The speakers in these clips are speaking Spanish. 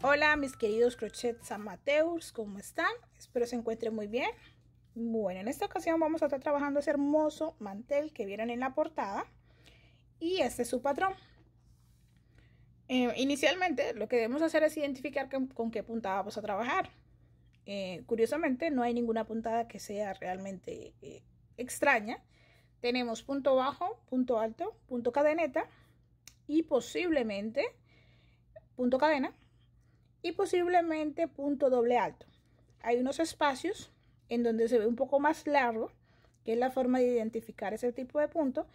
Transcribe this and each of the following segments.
Hola mis queridos crochets amateurs, ¿cómo están? Espero se encuentren muy bien. Bueno, en esta ocasión vamos a estar trabajando ese hermoso mantel que vieron en la portada. Y este es su patrón. Inicialmente lo que debemos hacer es identificar con qué puntada vamos a trabajar. Curiosamente no hay ninguna puntada que sea realmente extraña. Tenemos punto bajo, punto alto, punto cadeneta y posiblemente punto cadena y posiblemente punto doble alto. Hay unos espacios en donde se ve un poco más largo, que es la forma de identificar ese tipo de punto,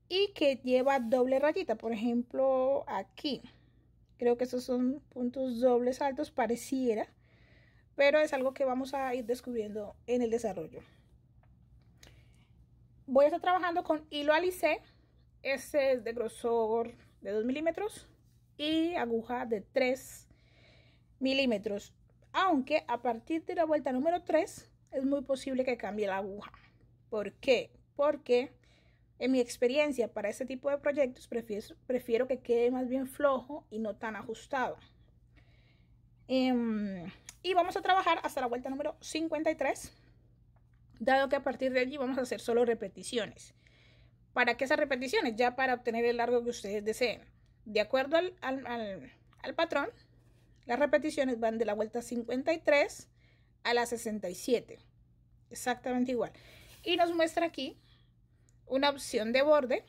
y que lleva doble rayita. Por ejemplo, aquí creo que estos son puntos dobles altos, pareciera, pero es algo que vamos a ir descubriendo en el desarrollo. Voy a estar trabajando con hilo alisé. Este es de grosor de 2 milímetros y aguja de 3 milímetros, aunque a partir de la vuelta número 3 es muy posible que cambie la aguja. ¿Por qué? Porque en mi experiencia para este tipo de proyectos prefiero que quede más bien flojo y no tan ajustado. Y vamos a trabajar hasta la vuelta número 53, dado que a partir de allí vamos a hacer solo repeticiones. ¿Para qué esas repeticiones? Ya para obtener el largo que ustedes deseen. De acuerdo al patrón, las repeticiones van de la vuelta 53 a la 67. Exactamente igual. Y nos muestra aquí una opción de borde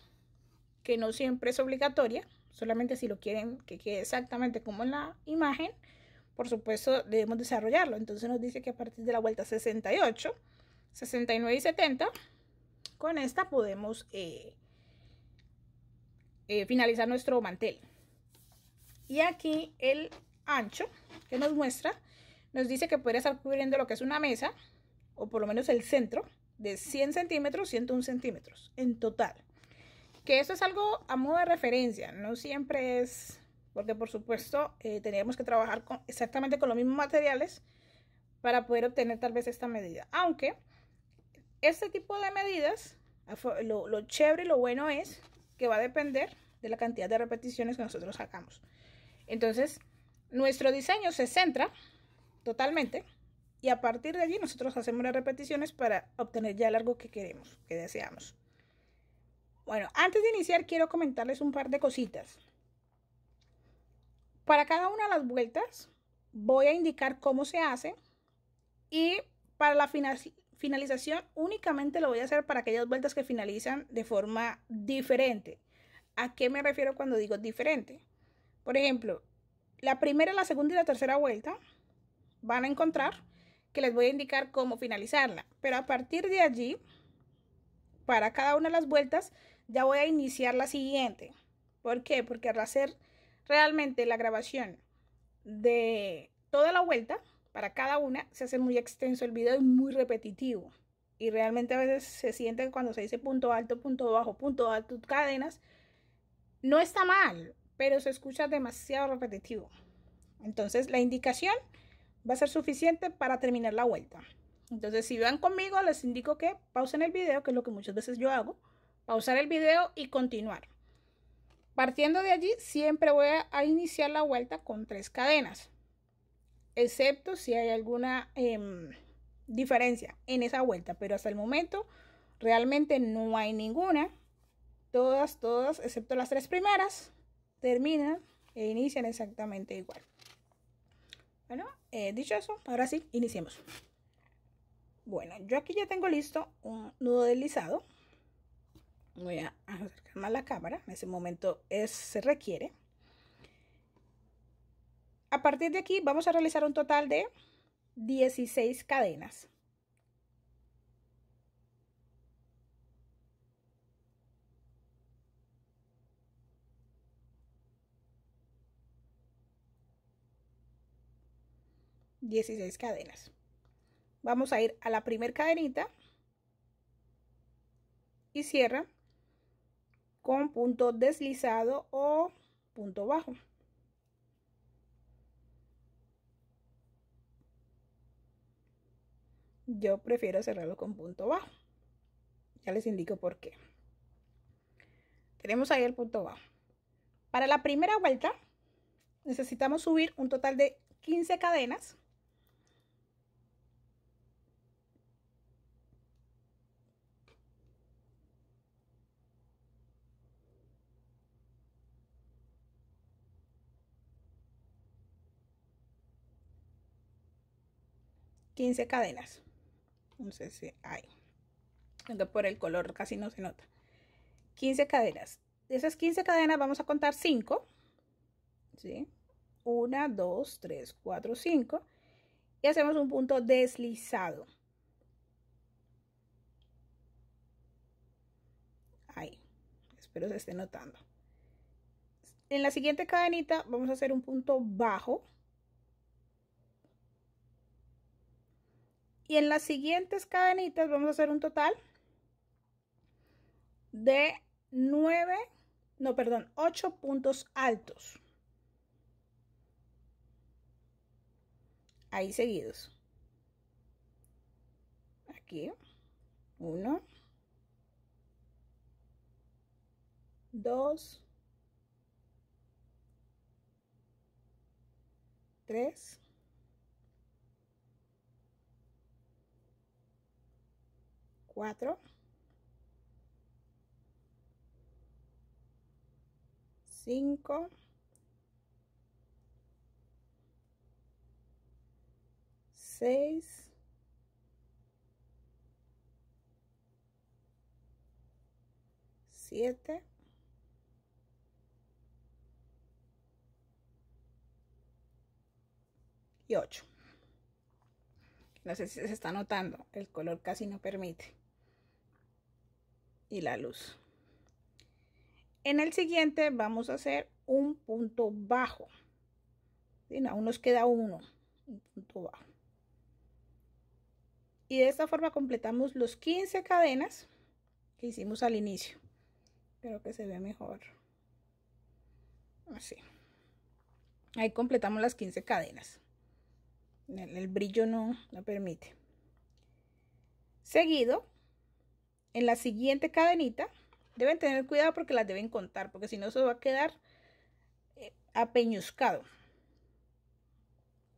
que no siempre es obligatoria. Solamente si lo quieren que quede exactamente como en la imagen, por supuesto debemos desarrollarlo. Entonces nos dice que a partir de la vuelta 68, 69 y 70, con esta podemos finalizar nuestro mantel. Y aquí el ancho que nos muestra nos dice que podría estar cubriendo lo que es una mesa, o por lo menos el centro, de 100 centímetros, 101 centímetros en total. Que esto es algo a modo de referencia, no siempre es, porque por supuesto teníamos que trabajar exactamente con los mismos materiales para poder obtener tal vez esta medida. Aunque este tipo de medidas, lo chévere y lo bueno es que va a depender de la cantidad de repeticiones que nosotros sacamos. Entonces, nuestro diseño se centra totalmente y a partir de allí nosotros hacemos las repeticiones para obtener ya el largo que queremos, que deseamos. Bueno, antes de iniciar quiero comentarles un par de cositas. Para cada una de las vueltas voy a indicar cómo se hace, y para la finalización únicamente lo voy a hacer para aquellas vueltas que finalizan de forma diferente. ¿A qué me refiero cuando digo diferente? Por ejemplo, la primera, la segunda y la tercera vuelta van a encontrar que les voy a indicar cómo finalizarla. Pero a partir de allí, para cada una de las vueltas, ya voy a iniciar la siguiente. ¿Por qué? Porque al hacer realmente la grabación de toda la vuelta, para cada una, se hace muy extenso el video y muy repetitivo. Y realmente a veces se siente que cuando se dice punto alto, cadenas, no está mal, pero se escucha demasiado repetitivo. Entonces la indicación va a ser suficiente para terminar la vuelta. Entonces si van conmigo, les indico que pausen el video, que es lo que muchas veces yo hago. Pausar el video y continuar. Partiendo de allí, siempre voy a iniciar la vuelta con 3 cadenas. Excepto si hay alguna diferencia en esa vuelta. Pero hasta el momento realmente no hay ninguna. Todas, excepto las 3 primeras, terminan e inician exactamente igual. Bueno, dicho eso, ahora sí, iniciemos. Bueno, yo aquí ya tengo listo un nudo deslizado. Voy a acercar más la cámara, en ese momento se requiere. A partir de aquí vamos a realizar un total de 16 cadenas. Vamos a ir a la primera cadenita y cierra con punto deslizado o punto bajo. Yo prefiero cerrarlo con punto bajo. Ya les indico por qué. Tenemos ahí el punto bajo. Para la primera vuelta necesitamos subir un total de 15 cadenas. Entonces, ahí, por el color casi no se nota. 15 cadenas. De esas 15 cadenas vamos a contar 5. ¿Sí? 1, 2, 3, 4, 5. Y hacemos un punto deslizado. Ahí. Espero se esté notando. En la siguiente cadenita vamos a hacer un punto bajo. Y en las siguientes cadenitas vamos a hacer un total de 8 puntos altos. Ahí seguidos. Aquí. 1, 2, 3, 4, 5, 6, 7, 8. No sé si se está notando, el color casi no permite. Y la luz. En el siguiente vamos a hacer un punto bajo. ¿Sí? Aún nos queda un punto bajo. Y de esta forma completamos los 15 cadenas que hicimos al inicio. Creo que se ve mejor. Así. Ahí completamos las 15 cadenas. El brillo no permite. Seguido, en la siguiente cadenita, deben tener cuidado porque las deben contar, porque si no se va a quedar apeñuscado.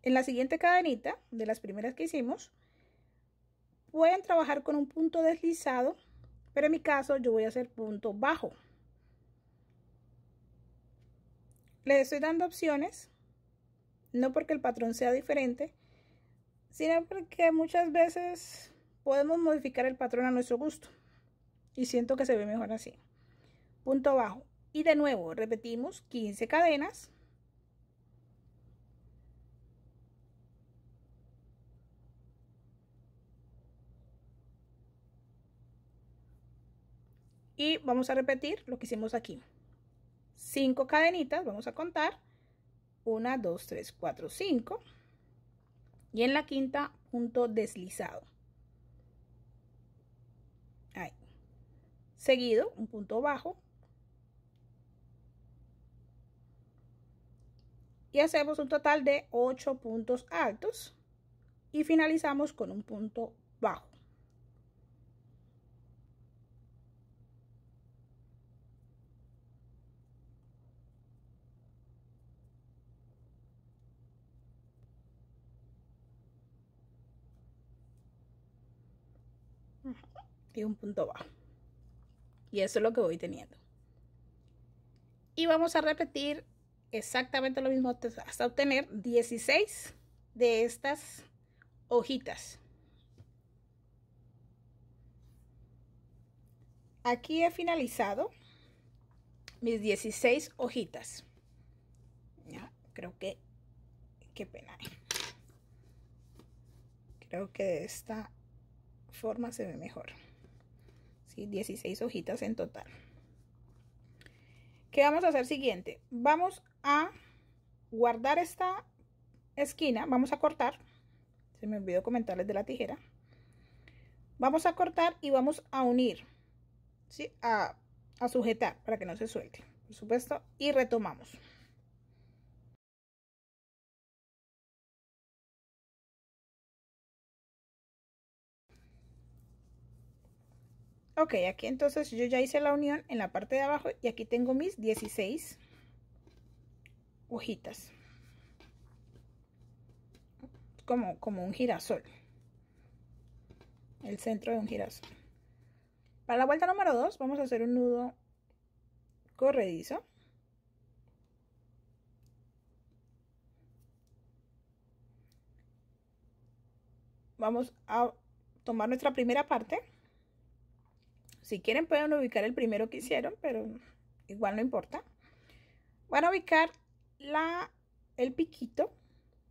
En la siguiente cadenita, de las primeras que hicimos, pueden trabajar con un punto deslizado, pero en mi caso yo voy a hacer punto bajo. Les estoy dando opciones, no porque el patrón sea diferente, sino porque muchas veces podemos modificar el patrón a nuestro gusto. Y siento que se ve mejor así. Punto bajo. Y de nuevo repetimos 15 cadenas. Y vamos a repetir lo que hicimos aquí. 5 cadenitas, vamos a contar. 1, 2, 3, 4, 5. Y en la quinta, punto deslizado. Ahí. Seguido, un punto bajo. Y hacemos un total de 8 puntos altos. Y finalizamos con un punto bajo. Y un punto bajo. Y eso es lo que voy teniendo. Y vamos a repetir exactamente lo mismo hasta obtener 16 de estas hojitas. Aquí he finalizado mis 16 hojitas. Ya, creo que, qué pena. Creo que de esta forma se ve mejor. Sí, 16 hojitas en total. ¿Qué vamos a hacer siguiente? Vamos a guardar esta esquina, vamos a cortar. Se me olvidó comentarles de la tijera. Vamos a cortar y vamos a unir, ¿sí? A sujetar para que no se suelte, por supuesto, y retomamos. Ok, aquí entonces yo ya hice la unión en la parte de abajo y aquí tengo mis 16 hojitas. como un girasol, el centro de un girasol. Para la vuelta número 2 vamos a hacer un nudo corredizo. Vamos a tomar nuestra primera parte. Si quieren pueden ubicar el primero que hicieron, pero igual no importa. Van a ubicar el piquito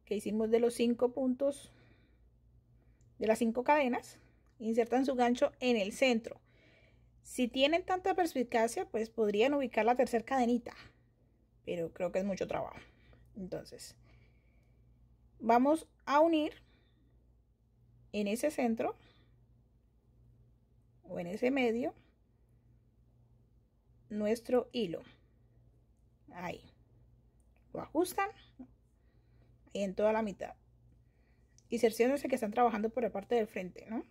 que hicimos de los 5 puntos de las 5 cadenas. Insertan su gancho en el centro. Si tienen tanta perspicacia, pues podrían ubicar la tercera cadenita, pero creo que es mucho trabajo. Entonces vamos a unir en ese centro o en ese medio nuestro hilo. Ahí lo ajustan y en toda la mitad, y cerciórense que están trabajando por la parte del frente, ¿no?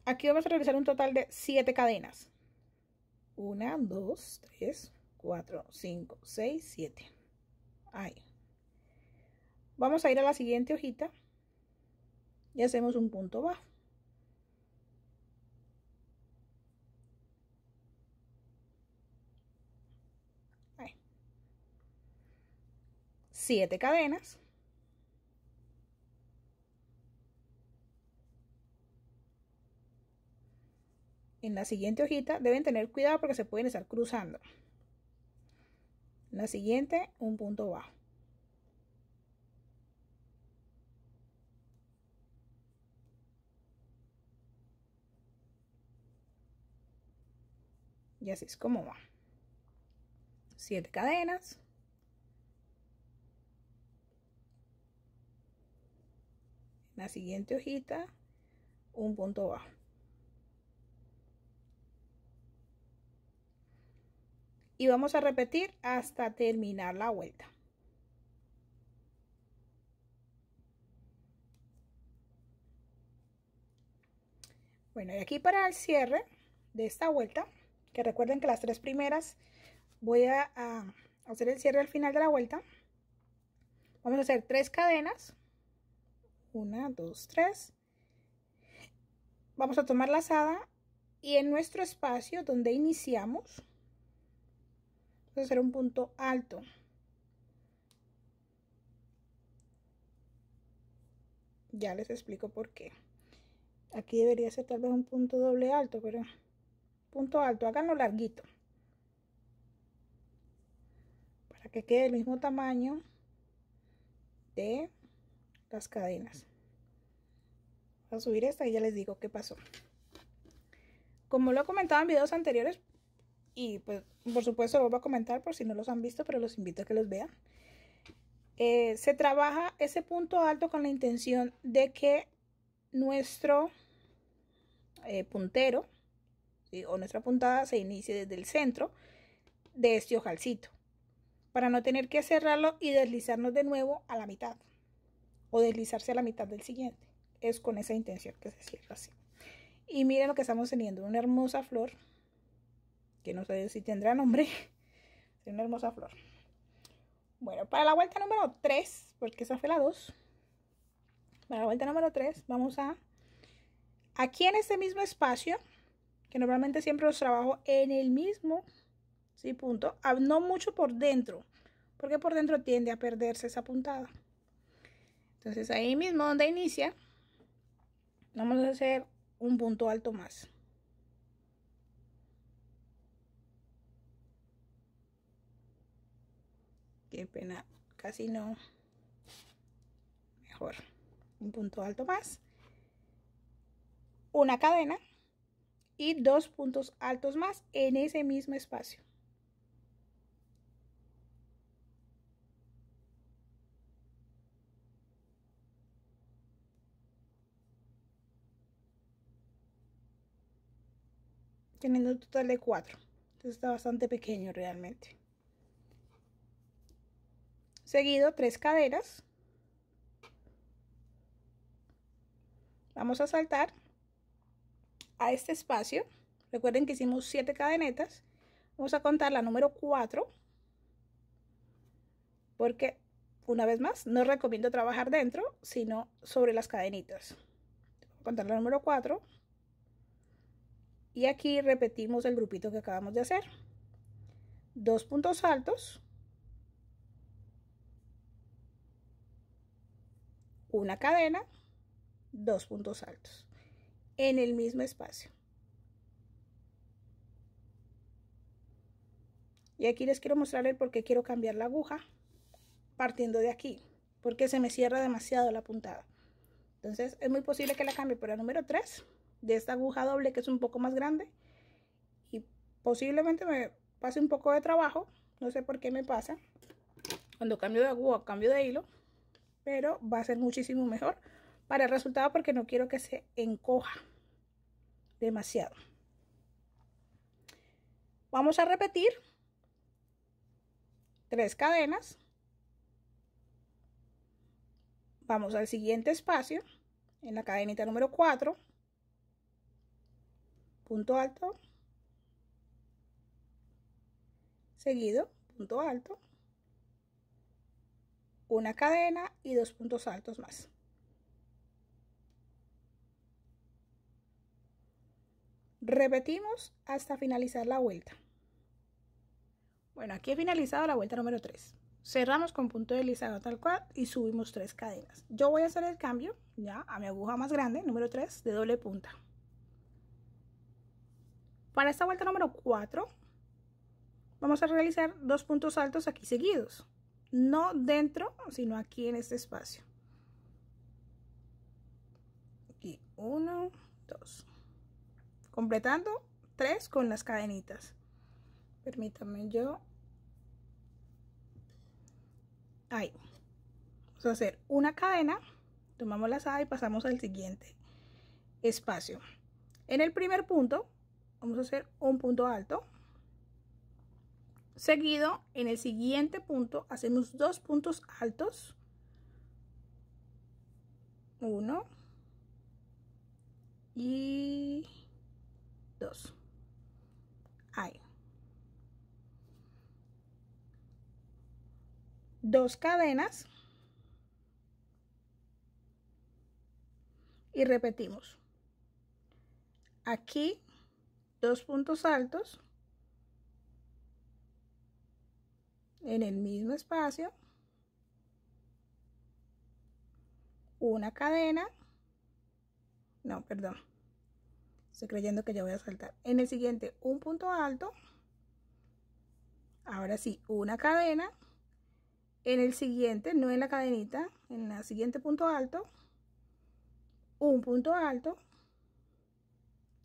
Aquí vamos a realizar un total de 7 cadenas. 1, 2, 3, 4, 5, 6, 7. Ahí. Vamos a ir a la siguiente hojita y hacemos un punto bajo. Ahí. 7 cadenas. En la siguiente hojita deben tener cuidado porque se pueden estar cruzando. En la siguiente, un punto bajo. Y así es como va. 7 cadenas. En la siguiente hojita, un punto bajo. Y vamos a repetir hasta terminar la vuelta. Bueno, y aquí para el cierre de esta vuelta, que recuerden que las 3 primeras voy a hacer el cierre al final de la vuelta. Vamos a hacer 3 cadenas. 1, 2, 3. Vamos a tomar lazada y en nuestro espacio donde iniciamos vamos a hacer un punto alto. Ya les explico por qué. Aquí debería ser tal vez un punto doble alto, pero punto alto, háganlo larguito para que quede el mismo tamaño de las cadenas. Voy a subir esta y ya les digo qué pasó. Como lo he comentado en videos anteriores, y pues por supuesto lo vuelvo a comentar por si no los han visto, pero los invito a que los vean. Se trabaja ese punto alto con la intención de que nuestro puntero, ¿sí?, o nuestra puntada se inicie desde el centro de este ojalcito, para no tener que cerrarlo y deslizarnos de nuevo a la mitad o deslizarse a la mitad del siguiente. Es con esa intención que se cierra así. Y miren lo que estamos teniendo, una hermosa flor que no sé si tendrá nombre. Es una hermosa flor. Bueno, para la vuelta número 3, porque esa fue la 2, para la vuelta número 3 vamos a, aquí en este mismo espacio, que normalmente siempre los trabajo en el mismo, ¿sí?, punto, no mucho por dentro, porque por dentro tiende a perderse esa puntada. Entonces ahí mismo donde inicia, vamos a hacer un punto alto más. Qué pena, casi no. Mejor. Un punto alto más. Una cadena. Y 2 puntos altos más en ese mismo espacio. Teniendo un total de 4. Entonces está bastante pequeño realmente. Seguido 3 cadenas. Vamos a saltar a este espacio. Recuerden que hicimos 7 cadenetas. Vamos a contar la número 4, porque Una vez más, no recomiendo trabajar dentro, sino sobre las cadenitas. Voy a contar la número 4. Y aquí repetimos el grupito que acabamos de hacer. 2 puntos altos, una cadena, 2 puntos altos en el mismo espacio. Y aquí les quiero mostrar el por qué quiero cambiar la aguja partiendo de aquí, porque se me cierra demasiado la puntada. Entonces es muy posible que la cambie por la número 3 de esta aguja doble, que es un poco más grande, y posiblemente me pase un poco de trabajo. No sé por qué me pasa cuando cambio de aguja o cambio de hilo, pero va a ser muchísimo mejor para el resultado, porque no quiero que se encoja demasiado. Vamos a repetir 3 cadenas. Vamos al siguiente espacio, en la cadenita número 4, punto alto, seguido, punto alto, una cadena y 2 puntos altos más. Repetimos hasta finalizar la vuelta. Bueno, aquí he finalizado la vuelta número 3. Cerramos con punto deslizado tal cual y subimos 3 cadenas. Yo voy a hacer el cambio ya a mi aguja más grande, número 3, de doble punta. Para esta vuelta número 4 vamos a realizar 2 puntos altos aquí seguidos, no dentro, sino aquí en este espacio. Aquí 1, 2, completando 3 con las cadenitas. Permítanme yo. Ahí. Vamos a hacer una cadena, tomamos la lazada y pasamos al siguiente espacio. En el primer punto vamos a hacer un punto alto. Seguido, en el siguiente punto hacemos 2 puntos altos. 1 y 2. Ahí. 2 cadenas. Y repetimos. Aquí 2 puntos altos. En el mismo espacio. Una cadena. No, perdón. Estoy creyendo que ya voy a saltar. En el siguiente, un punto alto. Ahora sí, una cadena. En el siguiente, no en la cadenita, en el siguiente punto alto, un punto alto.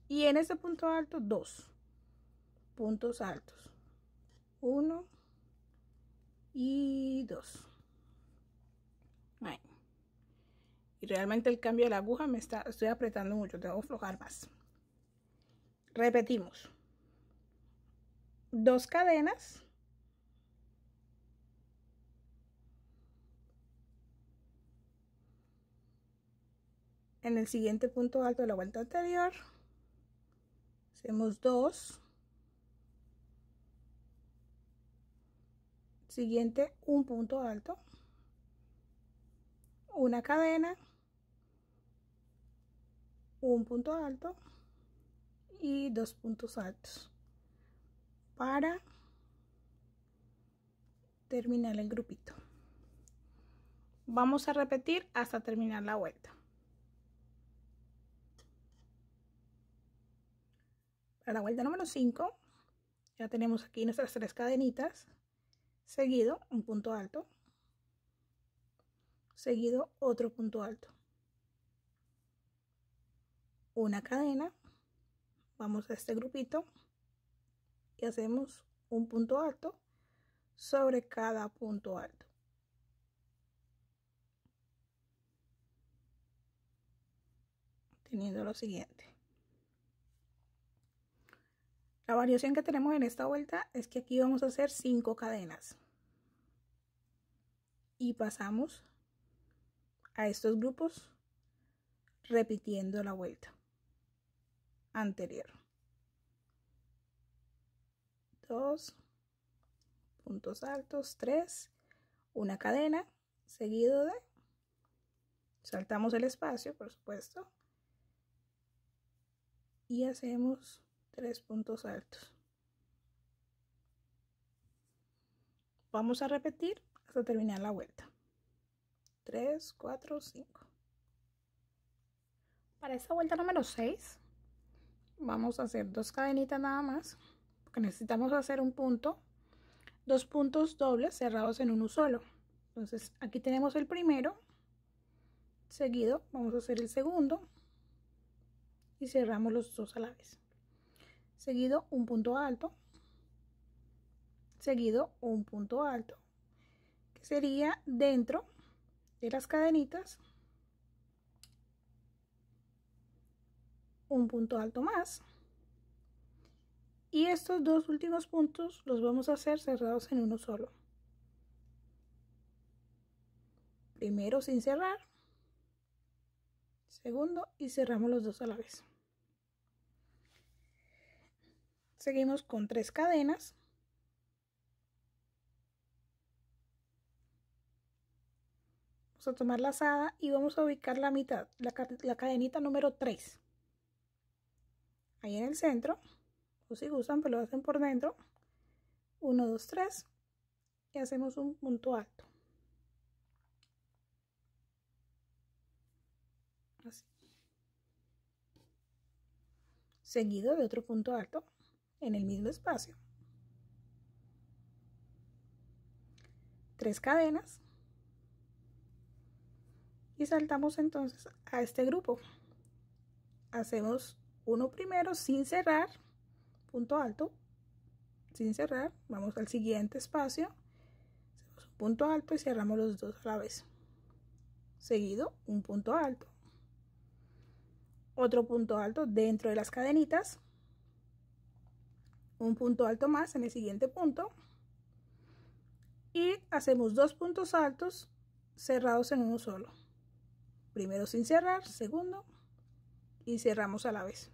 Y en este punto alto, 2 puntos altos. 1 y 2. Ahí. Y realmente el cambio de la aguja estoy apretando mucho, tengo que aflojar más. Repetimos. 2 cadenas. En el siguiente punto alto de la vuelta anterior, hacemos 2. Siguiente, un punto alto. Una cadena. Un punto alto. Y 2 puntos altos. Para terminar el grupito. Vamos a repetir hasta terminar la vuelta. Para la vuelta número 5 ya tenemos aquí nuestras 3 cadenitas, seguido un punto alto, seguido otro punto alto, una cadena. Vamos a este grupito y hacemos un punto alto sobre cada punto alto. Teniendo lo siguiente. La variación que tenemos en esta vuelta es que aquí vamos a hacer 5 cadenas. Y pasamos a estos grupos repitiendo la vuelta anterior. 2 puntos altos, 3, una cadena, seguido de, saltamos el espacio, por supuesto, y hacemos 3 puntos altos. Vamos a repetir hasta terminar la vuelta. 3, 4, 5. Para esta vuelta número 6 vamos a hacer 2 cadenitas nada más, porque necesitamos hacer un punto, 2 puntos dobles cerrados en uno solo. Entonces aquí tenemos el primero, seguido vamos a hacer el segundo y cerramos los dos a la vez. Seguido un punto alto, seguido un punto alto, que sería dentro de las cadenitas, un punto alto más, y estos dos últimos puntos los vamos a hacer cerrados en uno solo. Primero sin cerrar, segundo, y cerramos los dos a la vez. Seguimos con 3 cadenas. Vamos a tomar lazada y vamos a ubicar la mitad, la cadenita número 3. Ahí en el centro, o si gustan, pues lo hacen por dentro. 1, 2, 3 y hacemos un punto alto. Así. Seguido de otro punto alto en el mismo espacio. 3 cadenas. Y saltamos entonces a este grupo. Hacemos uno primero sin cerrar, punto alto, sin cerrar, vamos al siguiente espacio, hacemos un punto alto y cerramos los dos a la vez. Seguido un punto alto, otro punto alto dentro de las cadenitas, un punto alto más en el siguiente punto y hacemos 2 puntos altos cerrados en uno solo. Primero sin cerrar, segundo, y cerramos a la vez,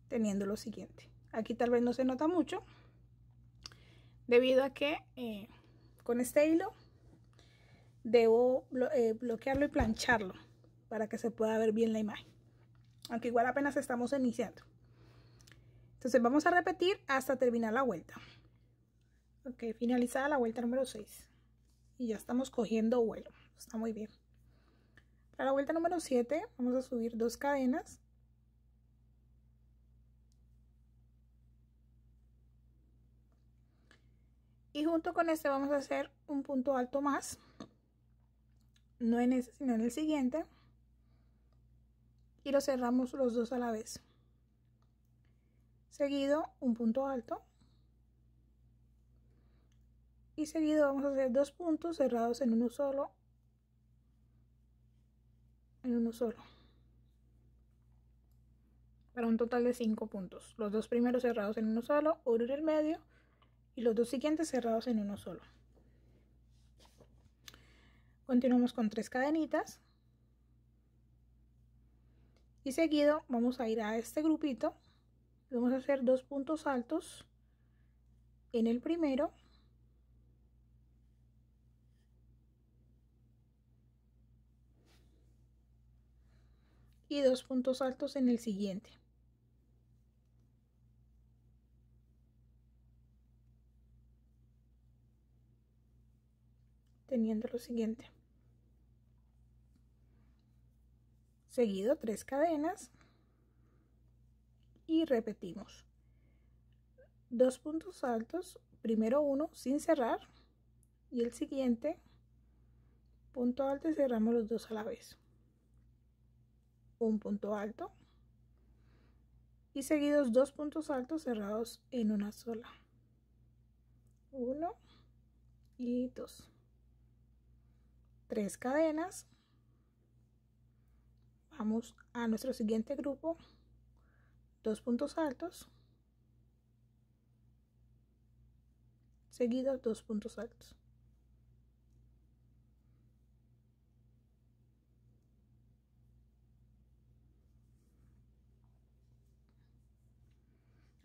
teniendo lo siguiente. Aquí tal vez no se nota mucho debido a que con este hilo debo bloquearlo y plancharlo para que se pueda ver bien la imagen, aunque igual apenas estamos iniciando. Entonces vamos a repetir hasta terminar la vuelta. Ok, finalizada la vuelta número 6 y ya estamos cogiendo vuelo, está muy bien. Para la vuelta número 7 vamos a subir 2 cadenas. Y junto con este vamos a hacer un punto alto más, no en este sino en el siguiente, y lo cerramos los dos a la vez. Seguido un punto alto y seguido vamos a hacer 2 puntos cerrados en uno solo, para un total de 5 puntos. Los 2 primeros cerrados en uno solo, uno en el medio y los 2 siguientes cerrados en uno solo. Continuamos con 3 cadenitas y seguido vamos a ir a este grupito, vamos a hacer 2 puntos altos en el primero y 2 puntos altos en el siguiente, teniendo lo siguiente. Seguido 3 cadenas y repetimos 2 puntos altos, primero uno sin cerrar y el siguiente punto alto y cerramos los dos a la vez, un punto alto y seguidos 2 puntos altos cerrados en una sola, 1 y 2, 3 cadenas. Vamos a nuestro siguiente grupo, 2 puntos altos, seguidos 2 puntos altos.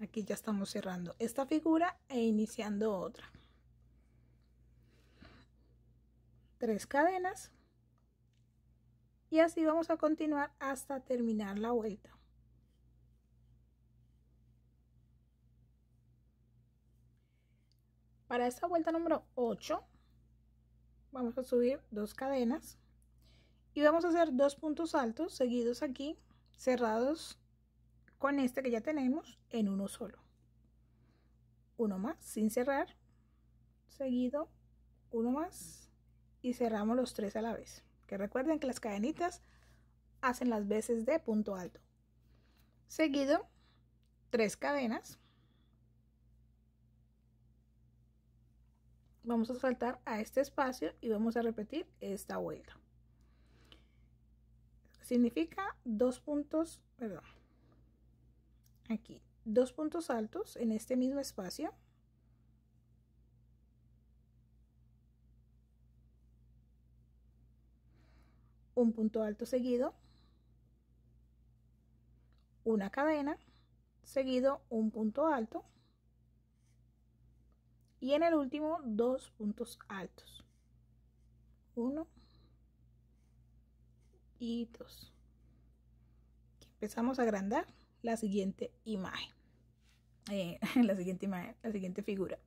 Aquí ya estamos cerrando esta figura e iniciando otra. 3 cadenas y así vamos a continuar hasta terminar la vuelta. Para esta vuelta número 8 vamos a subir 2 cadenas y vamos a hacer 2 puntos altos seguidos aquí, cerrados con este que ya tenemos en uno solo. Uno más sin cerrar, seguido uno más y cerramos los 3 a la vez, que recuerden que las cadenitas hacen las veces de punto alto. Seguido 3 cadenas, vamos a saltar a este espacio y vamos a repetir esta vuelta. Significa 2 puntos, perdón, aquí 2 puntos altos en este mismo espacio, un punto alto seguido, una cadena, seguido un punto alto y en el último 2 puntos altos, 1 y 2. Empezamos a agrandar la siguiente imagen, la siguiente figura.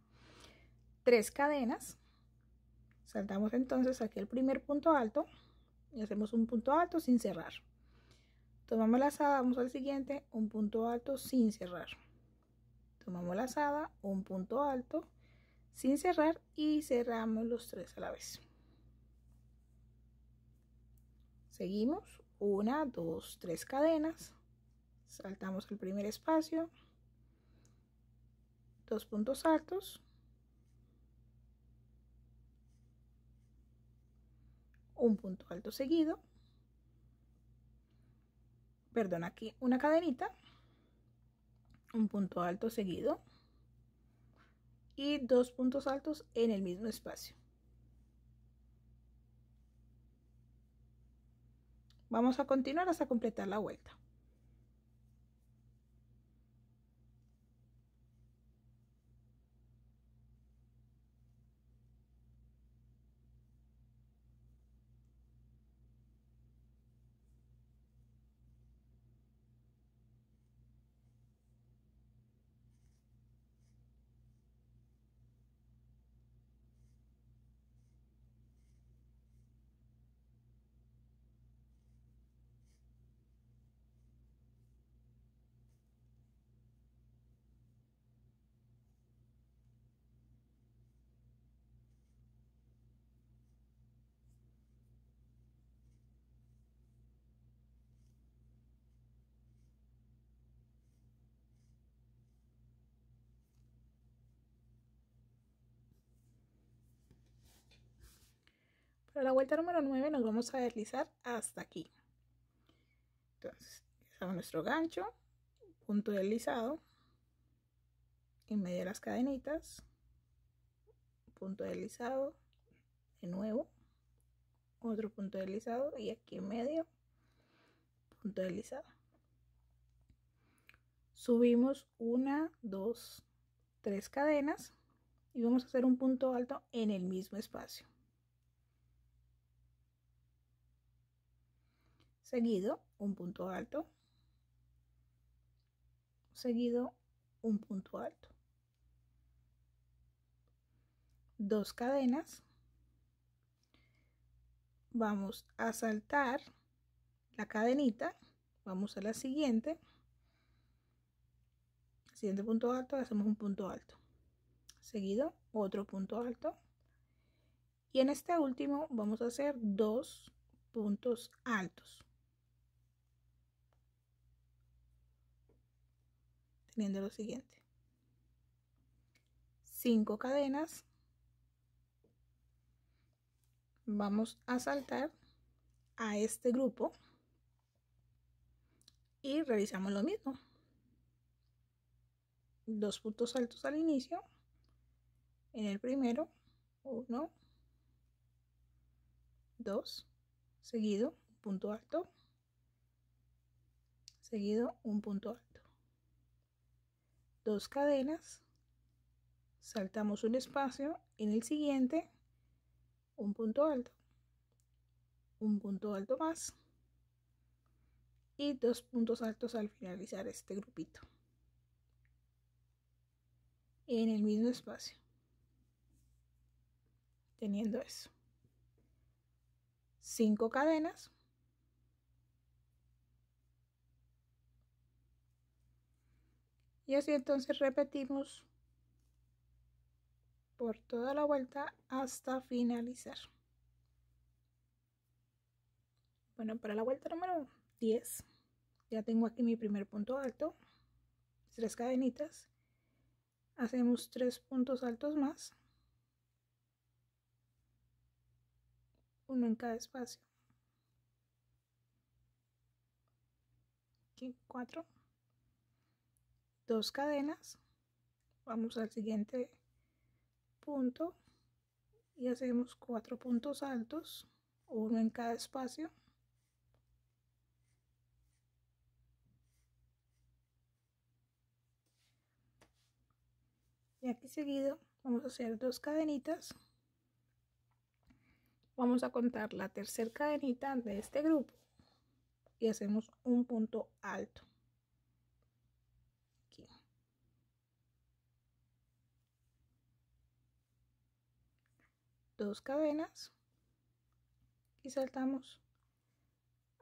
3 cadenas, saltamos entonces aquí el primer punto alto y hacemos un punto alto sin cerrar. Tomamos la lazada, vamos al siguiente, un punto alto sin cerrar. Tomamos la lazada, un punto alto sin cerrar y cerramos los 3 a la vez. Seguimos 1, 2, 3 cadenas, saltamos el primer espacio, 2 puntos altos, un punto alto seguido, perdón, aquí una cadenita, un punto alto seguido y 2 puntos altos en el mismo espacio. Vamos a continuar hasta completar la vuelta. Para la vuelta número 9 nos vamos a deslizar hasta aquí. Entonces, usamos nuestro gancho, punto deslizado, en medio de las cadenitas, punto deslizado, de nuevo, otro punto deslizado y aquí en medio, punto deslizado. Subimos 1, 2, 3 cadenas y vamos a hacer un punto alto en el mismo espacio. Seguido un punto alto, seguido un punto alto, 2 cadenas, vamos a saltar la cadenita, vamos a la siguiente punto alto, hacemos un punto alto, seguido otro punto alto y en este último vamos a hacer 2 puntos altos, teniendo lo siguiente: 5 cadenas, vamos a saltar a este grupo y realizamos lo mismo, 2 puntos altos al inicio, en el primero 1, 2, seguido un punto alto, seguido un punto alto, 2 cadenas, saltamos un espacio, en el siguiente un punto alto, un punto alto más y 2 puntos altos al finalizar este grupito en el mismo espacio, teniendo eso. 5 cadenas, y así entonces repetimos por toda la vuelta hasta finalizar. Bueno, para la vuelta número 10 ya tengo aquí mi primer punto alto, 3 cadenitas, hacemos 3 puntos altos más, uno en cada espacio, aquí 4, 2 cadenas, vamos al siguiente punto y hacemos 4 puntos altos, uno en cada espacio, y aquí seguido vamos a hacer 2 cadenitas, vamos a contar la tercera cadenita de este grupo y hacemos un punto alto aquí. 2 cadenas y saltamos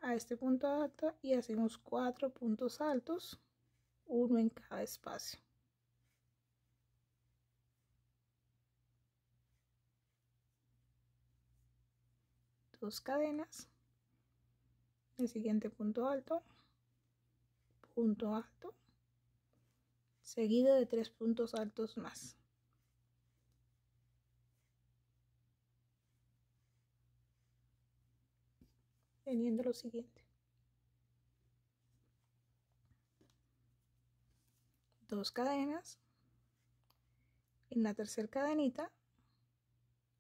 a este punto alto y hacemos 4 puntos altos, uno en cada espacio. Dos cadenas, el siguiente punto alto, seguido de 3 puntos altos más. Teniendo lo siguiente: 2 cadenas, en la tercera cadenita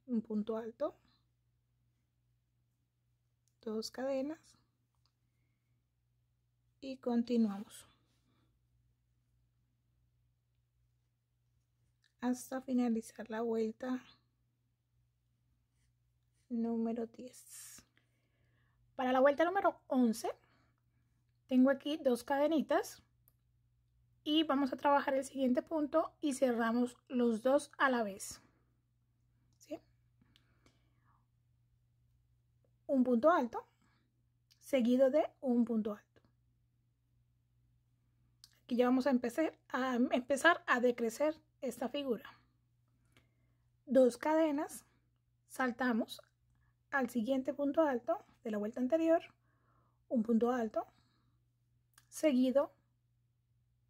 un punto alto, 2 cadenas y continuamos hasta finalizar la vuelta número 10. Para la vuelta número 11 tengo aquí 2 cadenitas y vamos a trabajar el siguiente punto y cerramos los dos a la vez, ¿sí? Un punto alto seguido de un punto alto. Aquí ya vamos a empezar a decrecer esta figura. 2 cadenas, saltamos al siguiente punto alto de la vuelta anterior, un punto alto, seguido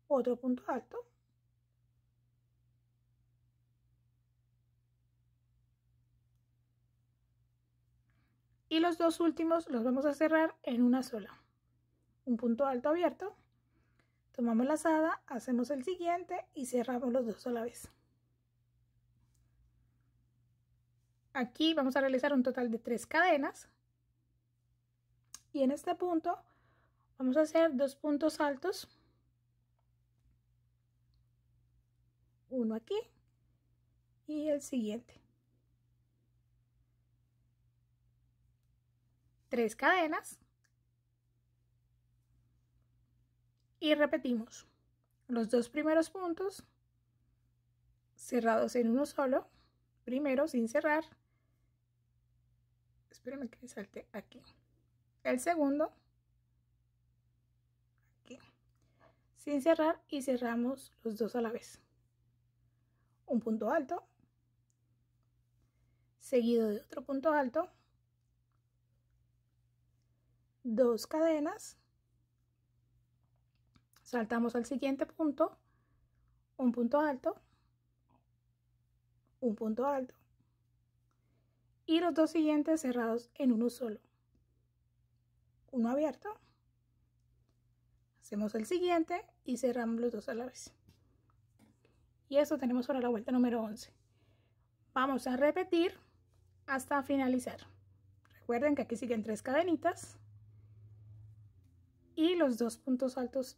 otro punto alto, y los dos últimos los vamos a cerrar en una sola. Un punto alto abierto, tomamos la lazada, hacemos el siguiente y cerramos los dos a la vez. Aquí vamos a realizar un total de 3 cadenas y en este punto vamos a hacer 2 puntos altos, uno aquí y el siguiente. 3 cadenas y repetimos los 2 primeros puntos cerrados en uno solo, primero sin cerrar, espérenme que me salte aquí, el segundo aquí sin cerrar y cerramos los dos a la vez. Un punto alto seguido de otro punto alto, 2 cadenas, saltamos al siguiente punto, un punto alto, un punto alto y los dos siguientes cerrados en uno solo, uno abierto, hacemos el siguiente y cerramos los dos a la vez. Y eso tenemos para la vuelta número 11. Vamos a repetir hasta finalizar. Recuerden que aquí siguen 3 cadenitas y los 2 puntos altos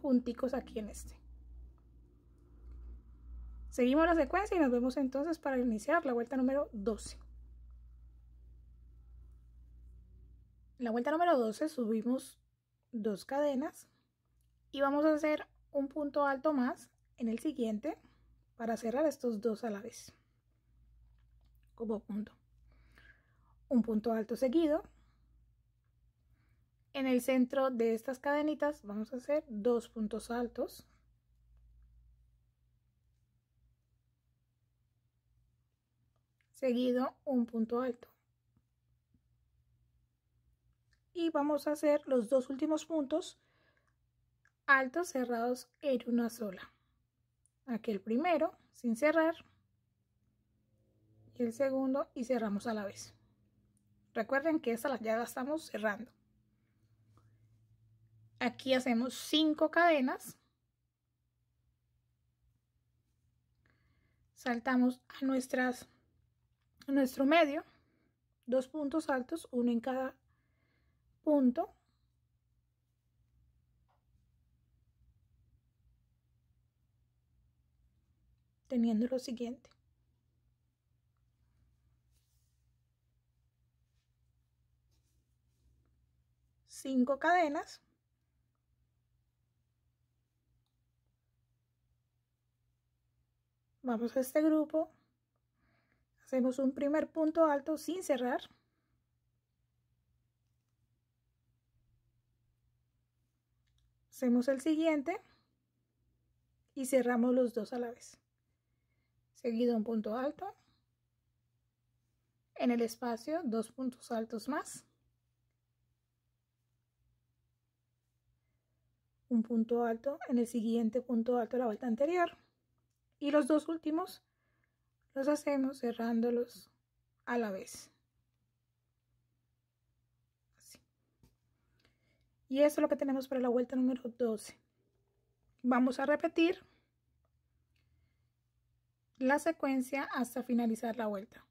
junticos aquí en este. Seguimos la secuencia y nos vemos entonces para iniciar la vuelta número 12. la vuelta número 12 subimos 2 cadenas y vamos a hacer un punto alto más en el siguiente para cerrar estos dos a la vez como punto. Un punto alto seguido. En el centro de estas cadenitas vamos a hacer 2 puntos altos. Seguido un punto alto. Y vamos a hacer los dos últimos puntos altos cerrados en una sola. Aquí el primero sin cerrar y el segundo y cerramos a la vez. Recuerden que esta ya la estamos cerrando. Aquí hacemos 5 cadenas. Saltamos a nuestro medio, 2 puntos altos, uno en cada punto. Teniendo lo siguiente. Cinco cadenas. Vamos a este grupo. Hacemos un primer punto alto sin cerrar. Hacemos el siguiente y cerramos los dos a la vez. Seguido un punto alto. En el espacio, 2 puntos altos más. Un punto alto en el siguiente punto alto de la vuelta anterior. Y los dos últimos los hacemos cerrándolos a la vez. Así. Y eso es lo que tenemos para la vuelta número 12. Vamos a repetir la secuencia hasta finalizar la vuelta.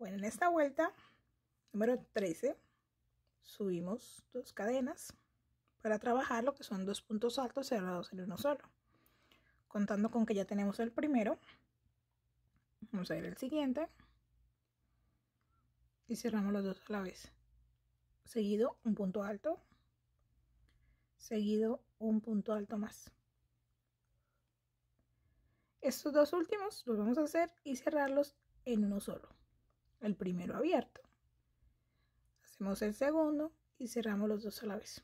Bueno, en esta vuelta número 13 subimos 2 cadenas para trabajar lo que son 2 puntos altos cerrados en uno solo. Contando con que ya tenemos el primero, vamos a ir al siguiente y cerramos los dos a la vez. Seguido un punto alto, seguido un punto alto más. Estos dos últimos los vamos a hacer y cerrarlos en uno solo. El primero abierto. Hacemos el segundo y cerramos los dos a la vez.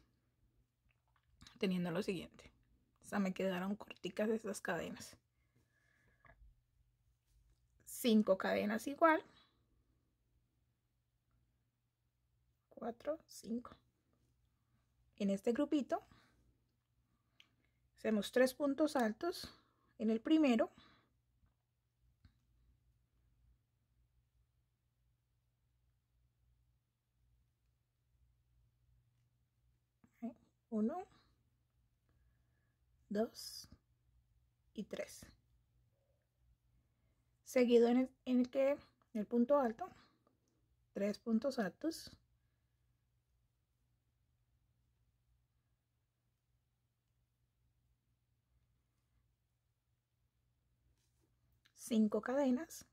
Teniendo lo siguiente. O sea, me quedaron corticas estas cadenas. 5 cadenas igual. 4, 5. En este grupito hacemos 3 puntos altos en el primero. Uno, 2 y 3. Seguido en el punto alto, 3 puntos altos. Cinco cadenas.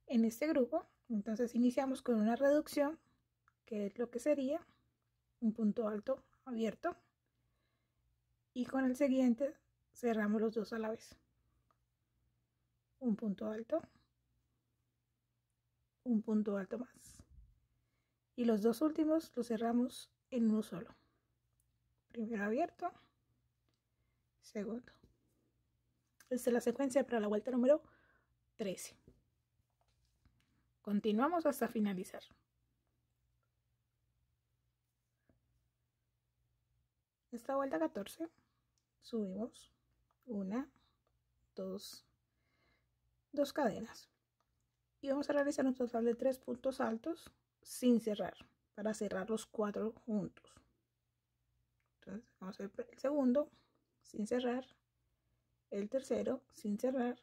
En este grupo, entonces iniciamos con una reducción, que es lo que sería un punto alto abierto, y con el siguiente cerramos los dos a la vez. Un punto alto, un punto alto más, y los dos últimos los cerramos en uno solo. Primero abierto, segundo. Esta es la secuencia para la vuelta número 13. Continuamos hasta finalizar. Esta vuelta 14, subimos una, dos cadenas y vamos a realizar un total de 3 puntos altos sin cerrar, para cerrar los 4 juntos. Entonces vamos a hacer el segundo sin cerrar, el tercero sin cerrar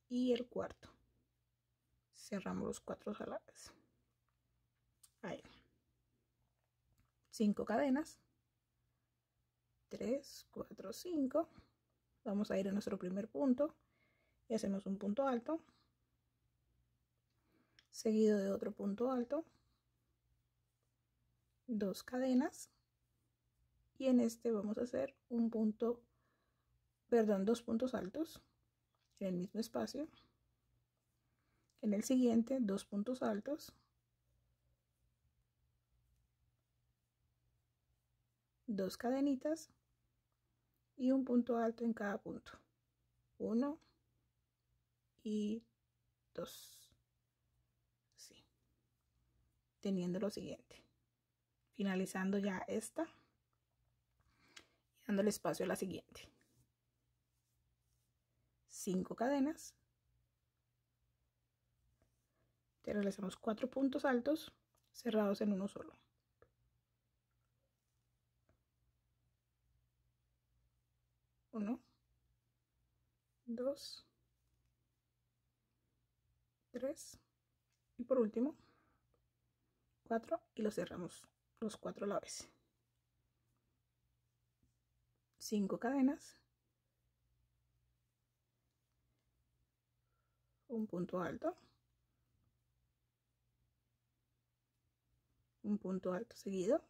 y el cuarto. Cerramos los 4 a la vez. Ahí. 5 cadenas. 3, 4, 5. Vamos a ir a nuestro primer punto y hacemos un punto alto, seguido de otro punto alto, 2 cadenas, y en este vamos a hacer un punto, perdón, 2 puntos altos en el mismo espacio. En el siguiente 2 puntos altos, 2 cadenitas y un punto alto en cada punto, 1 y 2, así, teniendo lo siguiente, finalizando ya esta y dándole espacio a la siguiente. 5 cadenas, te realizamos 4 puntos altos cerrados en uno solo. 1, 2, 3 y por último 4 y lo cerramos los 4 a la vez. 5 cadenas, un punto alto, un punto alto seguido,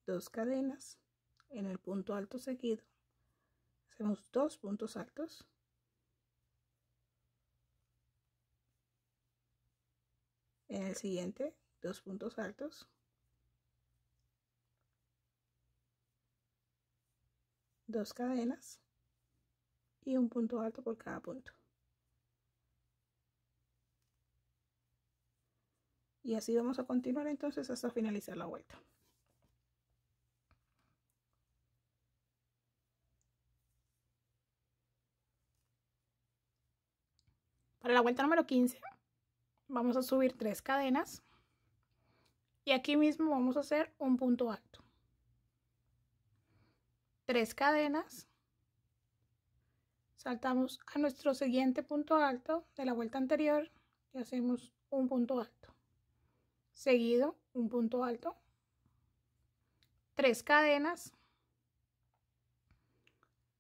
2 cadenas, en el punto alto seguido hacemos 2 puntos altos, en el siguiente 2 puntos altos, 2 cadenas y un punto alto por cada punto. Y así vamos a continuar entonces hasta finalizar la vuelta. Para la vuelta número 15 vamos a subir 3 cadenas y aquí mismo vamos a hacer un punto alto. 3 cadenas, saltamos a nuestro siguiente punto alto de la vuelta anterior y hacemos un punto alto, seguido un punto alto, 3 cadenas,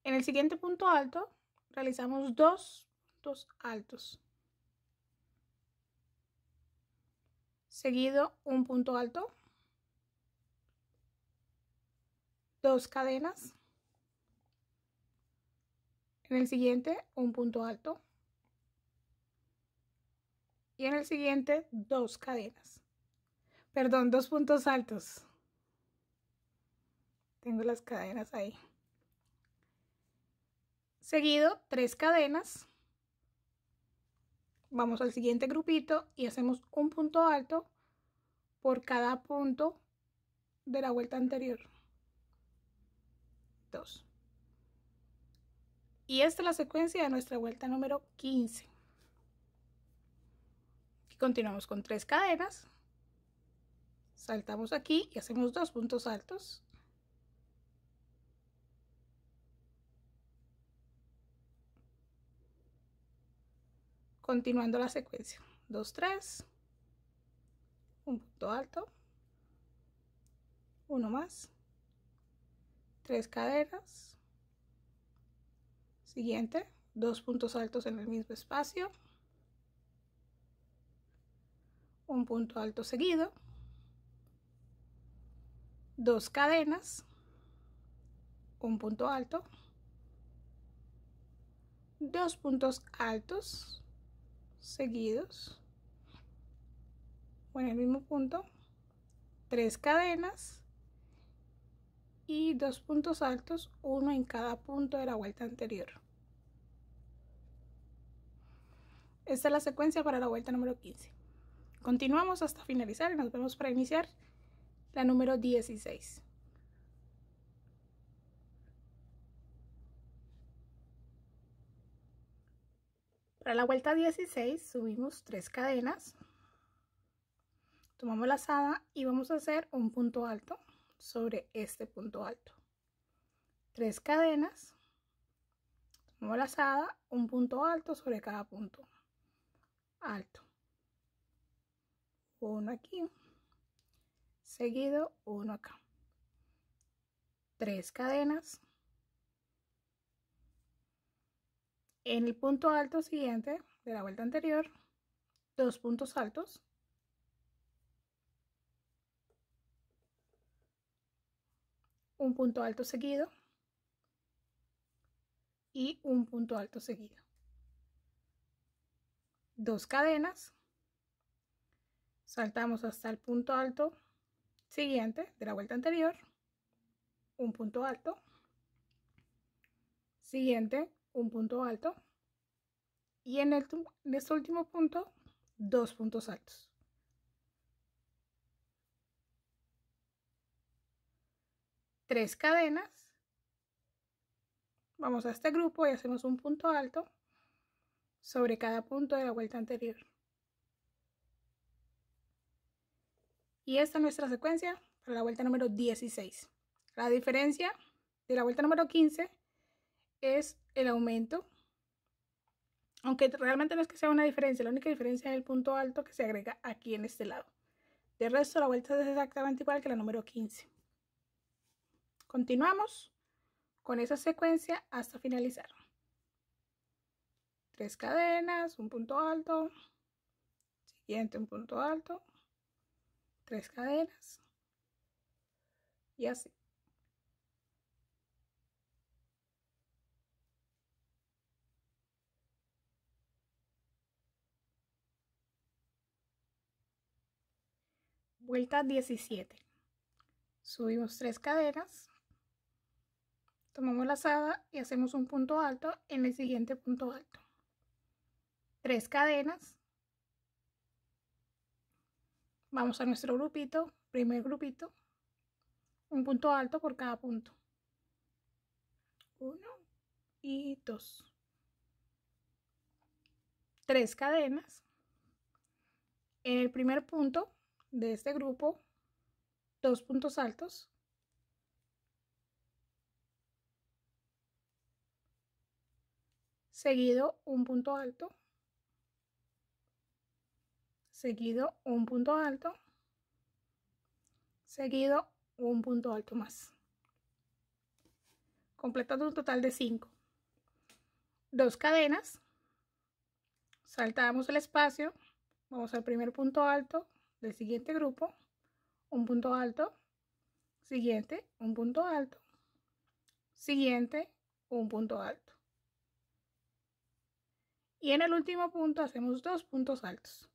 en el siguiente punto alto realizamos 2 puntos altos, seguido un punto alto, 2 cadenas, en el siguiente un punto alto y en el siguiente 2 cadenas, perdón, 2 puntos altos. Tengo las cadenas ahí. Seguido 3 cadenas, vamos al siguiente grupito y hacemos un punto alto por cada punto de la vuelta anterior. 2. Y esta es la secuencia de nuestra vuelta número 15. Aquí continuamos con 3 cadenas, saltamos aquí y hacemos 2 puntos altos, continuando la secuencia, 2, 3, un punto alto, uno más, 3 cadenas, siguiente, 2 puntos altos en el mismo espacio, un punto alto seguido, 2 cadenas, un punto alto, 2 puntos altos seguidos o en el mismo punto, 3 cadenas y 2 puntos altos, uno en cada punto de la vuelta anterior. Esta es la secuencia para la vuelta número 15. Continuamos hasta finalizar y nos vemos para iniciar la número 16. Para la vuelta 16 subimos 3 cadenas, tomamos lazada y vamos a hacer un punto alto sobre este punto alto. 3 cadenas, tomamos lazada, un punto alto sobre cada punto alto. Uno aquí, seguido uno acá. 3 cadenas. En el punto alto siguiente de la vuelta anterior, 2 puntos altos, un punto alto seguido y un punto alto seguido. 2 cadenas, saltamos hasta el punto alto siguiente de la vuelta anterior, un punto alto, siguiente, un punto alto y en este último punto 2 puntos altos. Tres cadenas, vamos a este grupo y hacemos un punto alto sobre cada punto de la vuelta anterior. Y esta es nuestra secuencia para la vuelta número 16. La diferencia de la vuelta número 15 es el aumento, aunque realmente no es que sea una diferencia, la única diferencia es el punto alto que se agrega aquí en este lado. De resto, la vuelta es exactamente igual que la número 15. Continuamos con esa secuencia hasta finalizar. 3 cadenas, un punto alto, siguiente un punto alto, 3 cadenas y así. Vuelta 17. Subimos 3 cadenas, tomamos lazada y hacemos un punto alto en el siguiente punto alto. 3 cadenas, vamos a nuestro grupito, primer grupito, un punto alto por cada punto. 1 y 2. 3 cadenas. En el primer punto de este grupo, 2 puntos altos. Seguido un punto alto. Seguido un punto alto. Seguido un punto alto más. Completando un total de 5. 2 cadenas. Saltamos el espacio. Vamos al primer punto alto del siguiente grupo. Un punto alto. Siguiente, un punto alto. Siguiente, un punto alto. Y en el último punto hacemos 2 puntos altos.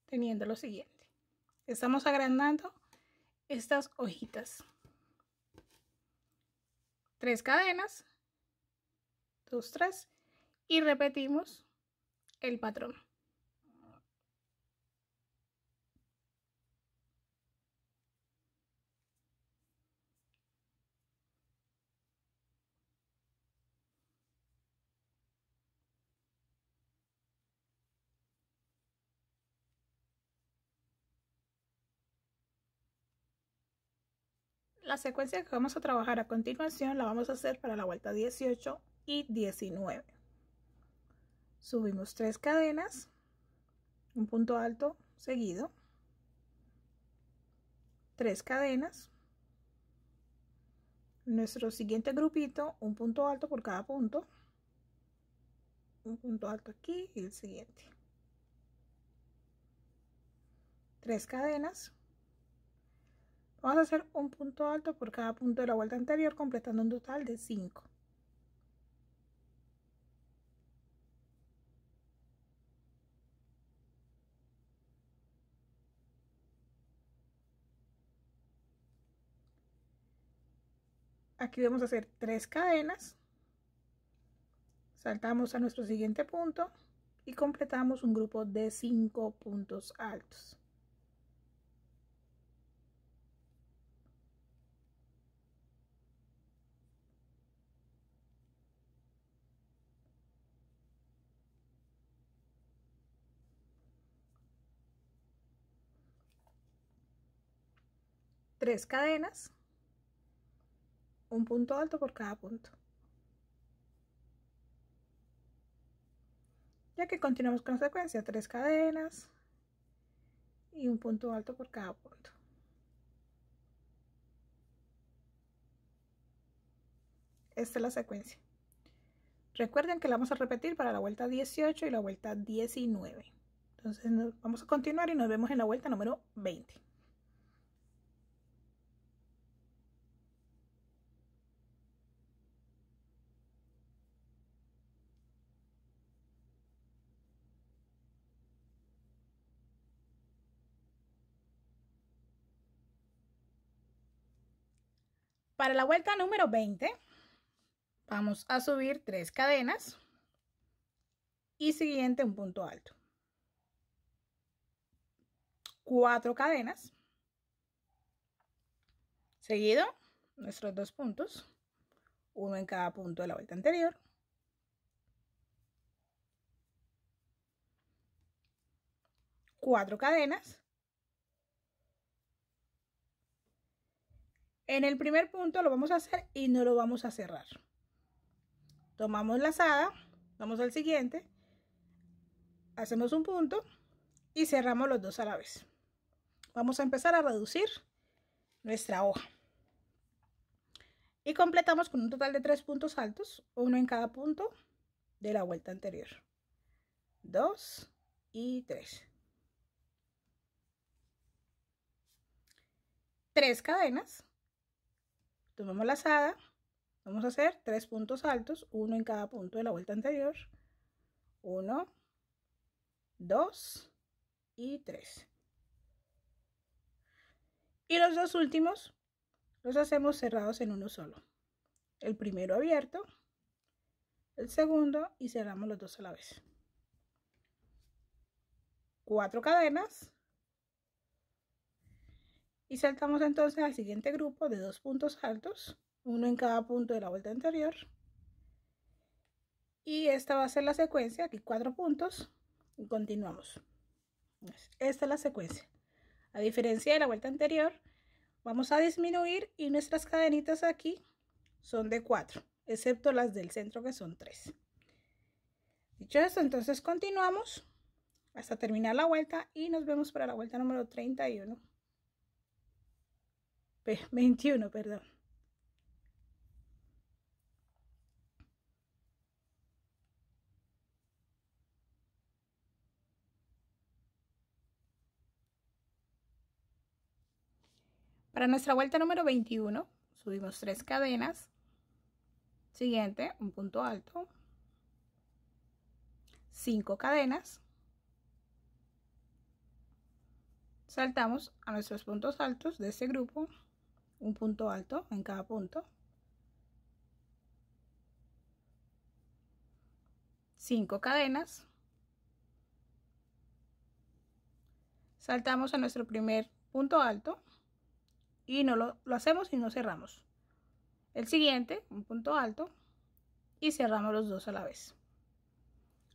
Teniendo lo siguiente. Estamos agrandando estas hojitas. 3 cadenas, 2, 3 y repetimos el patrón. La secuencia que vamos a trabajar a continuación la vamos a hacer para la vuelta 18 y 19. Subimos 3 cadenas, un punto alto seguido, 3 cadenas, nuestro siguiente grupito, un punto alto por cada punto, un punto alto aquí y el siguiente, 3 cadenas. Vamos a hacer un punto alto por cada punto de la vuelta anterior, completando un total de 5. Aquí vamos a hacer 3 cadenas, saltamos a nuestro siguiente punto y completamos un grupo de 5 puntos altos. Tres cadenas, un punto alto por cada punto. Ya que continuamos con la secuencia, 3 cadenas y un punto alto por cada punto. Esta es la secuencia. Recuerden que la vamos a repetir para la vuelta 18 y la vuelta 19. Entonces vamos a continuar y nos vemos en la vuelta número 20. Para la vuelta número 20 vamos a subir 3 cadenas y siguiente un punto alto. 4 cadenas, seguido nuestros 2 puntos, uno en cada punto de la vuelta anterior. 4 cadenas. En el primer punto lo vamos a hacer y no lo vamos a cerrar. Tomamos lazada, vamos al siguiente, hacemos un punto y cerramos los dos a la vez. Vamos a empezar a reducir nuestra hoja. Y completamos con un total de 3 puntos altos, uno en cada punto de la vuelta anterior. 2 y 3. 3 cadenas. Tomamos lazada, vamos a hacer 3 puntos altos, uno en cada punto de la vuelta anterior. 1, 2 y 3. Y los dos últimos los hacemos cerrados en uno solo. El primero abierto, el segundo y cerramos los dos a la vez. 4 cadenas. Y saltamos entonces al siguiente grupo de 2 puntos altos, uno en cada punto de la vuelta anterior. Y esta va a ser la secuencia, aquí 4 puntos y continuamos. Esta es la secuencia. A diferencia de la vuelta anterior, vamos a disminuir y nuestras cadenitas aquí son de 4, excepto las del centro que son 3. Dicho esto, entonces continuamos hasta terminar la vuelta y nos vemos para la vuelta número 21, perdón. Para nuestra vuelta número 21, subimos 3 cadenas. Siguiente, un punto alto. 5 cadenas. Saltamos a nuestros puntos altos de este grupo, un punto alto en cada punto. 5 cadenas. Saltamos a nuestro primer punto alto y no lo hacemos y no cerramos. El siguiente, un punto alto y cerramos los dos a la vez.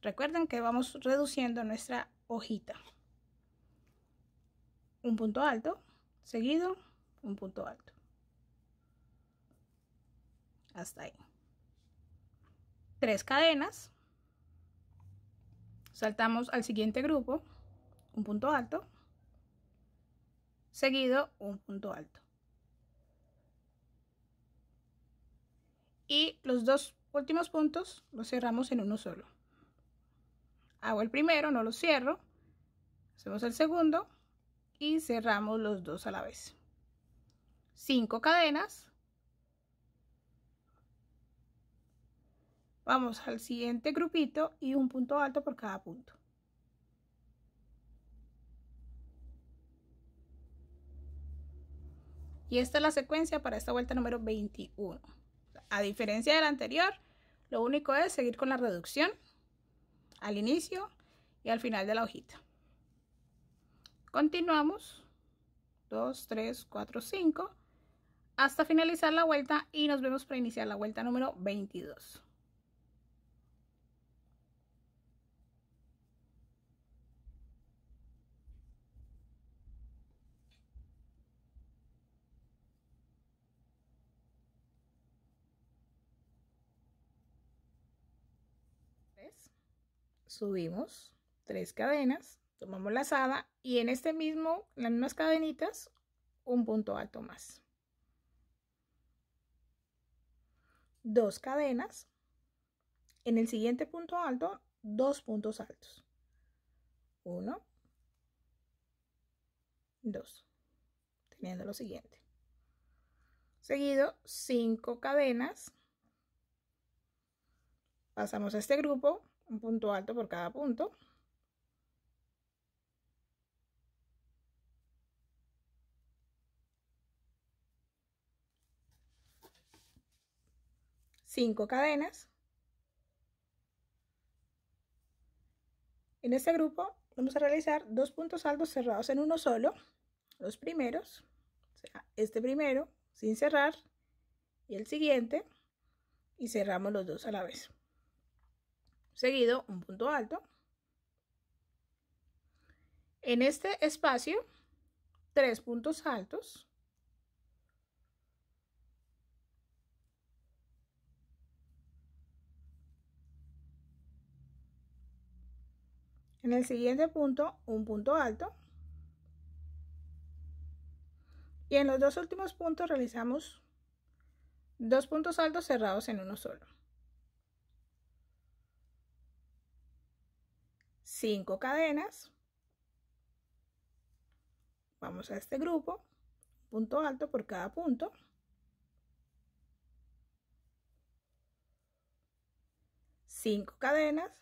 Recuerden que vamos reduciendo nuestra hojita. Un punto alto, seguido un punto alto. Hasta ahí. 3 cadenas. Saltamos al siguiente grupo, un punto alto, seguido un punto alto. Y los dos últimos puntos los cerramos en uno solo. Hago el primero, no lo cierro, hacemos el segundo y cerramos los dos a la vez. 5 cadenas. Vamos al siguiente grupito y un punto alto por cada punto. Y esta es la secuencia para esta vuelta número 21. A diferencia de la anterior, lo único es seguir con la reducción al inicio y al final de la hojita. Continuamos 2, 3, 4, 5 hasta finalizar la vuelta y nos vemos para iniciar la vuelta número 22. Subimos 3 cadenas, tomamos lazada y en las mismas cadenitas, un punto alto más. 2 cadenas, en el siguiente punto alto, 2 puntos altos. 1, 2, teniendo lo siguiente. Seguido, 5 cadenas, pasamos a este grupo, un punto alto por cada punto. Cinco cadenas. En este grupo vamos a realizar 2 puntos altos cerrados en uno solo, los primeros, o sea, este primero sin cerrar y el siguiente, y cerramos los dos a la vez. Seguido, un punto alto. En este espacio, 3 puntos altos. En el siguiente punto, un punto alto. Y en los dos últimos puntos realizamos 2 puntos altos cerrados en uno solo. 5 cadenas. Vamos a este grupo, punto alto por cada punto. 5 cadenas.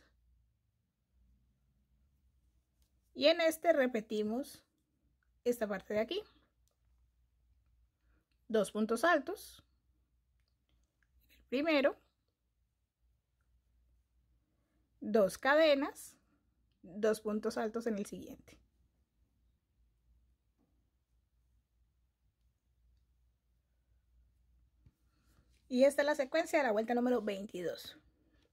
Y en este repetimos esta parte de aquí. 2 puntos altos. El primero. 2 cadenas. 2 puntos altos en el siguiente. Y esta es la secuencia de la vuelta número 22.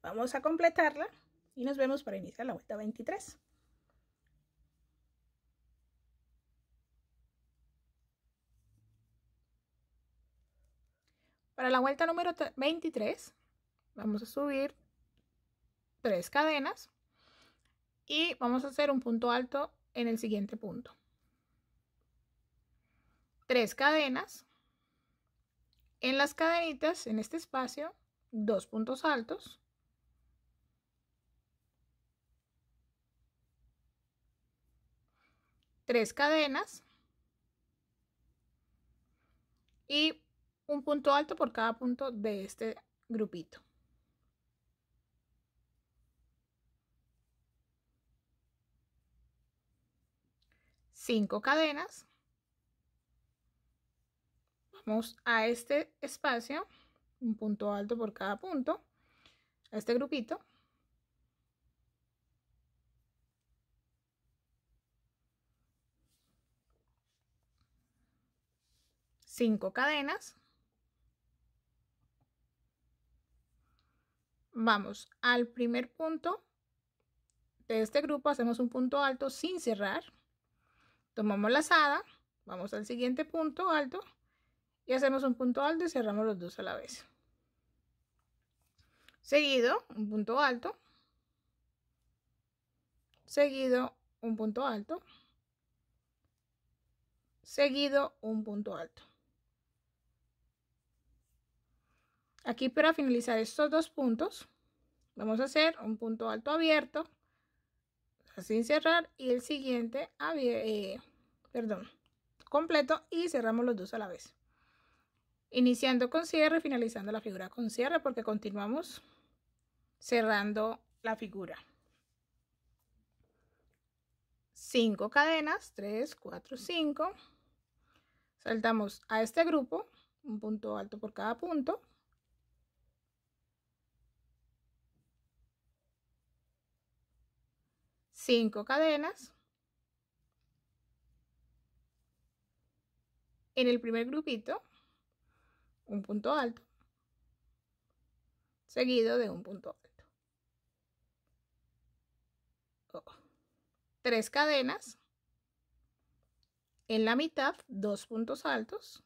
Vamos a completarla y nos vemos para iniciar la vuelta 23. Para la vuelta número 23 vamos a subir 3 cadenas y vamos a hacer un punto alto en el siguiente punto. 3 cadenas. En las cadenitas, en este espacio, 2 puntos altos. Tres cadenas. Y un punto alto por cada punto de este grupito. Cinco cadenas. Vamos a este espacio, un punto alto por cada punto, a este grupito. Cinco cadenas. Vamos al primer punto de este grupo, hacemos un punto alto sin cerrar. Tomamos lazada, vamos al siguiente punto alto y hacemos un punto alto y cerramos los dos a la vez. Seguido, un punto alto. Seguido, un punto alto. Seguido, un punto alto. Aquí para finalizar estos dos puntos, vamos a hacer un punto alto abierto, sin cerrar, y el siguiente completo, y cerramos los dos a la vez. Iniciando con cierre, finalizando la figura con cierre, porque continuamos cerrando la figura. 5 cadenas, 3, 4, 5. Saltamos a este grupo, un punto alto por cada punto. Cinco cadenas. En el primer grupito, un punto alto, seguido de un punto alto. 3 cadenas. En la mitad, 2 puntos altos.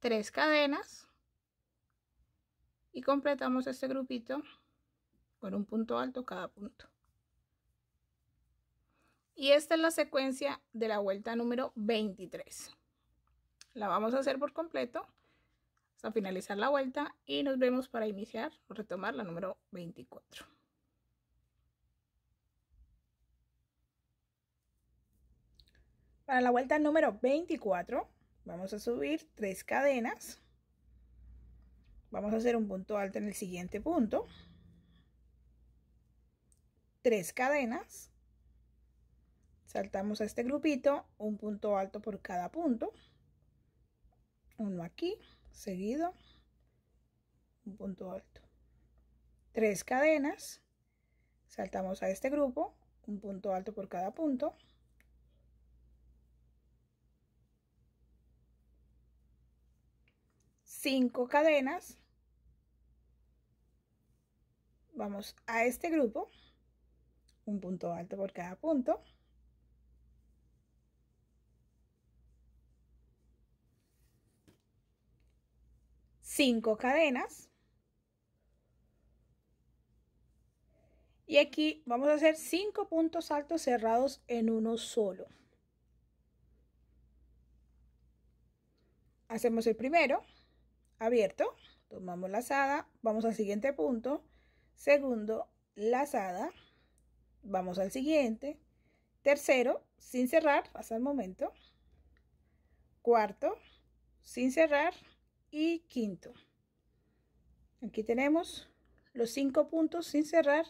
Tres cadenas. Y completamos este grupito con un punto alto cada punto. Y esta es la secuencia de la vuelta número 23. La vamos a hacer por completo hasta finalizar la vuelta y nos vemos para iniciar o retomar la número 24. Para la vuelta número 24 vamos a subir 3 cadenas. Vamos a hacer un punto alto en el siguiente punto. 3 cadenas. Saltamos a este grupito, un punto alto por cada punto. Uno aquí, seguido, un punto alto. 3 cadenas. Saltamos a este grupo, un punto alto por cada punto. Cinco cadenas. Vamos a este grupo, un punto alto por cada punto. Cinco cadenas. Y aquí vamos a hacer 5 puntos altos cerrados en uno solo. Hacemos el primero, abierto, tomamos lazada, vamos al siguiente punto, segundo, lazada, vamos al siguiente, tercero, sin cerrar hasta el momento, cuarto, sin cerrar y quinto. Aquí tenemos los 5 puntos sin cerrar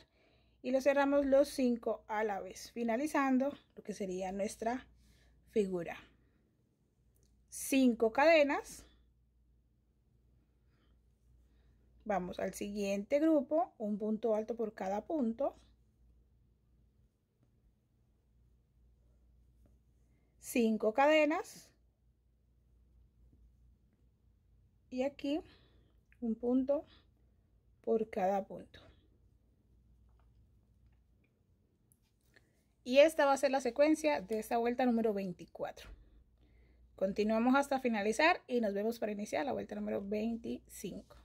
y los cerramos los 5 a la vez, finalizando lo que sería nuestra figura. 5 cadenas. Vamos al siguiente grupo, un punto alto por cada punto. 5 cadenas. Y aquí un punto por cada punto. Y esta va a ser la secuencia de esta vuelta número 24. Continuamos hasta finalizar y nos vemos para iniciar la vuelta número 25.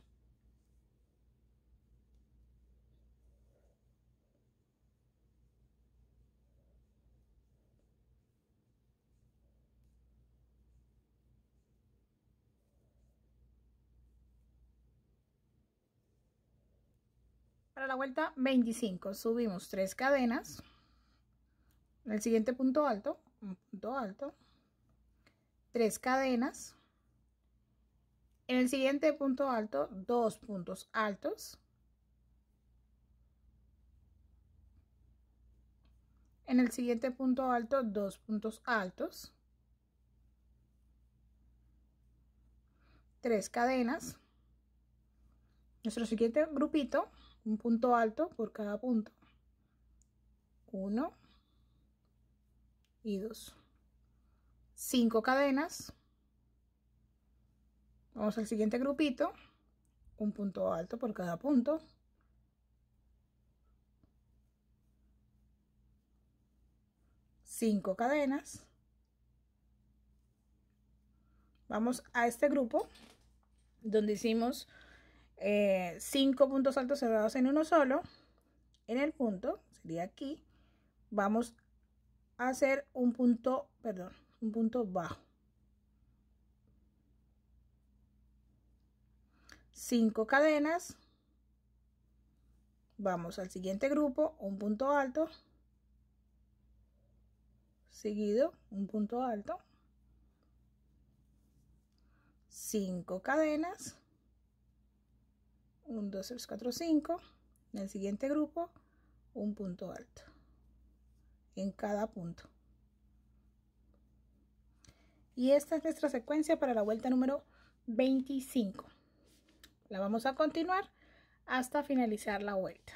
Para la vuelta 25 subimos 3 cadenas. En el siguiente punto alto, un punto alto, 3 cadenas. En el siguiente punto alto, 2 puntos altos. En el siguiente punto alto, 2 puntos altos. 3 cadenas. Nuestro siguiente grupito, un punto alto por cada punto. 1 y 2. 5 cadenas. Vamos al siguiente grupito, un punto alto por cada punto. 5 cadenas. Vamos a este grupo donde hicimos 5 puntos altos cerrados en uno solo. En el punto, sería aquí, vamos a hacer un punto bajo. 5 cadenas. Vamos al siguiente grupo, un punto alto, seguido un punto alto. 5 cadenas. 1, 2, 3, 4, 5. En el siguiente grupo, un punto alto. en cada punto. Y esta es nuestra secuencia para la vuelta número 25. La vamos a continuar hasta finalizar la vuelta.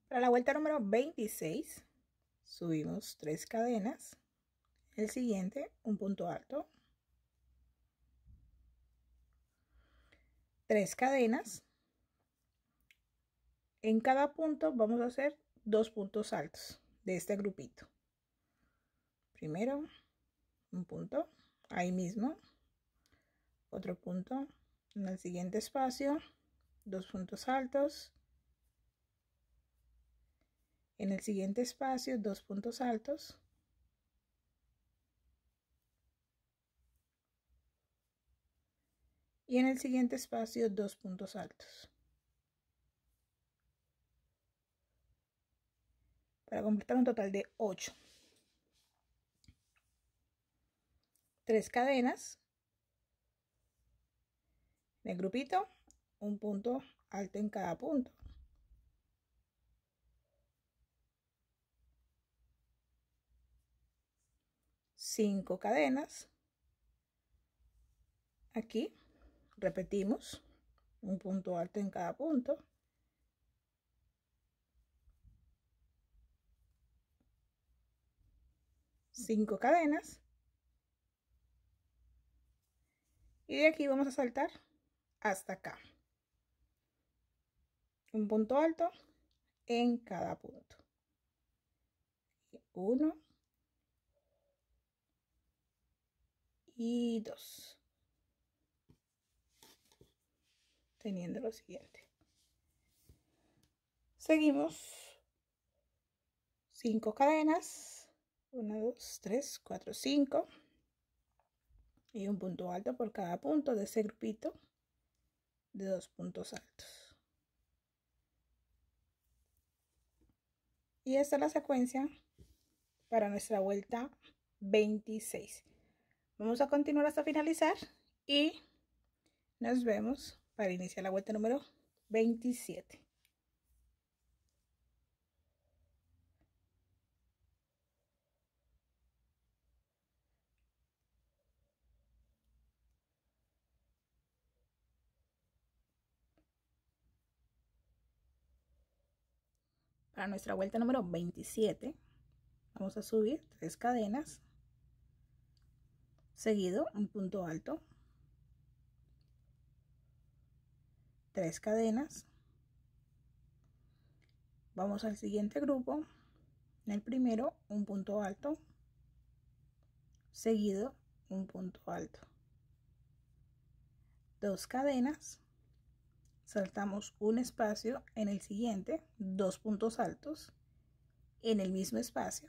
Para la vuelta número 26, subimos 3 cadenas, el siguiente un punto alto, 3 cadenas, en cada punto vamos a hacer 2 puntos altos de este grupito. Primero un punto, ahí mismo, otro punto en el siguiente espacio, 2 puntos altos, en el siguiente espacio 2 puntos altos, y en el siguiente espacio 2 puntos altos. Para completar un total de 8. 3 cadenas, en el grupito, un punto alto en cada punto. Cinco cadenas, aquí repetimos un punto alto en cada punto. Cinco cadenas, y de aquí vamos a saltar hasta acá, un punto alto en cada punto. 1 y 2, teniendo lo siguiente. Seguimos 5 cadenas, 1, 2, 3, 4, 5, y un punto alto por cada punto de ese grupito de 2 puntos altos. Y esta es la secuencia para nuestra vuelta 26. Vamos a continuar hasta finalizar y nos vemos para iniciar la vuelta número 27. Para nuestra vuelta número 27 vamos a subir 3 cadenas, seguido un punto alto, 3 cadenas, vamos al siguiente grupo, en el primero un punto alto, seguido un punto alto, 2 cadenas, saltamos un espacio, en el siguiente 2 puntos altos en el mismo espacio,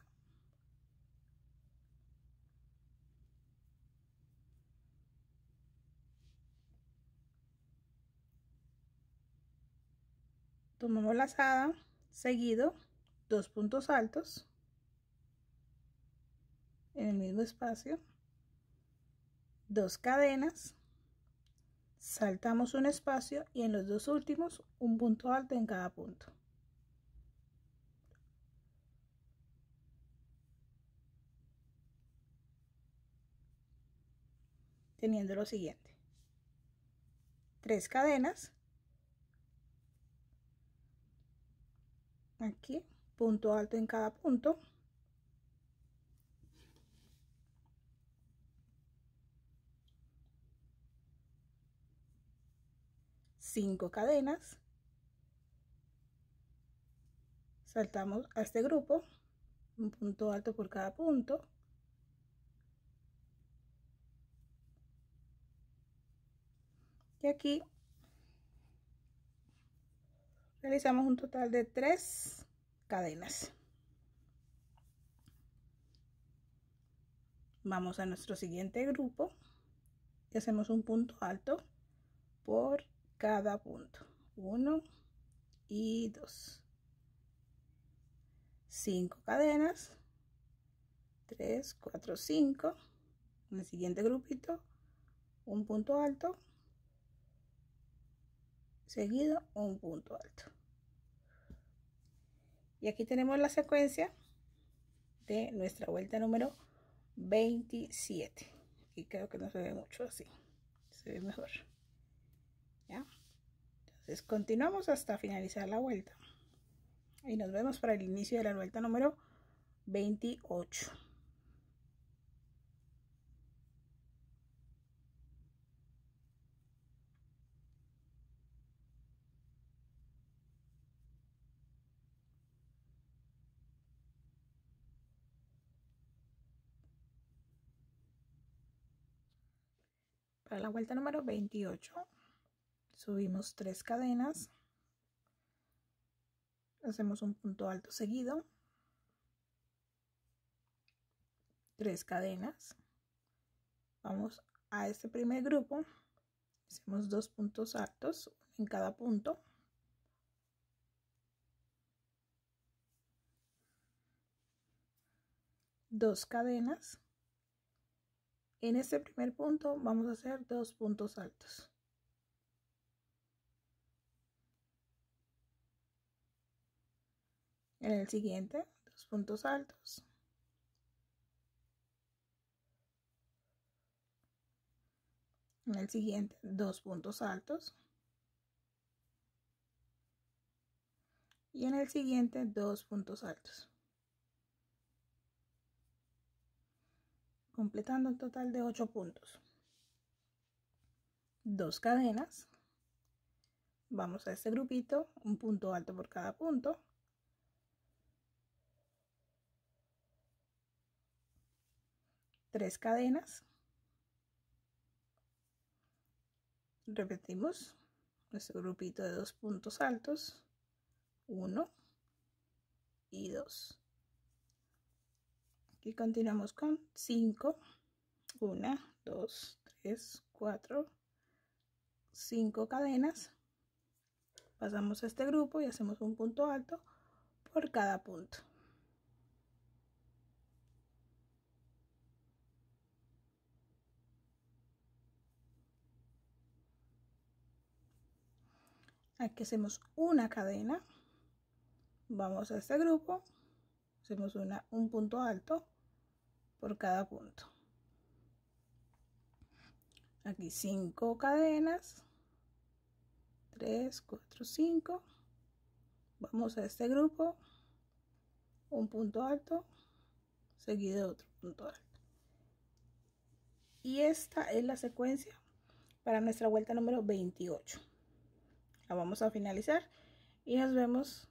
tomamos lazada, seguido 2 puntos altos en el mismo espacio, 2 cadenas, saltamos un espacio y en los dos últimos un punto alto en cada punto. Teniendo lo siguiente: 3 cadenas, aquí punto alto en cada punto, 5 cadenas, saltamos a este grupo, un punto alto por cada punto, y aquí Realizamos un total de 3 cadenas. Vamos a nuestro siguiente grupo y hacemos un punto alto por cada punto. 1 y 2. 5 cadenas. 3, 4, 5. En el siguiente grupito, un punto alto, seguido un punto alto. Y aquí tenemos la secuencia de nuestra vuelta número 27. Y creo que no se ve mucho así, se ve mejor. ¿Ya? Entonces continuamos hasta finalizar la vuelta. Y nos vemos para el inicio de la vuelta número 28. Para la vuelta número 28 subimos 3 cadenas, hacemos un punto alto seguido, 3 cadenas, vamos a este primer grupo, hacemos 2 puntos altos en cada punto, dos cadenas. En este primer punto vamos a hacer 2 puntos altos. En el siguiente, 2 puntos altos. En el siguiente, 2 puntos altos. Y en el siguiente, 2 puntos altos. Completando un total de 8 puntos. 2 cadenas. Vamos a este grupito, un punto alto por cada punto. Tres cadenas. Repetimos nuestro grupito de 2 puntos altos. 1 y 2. Aquí continuamos con 5. 1, 2, 3, 4, 5 cadenas. Pasamos a este grupo y hacemos un punto alto por cada punto. Aquí hacemos una cadena. Vamos a este grupo, hacemos un punto alto por cada punto. Aquí 5 cadenas, 3, 4, 5. Vamos a este grupo, un punto alto, seguido de otro punto alto. Y esta es la secuencia para nuestra vuelta número 28. La vamos a finalizar y nos vemos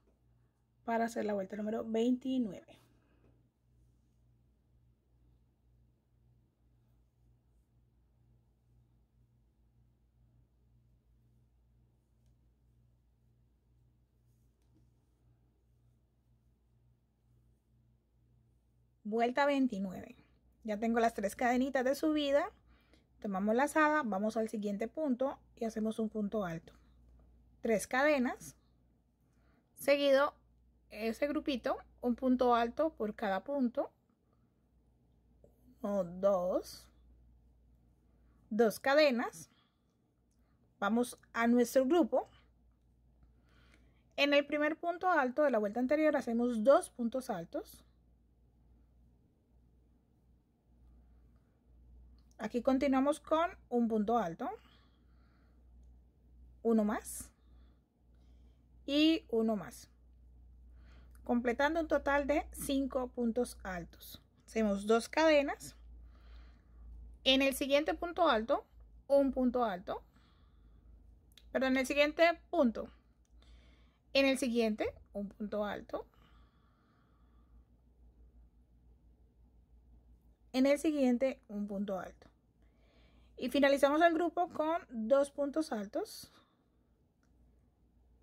para hacer la vuelta número 29. Vuelta 29. Ya tengo las 3 cadenitas de subida. Tomamos la lazada, vamos al siguiente punto y hacemos un punto alto. 3 cadenas. Seguido ese grupito, un punto alto por cada punto. 1, 2. 2 cadenas. Vamos a nuestro grupo. En el primer punto alto de la vuelta anterior hacemos 2 puntos altos. Aquí continuamos con un punto alto, uno más y uno más, completando un total de 5 puntos altos. Hacemos 2 cadenas. En el siguiente punto alto, un punto alto, perdón, en el siguiente punto, en el siguiente, un punto alto, en el siguiente, un punto alto. Y finalizamos el grupo con 2 puntos altos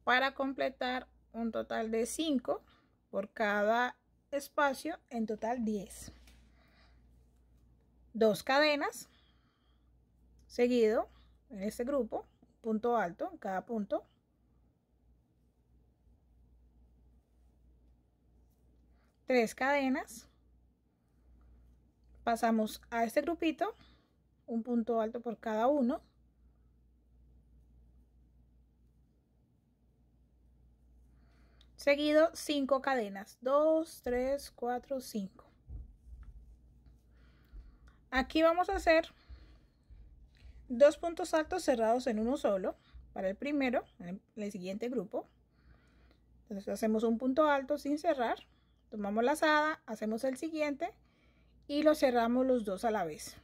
para completar un total de 5 por cada espacio, en total 10. 2 cadenas, seguido en este grupo, punto alto en cada punto. 3 cadenas, pasamos a este grupito, un punto alto por cada uno. Seguido 5 cadenas, 2, 3, 4, 5. Aquí vamos a hacer 2 puntos altos cerrados en uno solo para el primero, en el siguiente grupo. Entonces hacemos un punto alto sin cerrar, tomamos la lazada, hacemos el siguiente y lo cerramos los dos a la vez.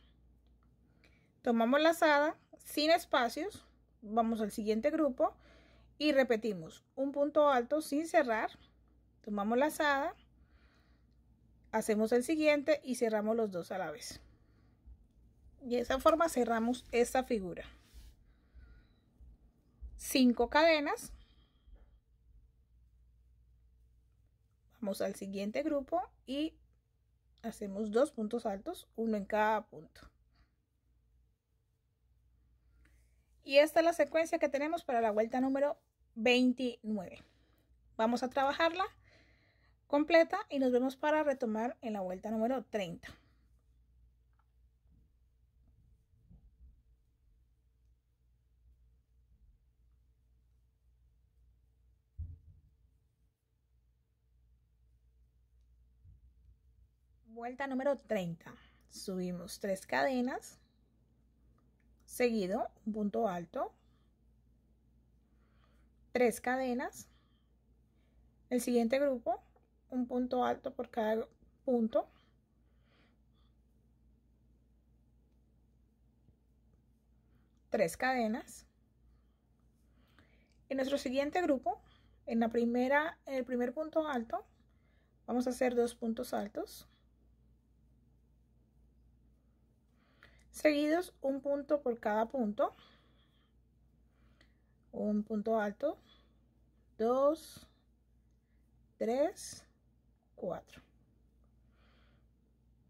Tomamos la lazada sin espacios, vamos al siguiente grupo y repetimos un punto alto sin cerrar, tomamos la lazada, hacemos el siguiente y cerramos los dos a la vez. Y de esa forma cerramos esta figura. 5 cadenas, vamos al siguiente grupo y hacemos 2 puntos altos, uno en cada punto. Y esta es la secuencia que tenemos para la vuelta número 29. Vamos a trabajarla completa y nos vemos para retomar en la vuelta número 30. Vuelta número 30. Subimos 3 cadenas, seguido un punto alto, 3 cadenas, el siguiente grupo, un punto alto por cada punto, 3 cadenas. En nuestro siguiente grupo, en el primer punto alto, vamos a hacer 2 puntos altos, seguidos un punto por cada punto, un punto alto, 2, 3, 4,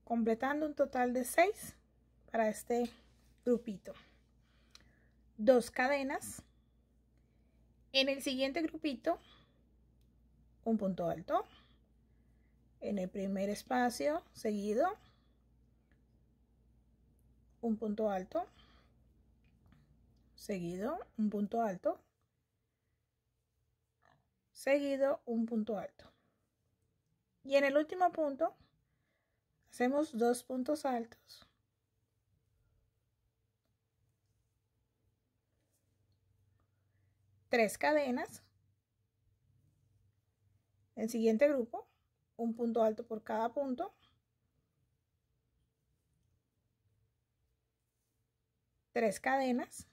completando un total de 6 para este grupito. 2 cadenas, en el siguiente grupito un punto alto, en el primer espacio seguido un punto alto, seguido un punto alto, seguido un punto alto, y en el último punto hacemos 2 puntos altos, tres cadenas, el siguiente grupo, un punto alto por cada punto, 3 cadenas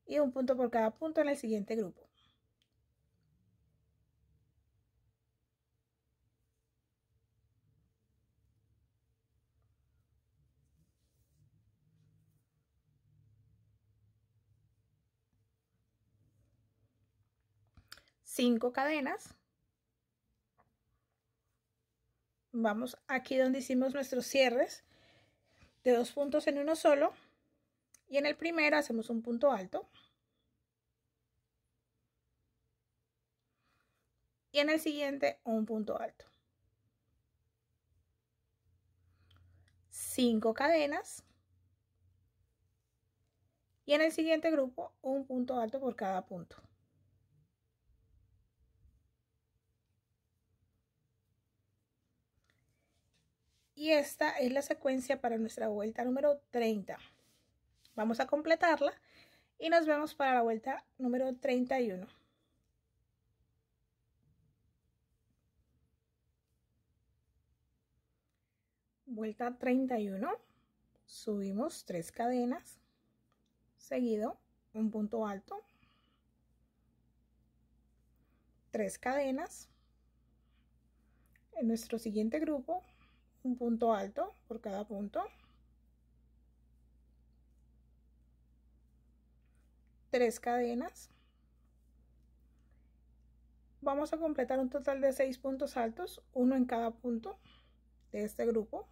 y un punto por cada punto en el siguiente grupo. Cinco cadenas. Vamos aquí donde hicimos nuestros cierres de 2 puntos en uno solo, y en el primero hacemos un punto alto y en el siguiente un punto alto. 5 cadenas y en el siguiente grupo un punto alto por cada punto. Y esta es la secuencia para nuestra vuelta número 30. Vamos a completarla y nos vemos para la vuelta número 31. Vuelta 31, subimos 3 cadenas, seguido un punto alto, 3 cadenas, en nuestro siguiente grupo un punto alto por cada punto, 3 cadenas, vamos a completar un total de 6 puntos altos, uno en cada punto de este grupo.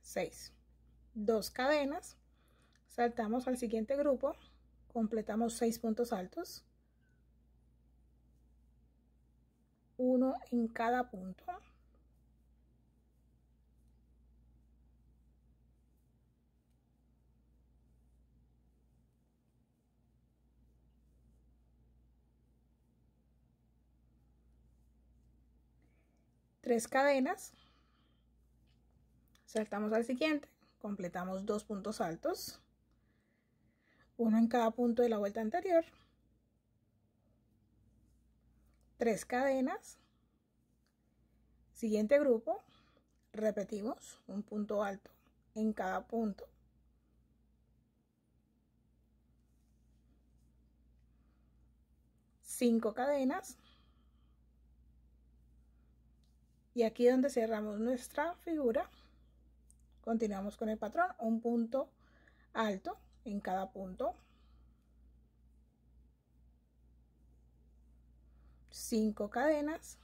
Seis. 2 cadenas, saltamos al siguiente grupo, completamos 6 puntos altos, uno en cada punto. Tres cadenas, saltamos al siguiente, completamos 2 puntos altos, uno en cada punto de la vuelta anterior. 3 cadenas, siguiente grupo, repetimos un punto alto en cada punto. 5 cadenas, y aquí donde cerramos nuestra figura, continuamos con el patrón, un punto alto en cada punto. 5 cadenas,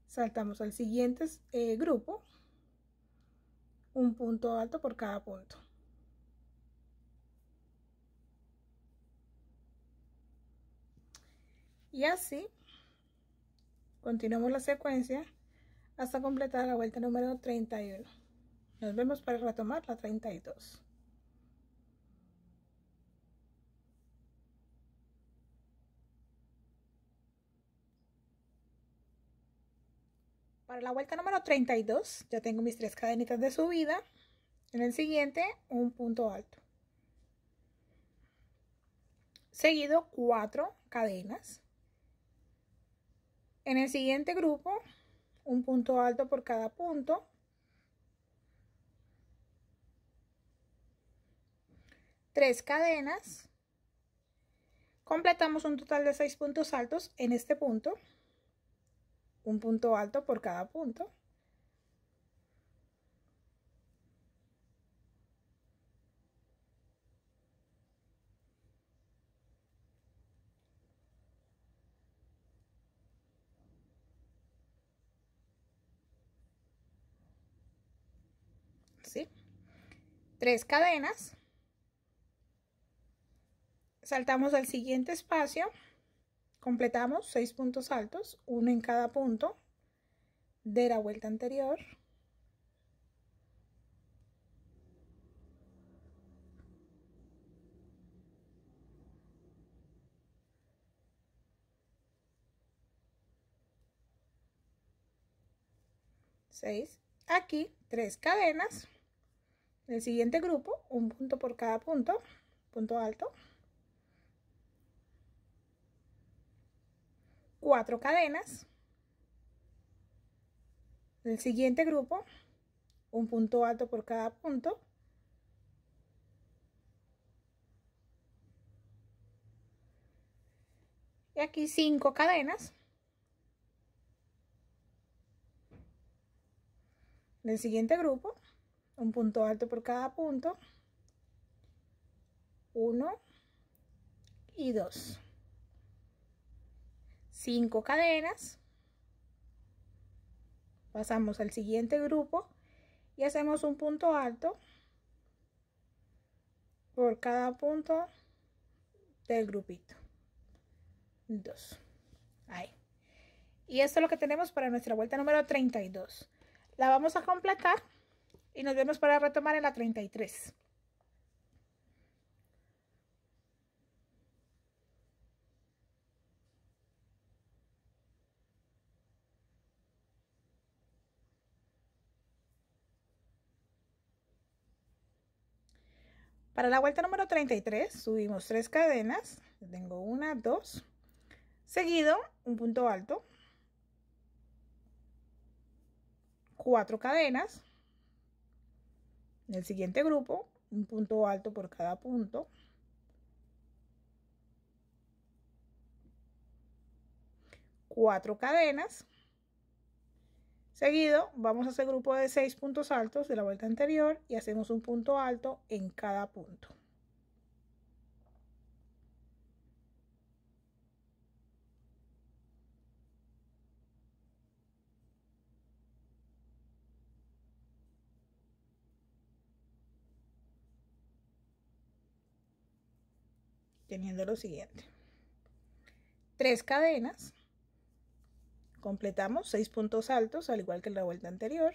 saltamos al siguiente grupo, un punto alto por cada punto. Y así continuamos la secuencia hasta completar la vuelta número 31. Nos vemos para retomar la 32. Para la vuelta número 32 ya tengo mis 3 cadenitas de subida. En el siguiente un punto alto. Seguido 4 cadenas. En el siguiente grupo un punto alto por cada punto. 3 cadenas. Completamos un total de 6 puntos altos en este punto. Un punto alto por cada punto. ¿Sí? 3 cadenas. Saltamos al siguiente espacio, completamos 6 puntos altos, uno en cada punto de la vuelta anterior. Seis. Aquí 3 cadenas. El siguiente grupo, un punto por cada punto, punto alto. 4 cadenas. El siguiente grupo, un punto alto por cada punto. Y aquí 5 cadenas. En el siguiente grupo, un punto alto por cada punto. 1 y 2. 5 cadenas. Pasamos al siguiente grupo y hacemos un punto alto por cada punto del grupito. 2. Ahí. Y esto es lo que tenemos para nuestra vuelta número 32. La vamos a completar y nos vemos para retomar en la 33. Para la vuelta número 33 subimos 3 cadenas. Tengo 1, 2. Seguido un punto alto. 4 cadenas. En el siguiente grupo, un punto alto por cada punto. Cuatro cadenas. Seguido, vamos a hacer grupo de 6 puntos altos de la vuelta anterior y hacemos un punto alto en cada punto. Teniendo lo siguiente: 3 cadenas, completamos 6 puntos altos al igual que en la vuelta anterior.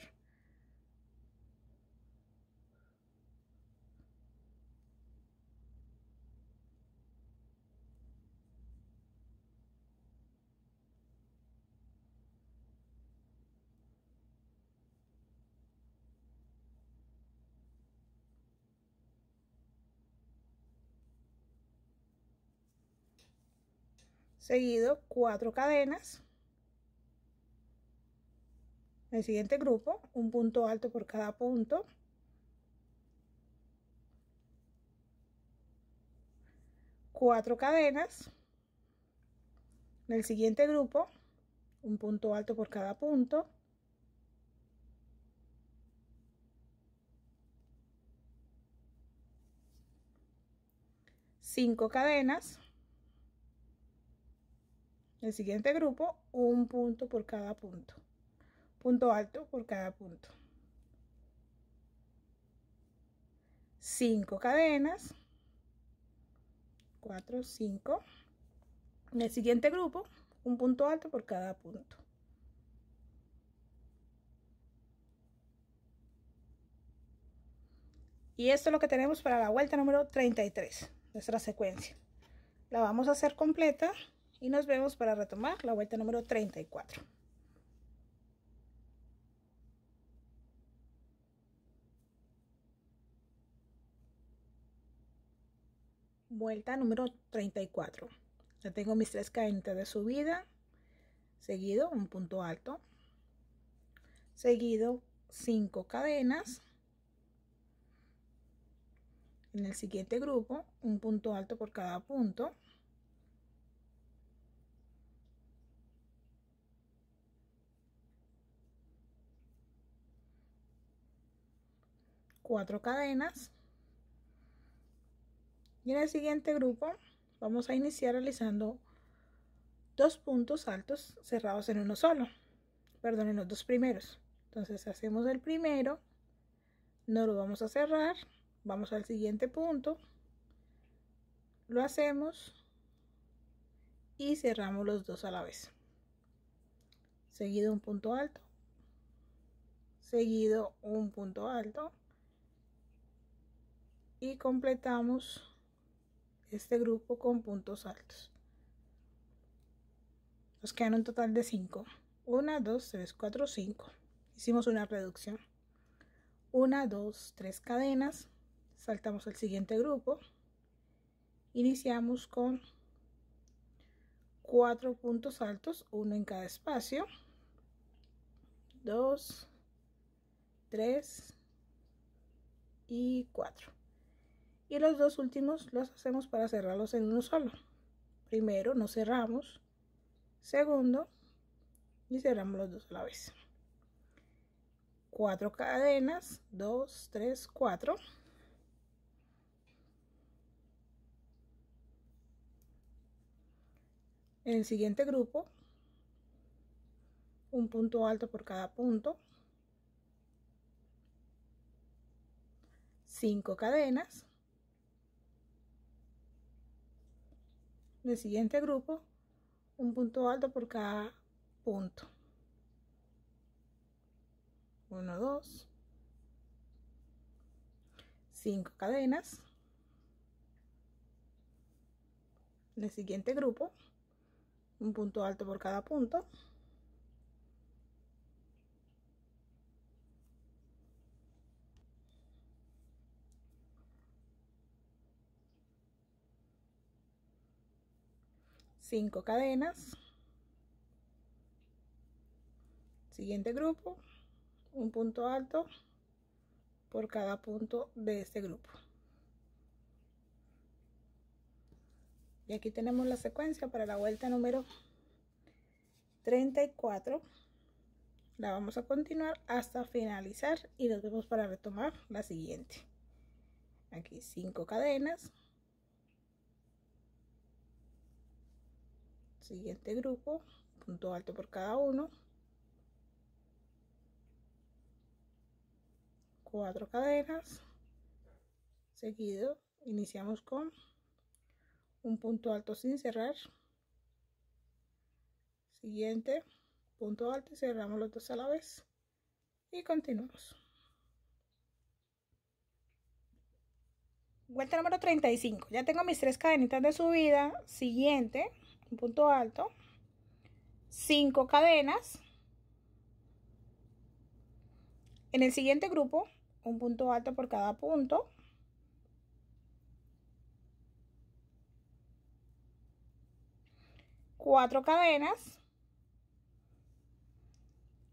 Seguido, 4 cadenas. En el siguiente grupo, un punto alto por cada punto. 4 cadenas. En el siguiente grupo, un punto alto por cada punto. 5 cadenas. En el siguiente grupo, un punto por cada punto. Punto alto por cada punto. 5 cadenas. 4, 5. En el siguiente grupo, un punto alto por cada punto. Y esto es lo que tenemos para la vuelta número 33, nuestra secuencia. La vamos a hacer completa y nos vemos para retomar la vuelta número 34. Vuelta número 34. Ya tengo mis 3 cadenitas de subida, seguido un punto alto, seguido 5 cadenas. En el siguiente grupo, un punto alto por cada punto. Cuatro cadenas. Y en el siguiente grupo vamos a iniciar realizando 2 puntos altos cerrados en uno solo, perdón, en los 2 primeros. Entonces hacemos el primero, no lo vamos a cerrar, vamos al siguiente punto, lo hacemos y cerramos los 2 a la vez. Seguido un punto alto, seguido un punto alto y completamos este grupo con puntos altos. Nos quedan un total de 5. 1, 2, 3, 4, 5. Hicimos una reducción. 1, 2, 3 cadenas. Saltamos al siguiente grupo. Iniciamos con 4 puntos altos, uno en cada espacio. 2, 3 y 4. Y los 2 últimos los hacemos para cerrarlos en uno solo. Primero nos cerramos, segundo y cerramos los 2 a la vez. 4 cadenas, 2, 3, 4. En el siguiente grupo, un punto alto por cada punto. 5 cadenas. En el siguiente grupo, un punto alto por cada punto. 1, 2, 5 cadenas. En el siguiente grupo, un punto alto por cada punto. 5 cadenas. Siguiente grupo, un punto alto por cada punto de este grupo. Y aquí tenemos la secuencia para la vuelta número 34. La vamos a continuar hasta finalizar y nos vemos para retomar la siguiente. Aquí 5 cadenas. Siguiente grupo, punto alto por cada uno. 4 cadenas. Seguido iniciamos con un punto alto sin cerrar. Siguiente punto alto y cerramos los dos a la vez y continuamos. Vuelta número 35. Ya tengo mis 3 cadenitas de subida. Siguiente, un punto alto, 5 cadenas. En el siguiente grupo, un punto alto por cada punto. Cuatro cadenas.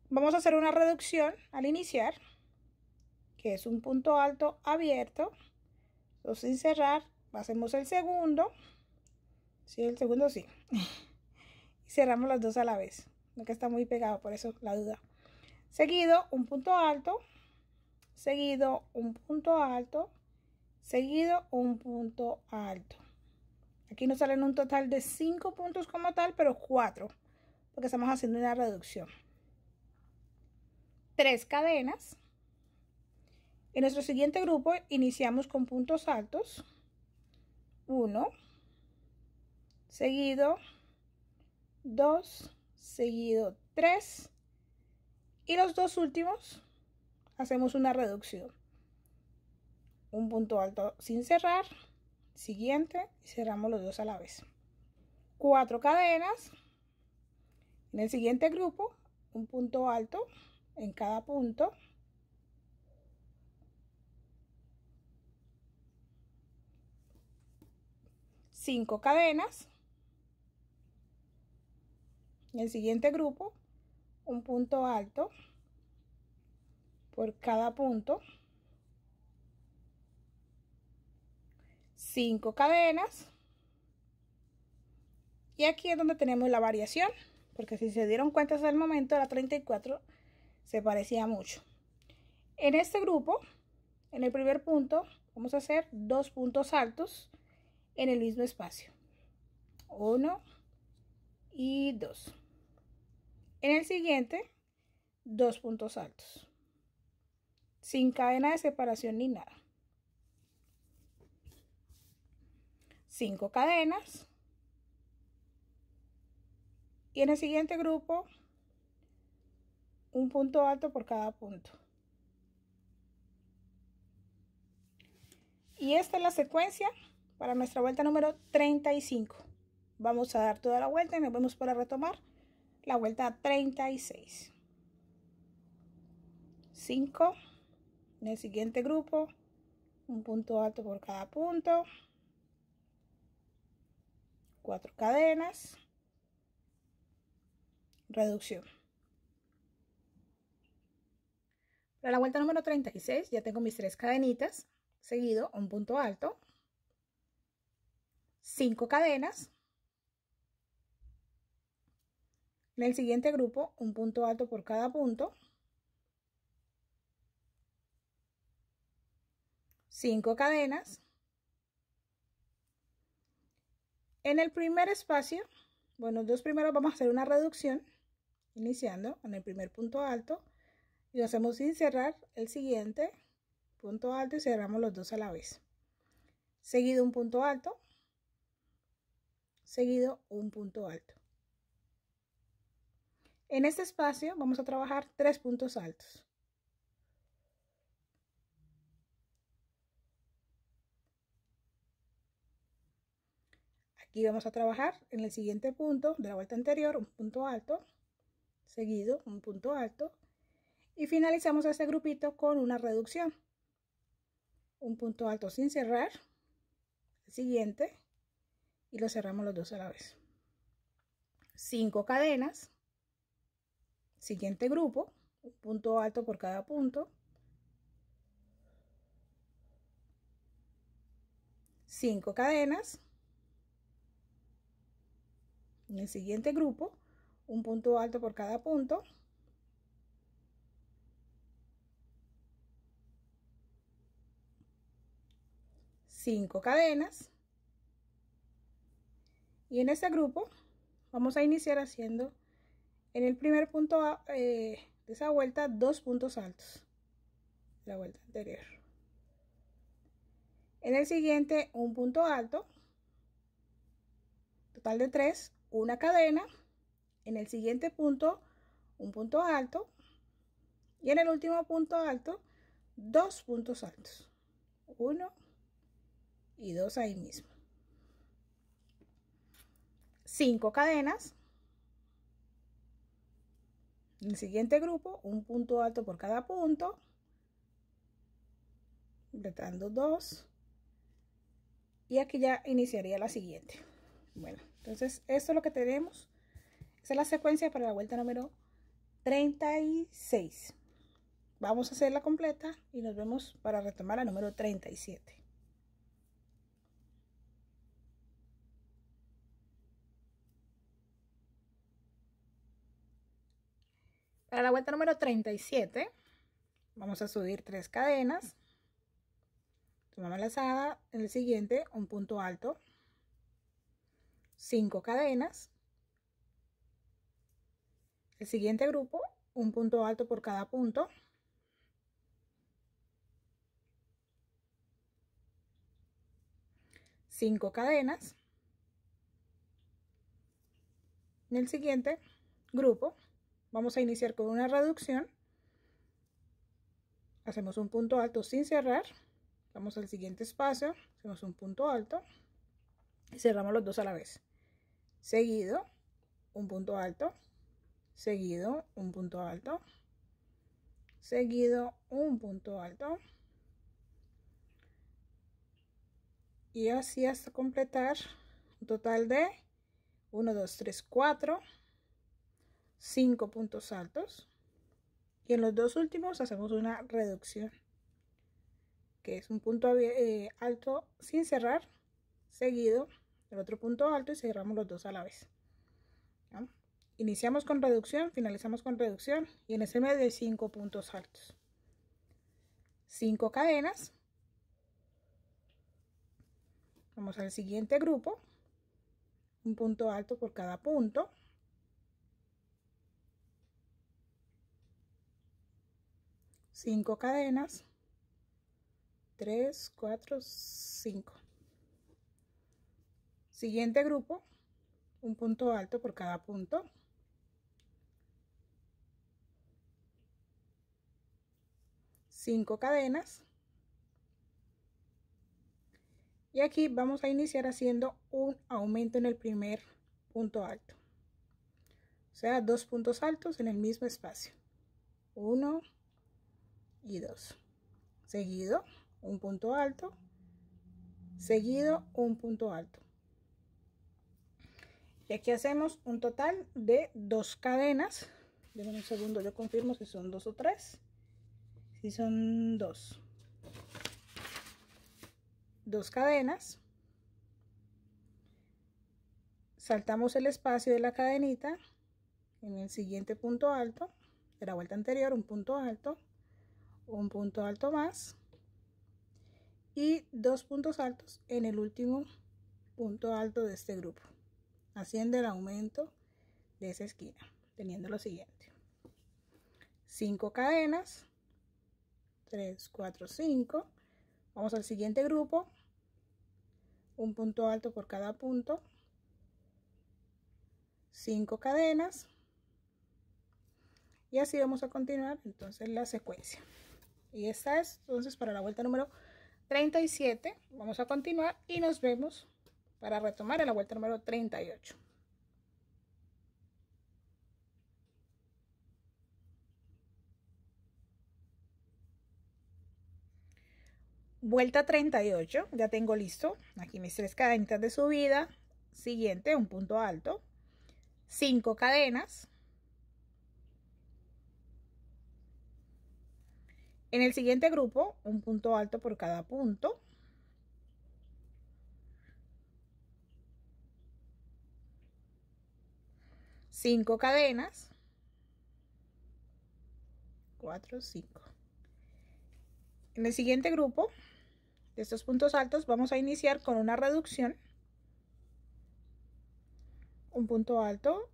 Vamos a hacer una reducción al iniciar, que es un punto alto abierto, sin cerrar. Hacemos el segundo, sí, el segundo sí, y cerramos los dos a la vez, no, que está muy pegado, por eso la duda. Seguido un punto alto, seguido un punto alto, seguido un punto alto. Aquí nos salen un total de 5 puntos como tal, pero 4, porque estamos haciendo una reducción. 3 cadenas. En nuestro siguiente grupo iniciamos con puntos altos. 1, seguido 2, seguido 3. Y los dos últimos hacemos una reducción. Un punto alto sin cerrar. Siguiente y cerramos los dos a la vez. 4 cadenas. En el siguiente grupo, un punto alto en cada punto. 5 cadenas. En el siguiente grupo, un punto alto por cada punto. 5 cadenas. Y aquí es donde tenemos la variación, porque si se dieron cuenta hasta el momento, la 34 se parecía mucho. En este grupo, en el primer punto, vamos a hacer 2 puntos altos en el mismo espacio. 1 y 2. En el siguiente, 2 puntos altos, sin cadena de separación ni nada. 5 cadenas. Y en el siguiente grupo, un punto alto por cada punto. Y esta es la secuencia para nuestra vuelta número 35. Vamos a dar toda la vuelta y nos vemos para retomar la vuelta 36. 5. En el siguiente grupo, un punto alto por cada punto. 4 cadenas. Reducción. Para la vuelta número 36 ya tengo mis 3 cadenitas, seguido un punto alto, 5 cadenas. En el siguiente grupo, un punto alto por cada punto, 5 cadenas. En el primer espacio, bueno, los dos primeros vamos a hacer una reducción, iniciando en el primer punto alto, y lo hacemos sin cerrar el siguiente punto alto y cerramos los dos a la vez. Seguido un punto alto, seguido un punto alto. En este espacio vamos a trabajar 3 puntos altos. Aquí vamos a trabajar en el siguiente punto de la vuelta anterior, un punto alto, seguido un punto alto, y finalizamos este grupito con una reducción. Un punto alto sin cerrar, el siguiente, y lo cerramos los dos a la vez. 5 cadenas, siguiente grupo, un punto alto por cada punto, 5 cadenas. En el siguiente grupo, un punto alto por cada punto. Cinco cadenas. Y en este grupo vamos a iniciar haciendo en el primer punto de esa vuelta 2 puntos altos de la vuelta anterior. En el siguiente un punto alto, total de 3, una cadena. En el siguiente punto un punto alto y en el último punto alto 2 puntos altos, 1 y 2 ahí mismo. 5 cadenas. En el siguiente grupo un punto alto por cada punto, completando 2, y aquí ya iniciaría la siguiente. Bueno, entonces esto es lo que tenemos. Esa es la secuencia para la vuelta número 36. Vamos a hacerla completa y nos vemos para retomar la número 37. Para la vuelta número 37 vamos a subir 3 cadenas, tomamos lazada, en el siguiente un punto alto, 5 cadenas, el siguiente grupo un punto alto por cada punto, 5 cadenas, en el siguiente grupo vamos a iniciar con una reducción, hacemos un punto alto sin cerrar, vamos al siguiente espacio, hacemos un punto alto y cerramos los dos a la vez, seguido un punto alto, seguido un punto alto, seguido un punto alto, y así hasta completar un total de 1, 2, 3, 4, 5 puntos altos, y en los dos últimos hacemos una reducción, que es un punto alto sin cerrar, seguido del otro punto alto, y cerramos los dos a la vez. ¿No? Iniciamos con reducción, finalizamos con reducción, y en ese medio hay 5 puntos altos. 5 cadenas. Vamos al siguiente grupo, un punto alto por cada punto, 5 cadenas, 3, 4, 5. Siguiente grupo, un punto alto por cada punto, 5 cadenas, y aquí vamos a iniciar haciendo un aumento en el primer punto alto, o sea, 2 puntos altos en el mismo espacio, 1 y 2, seguido un punto alto, seguido un punto alto, y aquí hacemos un total de 2 cadenas. Denme un segundo, yo confirmo si son 2 o 3. Si son 2 cadenas, saltamos el espacio de la cadenita en el siguiente punto alto de la vuelta anterior, un punto alto más, y 2 puntos altos en el último punto alto de este grupo, haciendo el aumento de esa esquina, teniendo lo siguiente: 5 cadenas, 3, 4, 5. Vamos al siguiente grupo, un punto alto por cada punto, 5 cadenas, y así vamos a continuar entonces la secuencia. Y esta es entonces para la vuelta número 37. Vamos a continuar y nos vemos para retomar en la vuelta número 38. Vuelta 38, ya tengo listo aquí mis 3 cadenitas de subida. Siguiente, un punto alto, 5 cadenas. En el siguiente grupo, un punto alto por cada punto, 5 cadenas, 4, 5. En el siguiente grupo de estos puntos altos vamos a iniciar con una reducción, un punto alto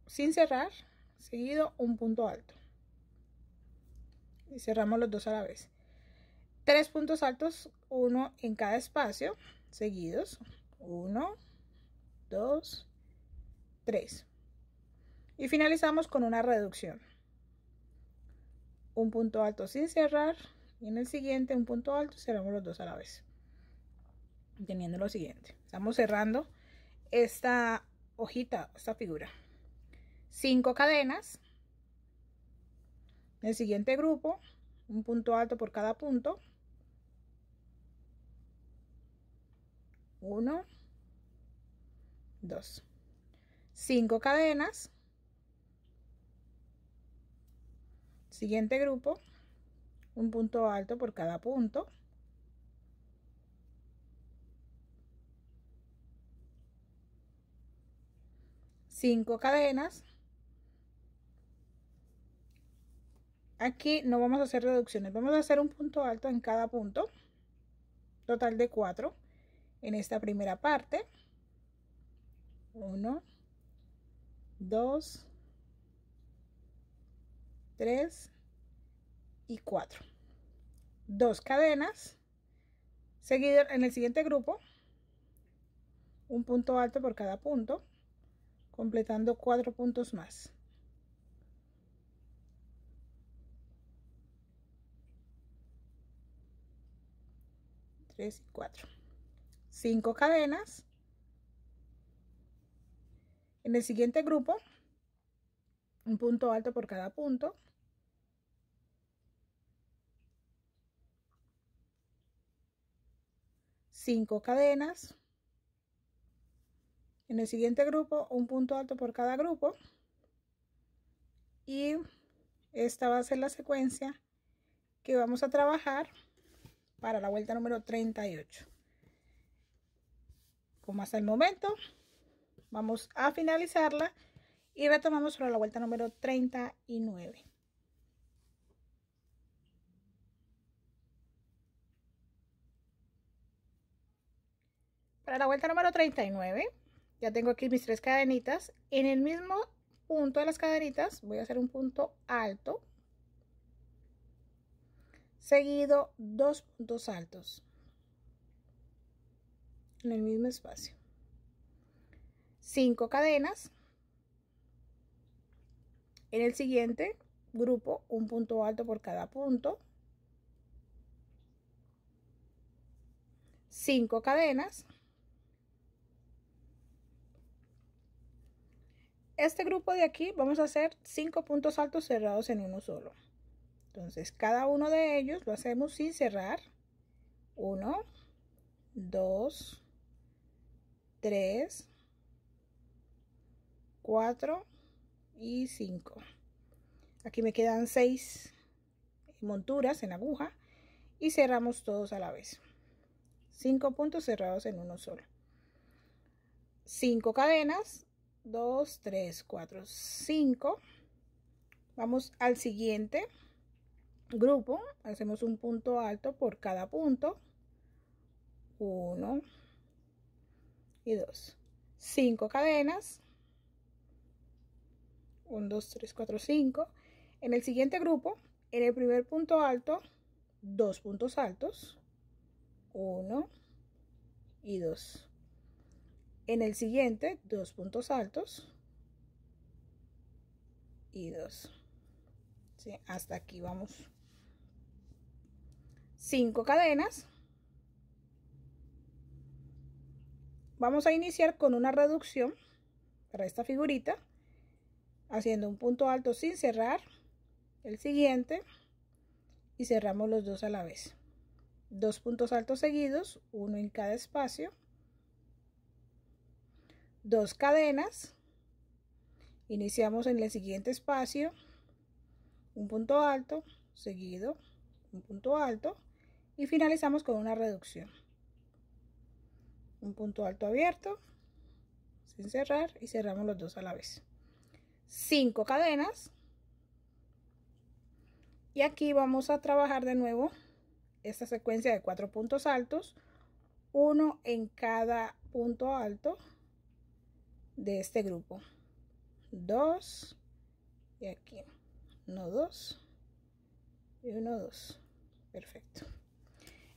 sin cerrar, seguido un punto alto, y cerramos los dos a la vez. 3 puntos altos, uno en cada espacio, seguidos, 1, 2, 3, y finalizamos con una reducción, un punto alto sin cerrar, y en el siguiente un punto alto, cerramos los dos a la vez, teniendo lo siguiente. Estamos cerrando esta hojita, esta figura. 5 cadenas. En el siguiente grupo, un punto alto por cada punto, 1, 2, 5 cadenas. Siguiente grupo, un punto alto por cada punto, 5 cadenas. Aquí no vamos a hacer reducciones, vamos a hacer un punto alto en cada punto, total de 4 en esta primera parte, 1, 2, 3 y 4. 2 cadenas, seguido en el siguiente grupo, un punto alto por cada punto, completando 4 puntos más. 3 y 4. 5 cadenas. En el siguiente grupo, un punto alto por cada punto, 5 cadenas. En el siguiente grupo, un punto alto por cada grupo, y esta va a ser la secuencia que vamos a trabajar para la vuelta número 38. Como hasta el momento, vamos a finalizarla y retomamos para la vuelta número 39. Para la vuelta número 39, ya tengo aquí mis 3 cadenitas. En el mismo punto de las cadenitas voy a hacer un punto alto, seguido 2 puntos altos en el mismo espacio. 5 cadenas. En el siguiente grupo, un punto alto por cada punto, 5 cadenas. Este grupo de aquí vamos a hacer 5 puntos altos cerrados en uno solo. Entonces cada uno de ellos lo hacemos sin cerrar. 1, 2, 3, 4 y 5. Aquí me quedan 6 monturas en aguja y cerramos todos a la vez. 5 puntos cerrados en uno solo. 5 cadenas, 2, 3, 4, 5. Vamos al siguiente grupo, hacemos un punto alto por cada punto, 1 y 2. 5 cadenas, 1, 2, 3, 4, 5. En el siguiente grupo, en el primer punto alto, 2 puntos altos, 1 y 2. En el siguiente, 2 puntos altos y 2. ¿Sí? Hasta aquí vamos. 5 cadenas. Vamos a iniciar con una reducción para esta figurita, haciendo un punto alto sin cerrar, el siguiente, y cerramos los dos a la vez. 2 puntos altos seguidos, uno en cada espacio, 2 cadenas. Iniciamos en el siguiente espacio, un punto alto, seguido, un punto alto, y finalizamos con una reducción. Un punto alto abierto, sin cerrar, y cerramos los dos a la vez. 5 cadenas. Y aquí vamos a trabajar de nuevo esta secuencia de 4 puntos altos, uno en cada punto alto de este grupo. 2 y aquí 1, 2 y 1, 2. Perfecto.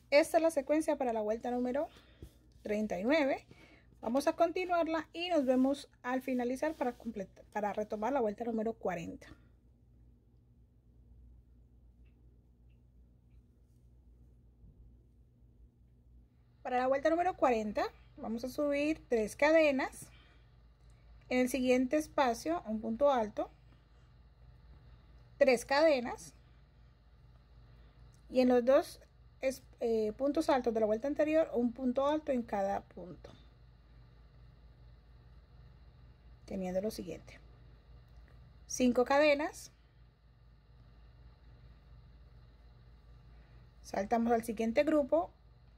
Esta es la secuencia para la vuelta número 39. Vamos a continuarla y nos vemos al finalizar para retomar la vuelta número 40. Para la vuelta número 40 vamos a subir 3 cadenas. En el siguiente espacio un punto alto, 3 cadenas, y en los dos puntos altos de la vuelta anterior un punto alto en cada punto, teniendo lo siguiente: 5 cadenas, saltamos al siguiente grupo,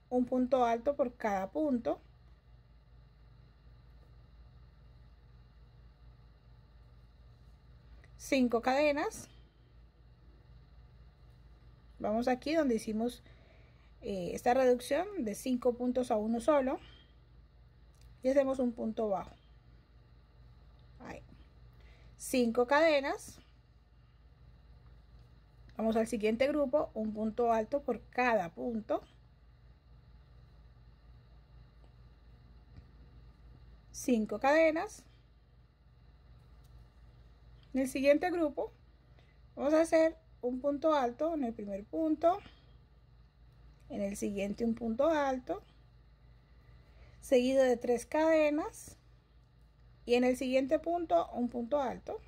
un punto alto por cada punto, cinco cadenas, vamos aquí donde hicimos esta reducción de 5 puntos a uno solo y hacemos un punto bajo. Ahí. 5 cadenas, vamos al siguiente grupo, un punto alto por cada punto, 5 cadenas. En el siguiente grupo vamos a hacer un punto alto en el primer punto, en el siguiente un punto alto, seguido de 3 cadenas, y en el siguiente punto un punto alto,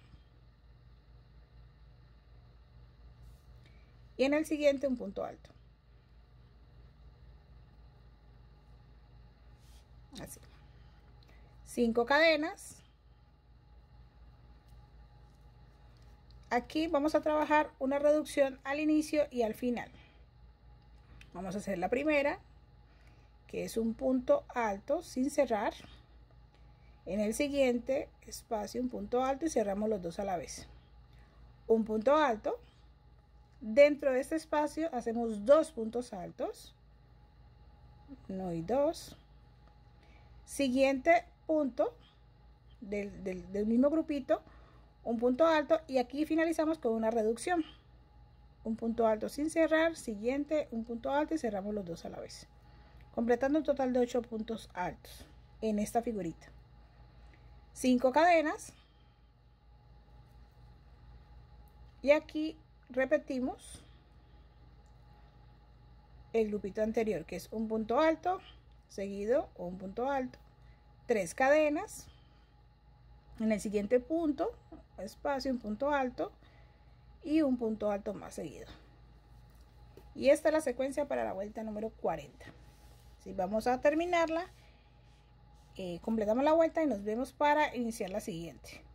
y en el siguiente un punto alto. Así. 5 cadenas. Aquí vamos a trabajar una reducción al inicio y al final. Vamos a hacer la primera, que es un punto alto sin cerrar. En el siguiente espacio un punto alto y cerramos los dos a la vez. Un punto alto. Dentro de este espacio hacemos 2 puntos altos. 1 y 2. Siguiente punto del mismo grupito, un punto alto, y aquí finalizamos con una reducción. Un punto alto sin cerrar, siguiente, un punto alto y cerramos los dos a la vez, completando un total de 8 puntos altos en esta figurita. 5 cadenas, y aquí repetimos el grupito anterior, que es un punto alto seguido un punto alto, 3 cadenas, en el siguiente punto espacio un punto alto y un punto alto más seguido. Y esta es la secuencia para la vuelta número 40. Si vamos a terminarla, completamos la vuelta y nos vemos para iniciar la siguiente.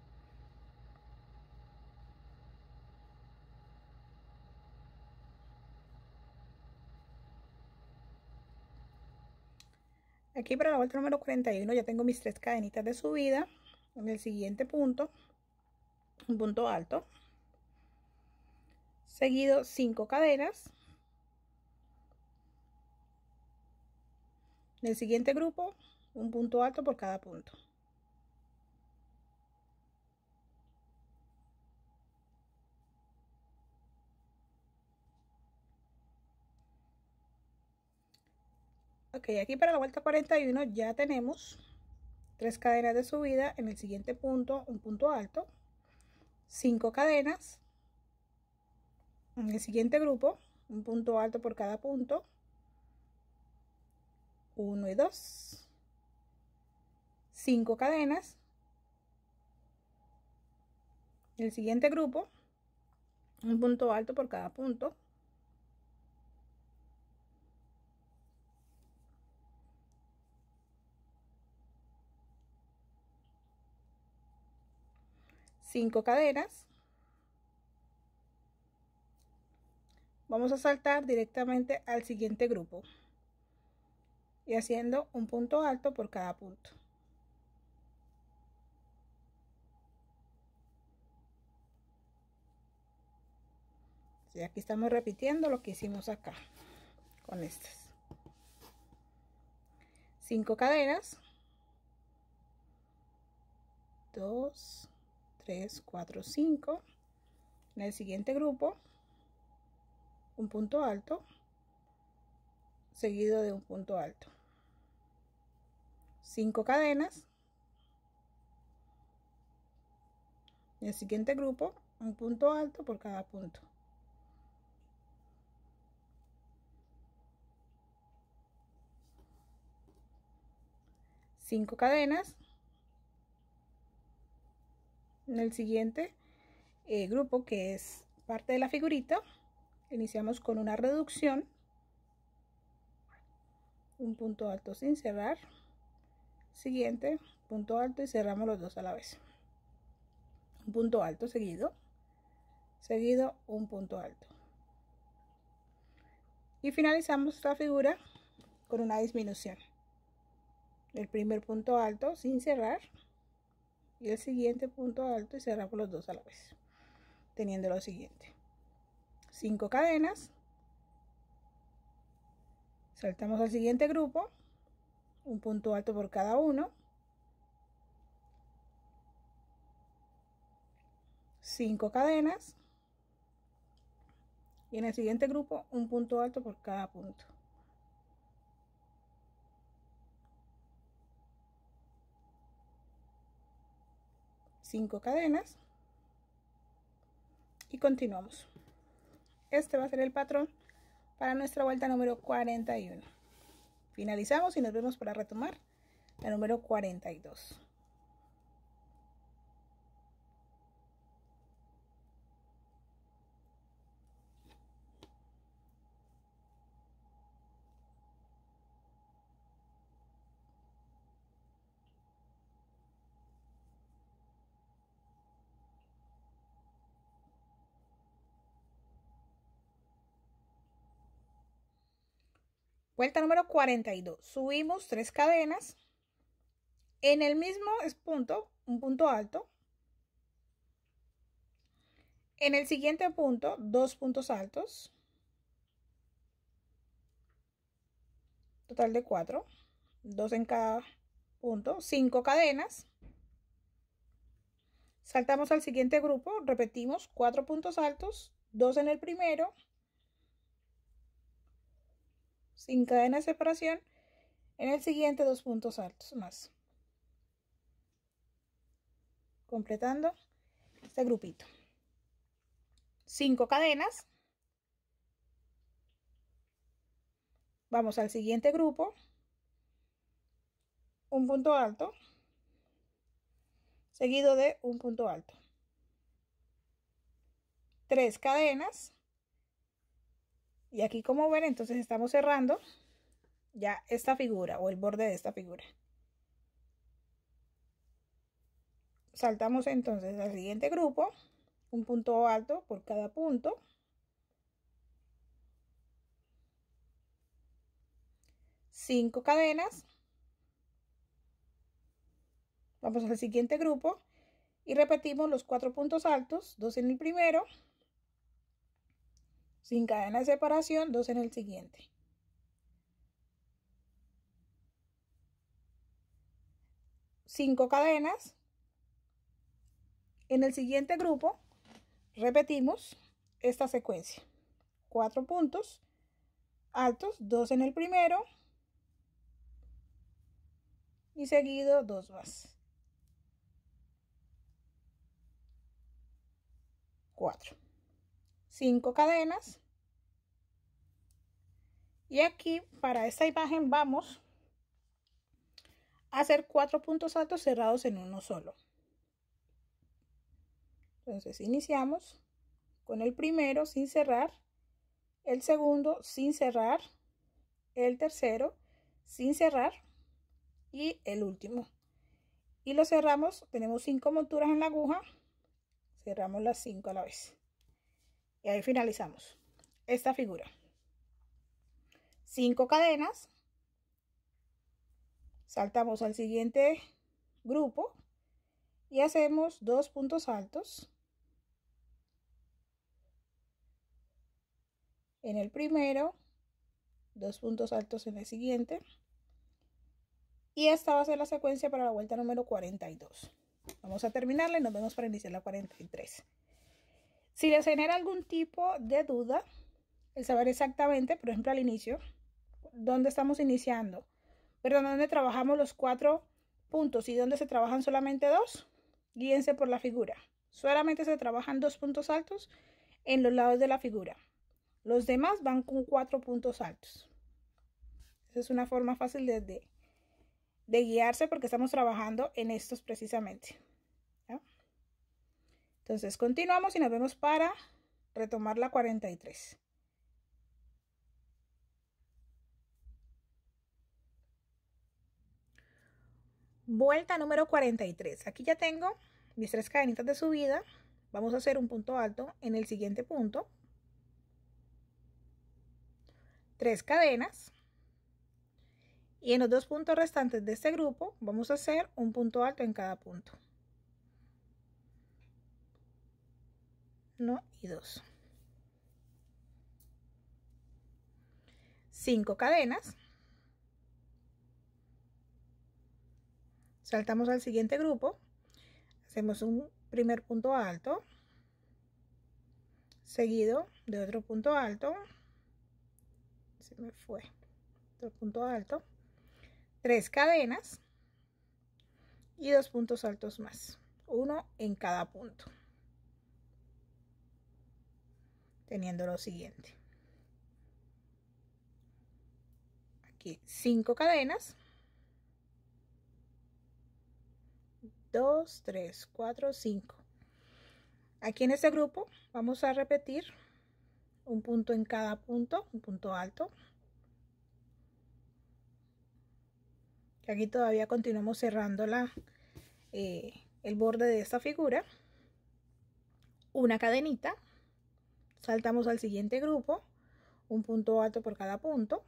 Aquí para la vuelta número 41 ya tengo mis 3 cadenitas de subida. En el siguiente punto un punto alto, seguido 5 cadenas. En el siguiente grupo un punto alto por cada punto. Ok, aquí para la vuelta 41 ya tenemos 3 cadenas de subida. En el siguiente punto un punto alto, 5 cadenas. En el siguiente grupo un punto alto por cada punto, 1 y 2, 5 cadenas. En el siguiente grupo un punto alto por cada punto, 5 cadenas. Vamos a saltar directamente al siguiente grupo y haciendo un punto alto por cada punto. Y aquí estamos repitiendo lo que hicimos acá con estas 5 cadenas, 2, 3, 4, 5. En el siguiente grupo un punto alto seguido de un punto alto, 5 cadenas. En el siguiente grupo un punto alto por cada punto, 5 cadenas. En el siguiente grupo, que es parte de la figurita, iniciamos con una reducción, un punto alto sin cerrar, siguiente punto alto y cerramos los dos a la vez, un punto alto seguido un punto alto, y finalizamos la figura con una disminución, el primer punto alto sin cerrar y el siguiente punto alto y cerramos los dos a la vez, teniendo lo siguiente: 5 cadenas, saltamos al siguiente grupo, un punto alto por cada uno, 5 cadenas, y en el siguiente grupo un punto alto por cada punto, 5 cadenas, y continuamos. Este va a ser el patrón para nuestra vuelta número 41. Finalizamos y nos vemos para retomar la número 42. Vuelta número 42. Subimos 3 cadenas. En el mismo punto, un punto alto. En el siguiente punto, 2 puntos altos. Total de 4. 2 en cada punto. 5 cadenas. Saltamos al siguiente grupo. Repetimos 4 puntos altos. 2 en el primero. Sin cadena de separación. En el siguiente 2 puntos altos más, completando este grupito. 5 cadenas. Vamos al siguiente grupo, un punto alto seguido de un punto alto, 3 cadenas, y aquí, como ven, entonces estamos cerrando ya esta figura o el borde de esta figura. Saltamos entonces al siguiente grupo, un punto alto por cada punto, 5 cadenas. Vamos al siguiente grupo y repetimos los 4 puntos altos, 2 en el primero, sin cadena de separación, 2 en el siguiente. Cinco cadenas. En el siguiente grupo repetimos esta secuencia: 4 puntos altos, 2 en el primero y seguido 2 más, 4, 5 cadenas. Y aquí, para esta imagen, vamos a hacer 4 puntos altos cerrados en uno solo. Entonces iniciamos con el primero sin cerrar, el segundo sin cerrar, el tercero sin cerrar y el último, y lo cerramos. Tenemos 5 monturas en la aguja, cerramos las 5 a la vez y ahí finalizamos esta figura. 5 cadenas, saltamos al siguiente grupo y hacemos 2 puntos altos, en el primero, 2 puntos altos en el siguiente. Y esta va a ser la secuencia para la vuelta número 42. Vamos a terminarla y nos vemos para iniciar la 43. Si les genera algún tipo de duda, el saber exactamente, por ejemplo, al inicio, dónde estamos iniciando, perdón, dónde trabajamos los 4 puntos y dónde se trabajan solamente 2, guíense por la figura. Solamente se trabajan 2 puntos altos en los lados de la figura. Los demás van con 4 puntos altos. Esa es una forma fácil de guiarse porque estamos trabajando en estos precisamente. ¿Ya? Entonces continuamos y nos vemos para retomar la 43. Vuelta número 43. Aquí ya tengo mis 3 cadenitas de subida. Vamos a hacer un punto alto en el siguiente punto. 3 cadenas. Y en los 2 puntos restantes de este grupo vamos a hacer un punto alto en cada punto. 1 y 2. 5 cadenas. Saltamos al siguiente grupo. Hacemos un primer punto alto. Seguido de otro punto alto. Se me fue. Otro punto alto. 3 cadenas. Y 2 puntos altos más. 1 en cada punto. Teniendo lo siguiente. Aquí 5 cadenas. 2, 3, 4, 5. Aquí en este grupo vamos a repetir un punto en cada punto, un punto alto. Que aquí todavía continuamos cerrando el borde de esta figura. Una cadenita. Saltamos al siguiente grupo, un punto alto por cada punto.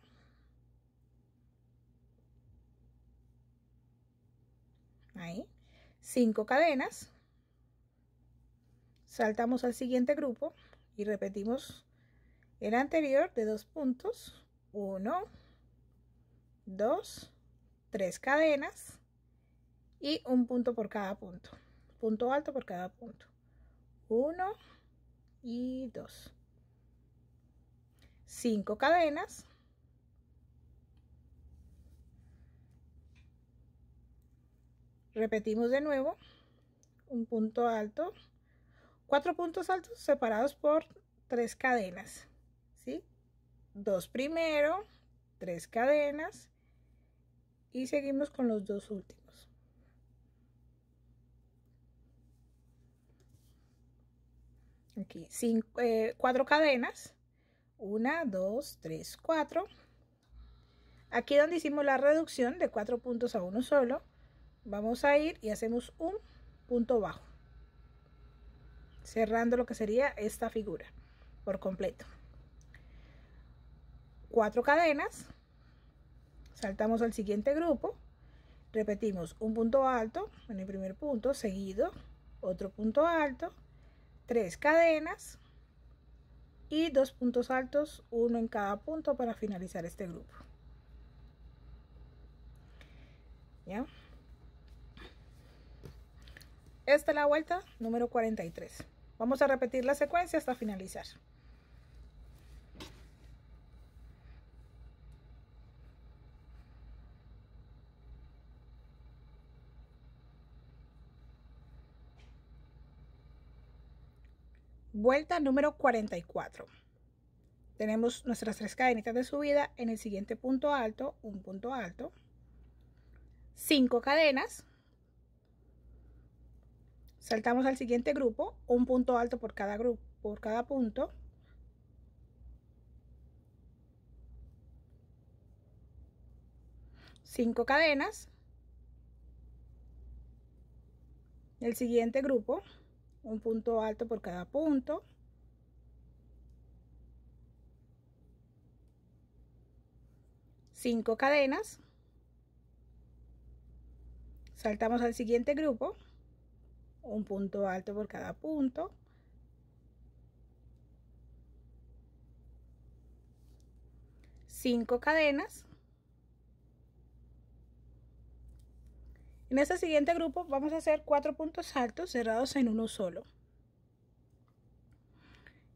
Ahí. 5 cadenas. Saltamos al siguiente grupo y repetimos el anterior de 2 puntos. 1, 2, 3 cadenas y un punto por cada punto. Punto alto por cada punto. 1 y 2. 5 cadenas. Repetimos de nuevo un punto alto. 4 puntos altos separados por 3 cadenas. ¿Sí? 2 primero, 3 cadenas y seguimos con los 2 últimos. Aquí 4 cadenas. 1, 2, 3, 4. Aquí donde hicimos la reducción de 4 puntos a uno solo, vamos a ir y hacemos un punto bajo, cerrando lo que sería esta figura por completo. 4 cadenas. Saltamos al siguiente grupo. Repetimos un punto alto en el primer punto, seguido otro punto alto, 3 cadenas y 2 puntos altos, uno en cada punto para finalizar este grupo. ¿Ya? Esta es la vuelta número 43. Vamos a repetir la secuencia hasta finalizar. Vuelta número 44. Tenemos nuestras 3 cadenitas de subida en el siguiente punto alto, un punto alto, 5 cadenas. Saltamos al siguiente grupo, un punto alto por cada grupo, por cada punto. Cinco cadenas. El siguiente grupo, un punto alto por cada punto. Cinco cadenas. Saltamos al siguiente grupo, un punto alto por cada punto. 5 cadenas. En este siguiente grupo vamos a hacer 4 puntos altos cerrados en uno solo.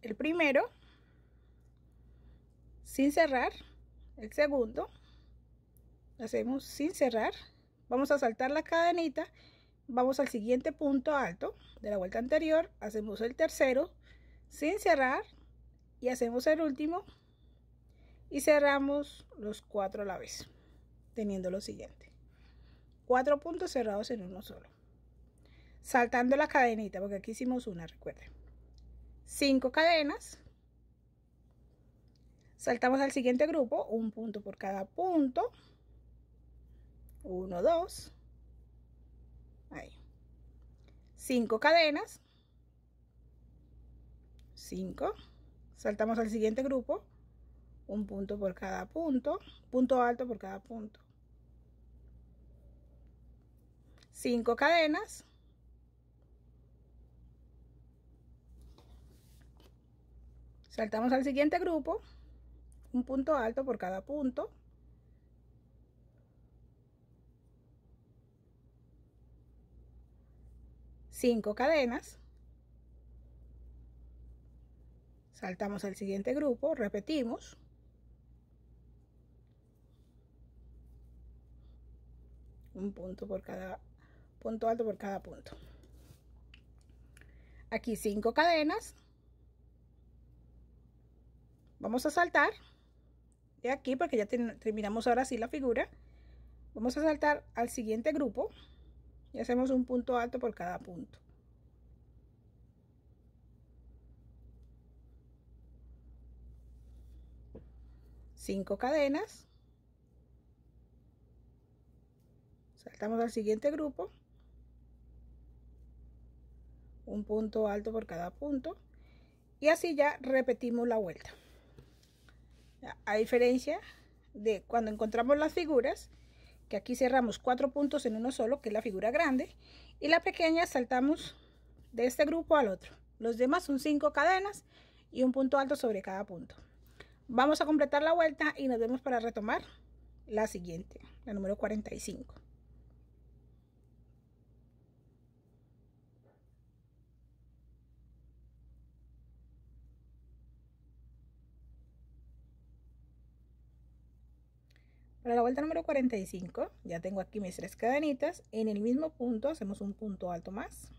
El primero sin cerrar, el segundo hacemos sin cerrar, vamos a saltar la cadenita, vamos al siguiente punto alto de la vuelta anterior, hacemos el tercero sin cerrar y hacemos el último y cerramos los 4 a la vez, teniendo lo siguiente: 4 puntos cerrados en uno solo, saltando la cadenita, porque aquí hicimos una, recuerden, 5 cadenas, saltamos al siguiente grupo, un punto por cada punto, 1, 2, ahí, 5 cadenas, 5, saltamos al siguiente grupo, un punto por cada punto, punto alto por cada punto, 5 cadenas, saltamos al siguiente grupo, un punto alto por cada punto, 5 cadenas, saltamos al siguiente grupo, repetimos, un punto por cada punto alto por cada punto, aquí 5 cadenas, vamos a saltar de aquí porque ya terminamos ahora sí la figura, vamos a saltar al siguiente grupo y hacemos un punto alto por cada punto, cinco cadenas, saltamos al siguiente grupo, un punto alto por cada punto y así ya repetimos la vuelta. A diferencia de cuando encontramos las figuras, que aquí cerramos 4 puntos en uno solo, que es la figura grande, y la pequeña saltamos de este grupo al otro. Los demás son 5 cadenas y un punto alto sobre cada punto. Vamos a completar la vuelta y nos vemos para retomar la siguiente, la número 45. Para la vuelta número 45 ya tengo aquí mis 3 cadenitas, en el mismo punto hacemos un punto alto más,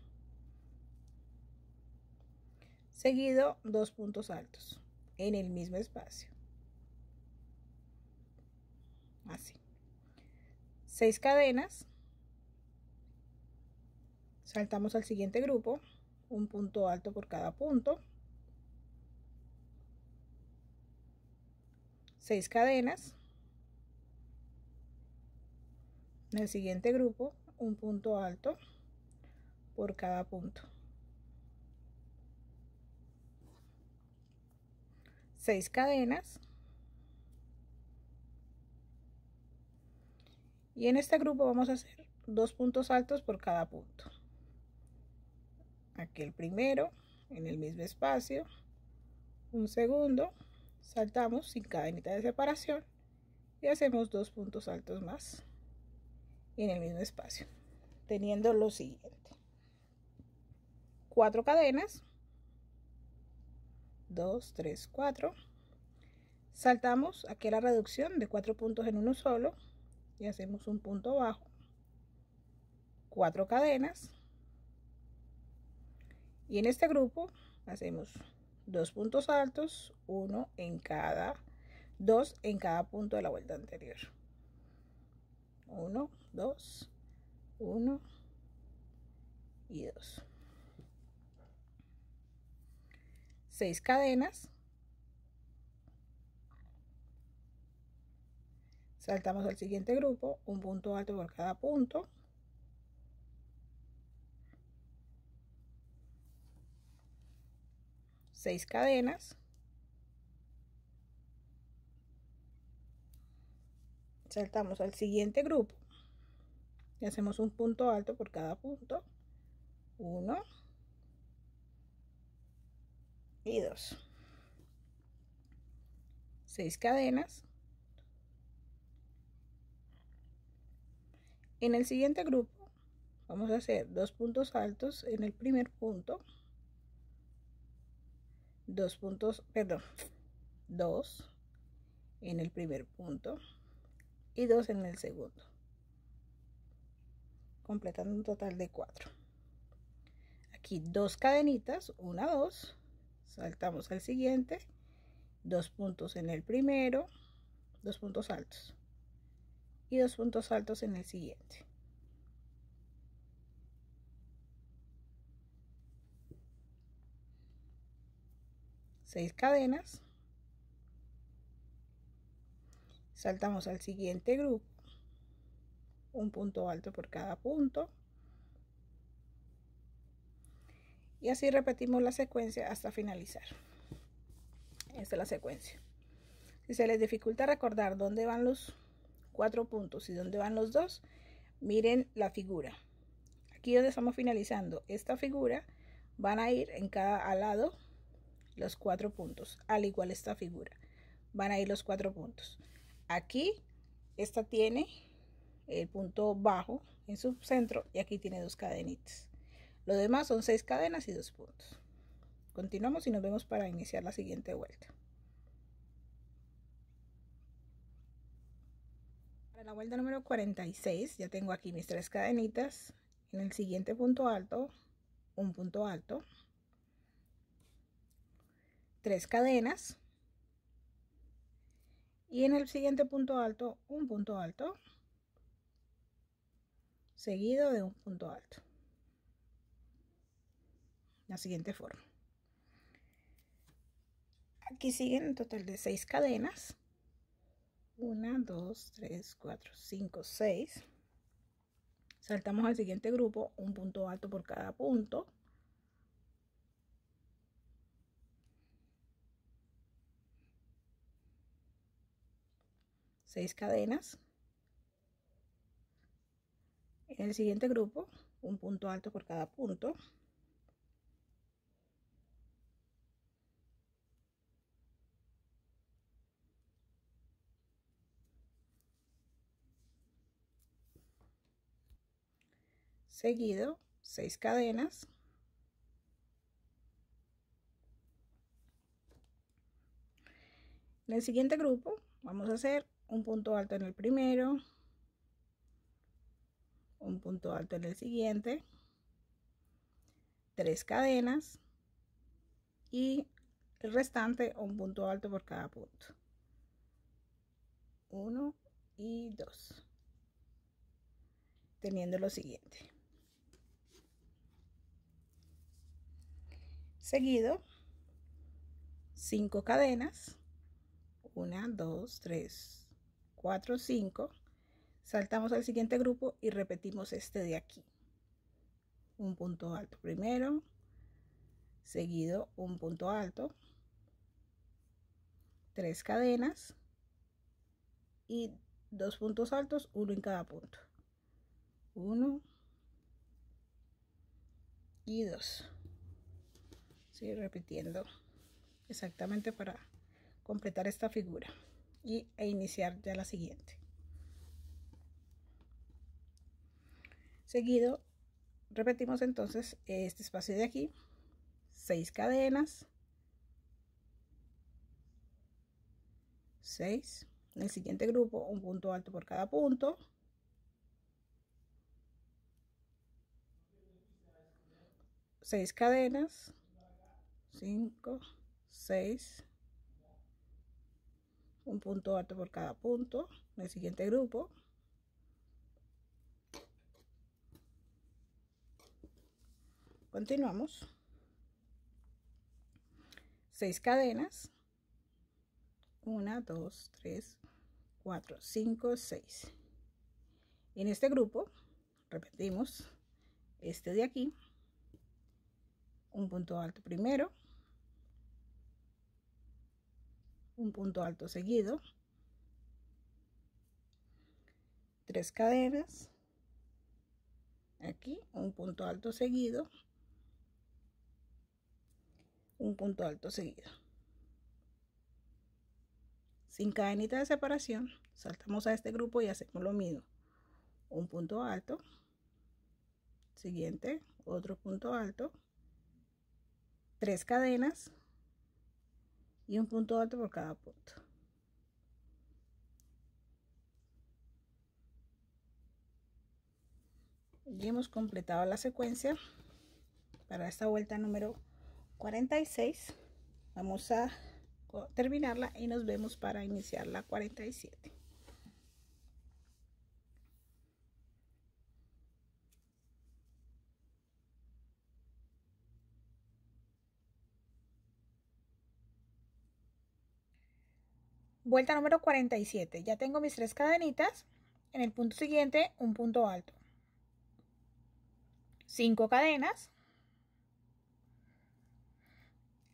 seguido 2 puntos altos en el mismo espacio, así, 6 cadenas, saltamos al siguiente grupo, un punto alto por cada punto, 6 cadenas, en el siguiente grupo un punto alto por cada punto, 6 cadenas, y en este grupo vamos a hacer 2 puntos altos por cada punto, aquí el primero en el mismo espacio, un segundo, saltamos sin cadenita de separación y hacemos 2 puntos altos más en el mismo espacio, teniendo lo siguiente: 4 cadenas, 2, 3, 4, saltamos aquí la reducción de 4 puntos en uno solo y hacemos un punto bajo, 4 cadenas, y en este grupo hacemos 2 puntos altos, 2 en cada punto de la vuelta anterior, 1, 2, 1 y 2, 6 cadenas, saltamos al siguiente grupo, un punto alto por cada punto, 6 cadenas, saltamos al siguiente grupo y hacemos un punto alto por cada punto, 1 y 2, 6 cadenas, En el siguiente grupo vamos a hacer 2 puntos altos en el primer punto, 2 en el primer punto y 2 en el segundo, completando un total de 4. Aquí 2 cadenitas, 1, 2, saltamos al siguiente, 2 puntos en el primero, 2 puntos altos y 2 puntos altos en el siguiente. Seis cadenas, saltamos al siguiente grupo, un punto alto por cada punto y así repetimos la secuencia hasta finalizar. Esta es la secuencia. Si se les dificulta recordar dónde van los 4 puntos y dónde van los 2, miren la figura. Aquí donde estamos finalizando esta figura, van a ir en cada lado los 4 puntos, al igual esta figura, van a ir los 4 puntos. Aquí esta tiene el punto bajo en su centro y aquí tiene 2 cadenitas. Lo demás son 6 cadenas y 2 puntos. Continuamos y nos vemos para iniciar la siguiente vuelta. Para la vuelta número 46 ya tengo aquí mis 3 cadenitas. En el siguiente punto alto, un punto alto, 3 cadenas y en el siguiente punto alto, un punto alto seguido de un punto alto. La siguiente forma. Aquí siguen un total de 6 cadenas. 1, 2, 3, 4, 5, 6. Saltamos al siguiente grupo, un punto alto por cada punto. Seis cadenas. En el siguiente grupo, un punto alto por cada punto. Seguido, 6 cadenas. En el siguiente grupo vamos a hacer un punto alto en el primero, un punto alto en el siguiente, 3 cadenas y el restante un punto alto por cada punto. 1 y 2. Teniendo lo siguiente. Seguido, 5 cadenas, 1, 2, 3, 4, 5. Saltamos al siguiente grupo y repetimos este de aquí. Un punto alto primero, seguido un punto alto, 3 cadenas y 2 puntos altos, uno en cada punto. 1 y 2. Sigue repitiendo exactamente para completar esta figura e iniciar ya la siguiente. Seguido repetimos entonces este espacio de aquí, 6 cadenas, 6. En el siguiente grupo un punto alto por cada punto, 6 cadenas, 5, 6, un punto alto por cada punto. En el siguiente grupo continuamos, 6 cadenas, 1, 2, 3, 4, 5, 6. En este grupo repetimos este de aquí, un punto alto primero, un punto alto seguido, 3 cadenas, aquí un punto alto seguido, un punto alto seguido. Sin cadenita de separación, saltamos a este grupo y hacemos lo mismo. un punto alto, siguiente, otro punto alto, 3 cadenas y un punto alto por cada punto. Y hemos completado la secuencia para esta vuelta número 46. Vamos a terminarla y nos vemos para iniciar la 47. Vuelta número 47. Ya tengo mis 3 cadenitas. En el punto siguiente, un punto alto. 5 cadenas.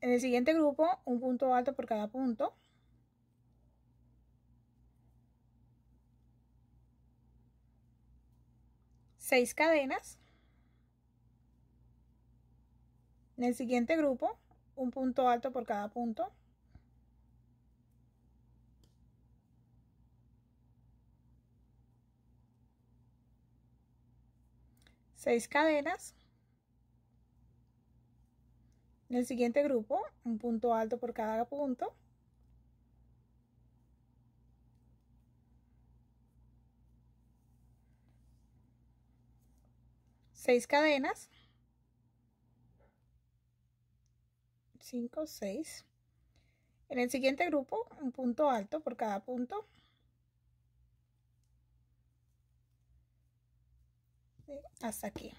En el siguiente grupo, un punto alto por cada punto. 6 cadenas. En el siguiente grupo, un punto alto por cada punto. 6 cadenas. En el siguiente grupo, un punto alto por cada punto. 6 cadenas. 5, 6. En el siguiente grupo, un punto alto por cada punto. Hasta aquí.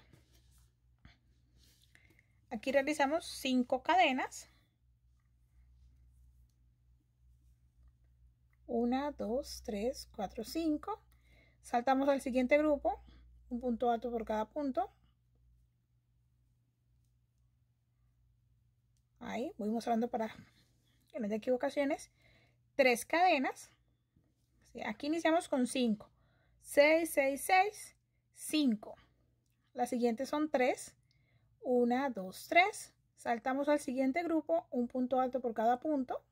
Aquí realizamos 5 cadenas. 1, 2, 3, 4, 5. Saltamos al siguiente grupo, un punto alto por cada punto. Ahí voy mostrando para que no haya equivocaciones. 3 cadenas. Aquí iniciamos con 5. 6, 6, 6, 5. Las siguientes son 3. 1, 2, 3. Saltamos al siguiente grupo, un punto alto por cada punto.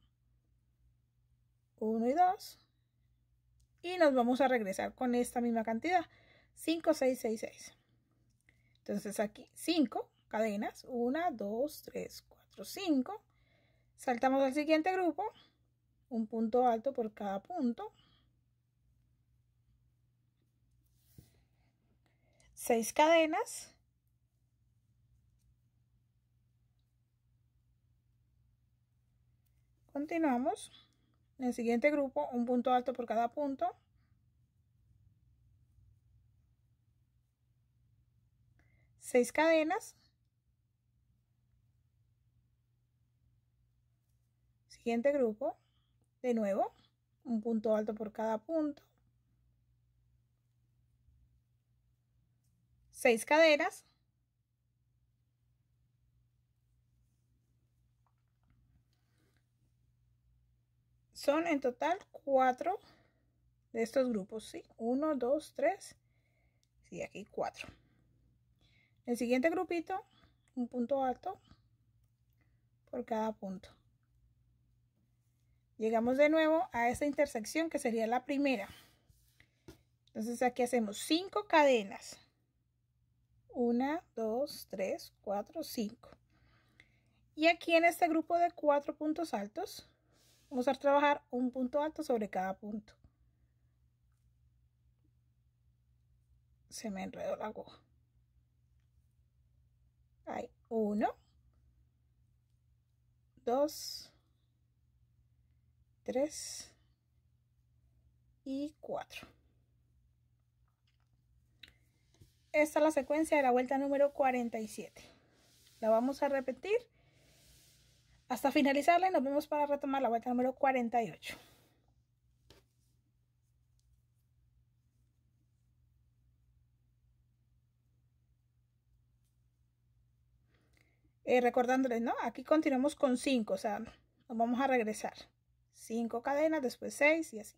1 y 2. Y nos vamos a regresar con esta misma cantidad. 5, 6, 6, 6. Entonces aquí 5 cadenas. 1, 2, 3, 4, 5. Saltamos al siguiente grupo. Un punto alto por cada punto. 6 cadenas. Continuamos. En el siguiente grupo, un punto alto por cada punto. 6 cadenas. Siguiente grupo, de nuevo, un punto alto por cada punto. 6 cadenas. Son en total 4 de estos grupos, ¿sí? 1, 2, 3, sí, aquí 4. El siguiente grupito, un punto alto por cada punto. Llegamos de nuevo a esta intersección que sería la primera. Entonces aquí hacemos 5 cadenas. 1, 2, 3, 4, 5. Y aquí en este grupo de 4 puntos altos, vamos a trabajar un punto alto sobre cada punto. Se me enredó la aguja. Hay 1, 2, 3 y 4. Esta es la secuencia de la vuelta número 47. La vamos a repetir hasta finalizarla y nos vemos para retomar la vuelta número 48. Recordándoles, ¿no? Aquí continuamos con 5, o sea, nos vamos a regresar. 5 cadenas, después 6 y así.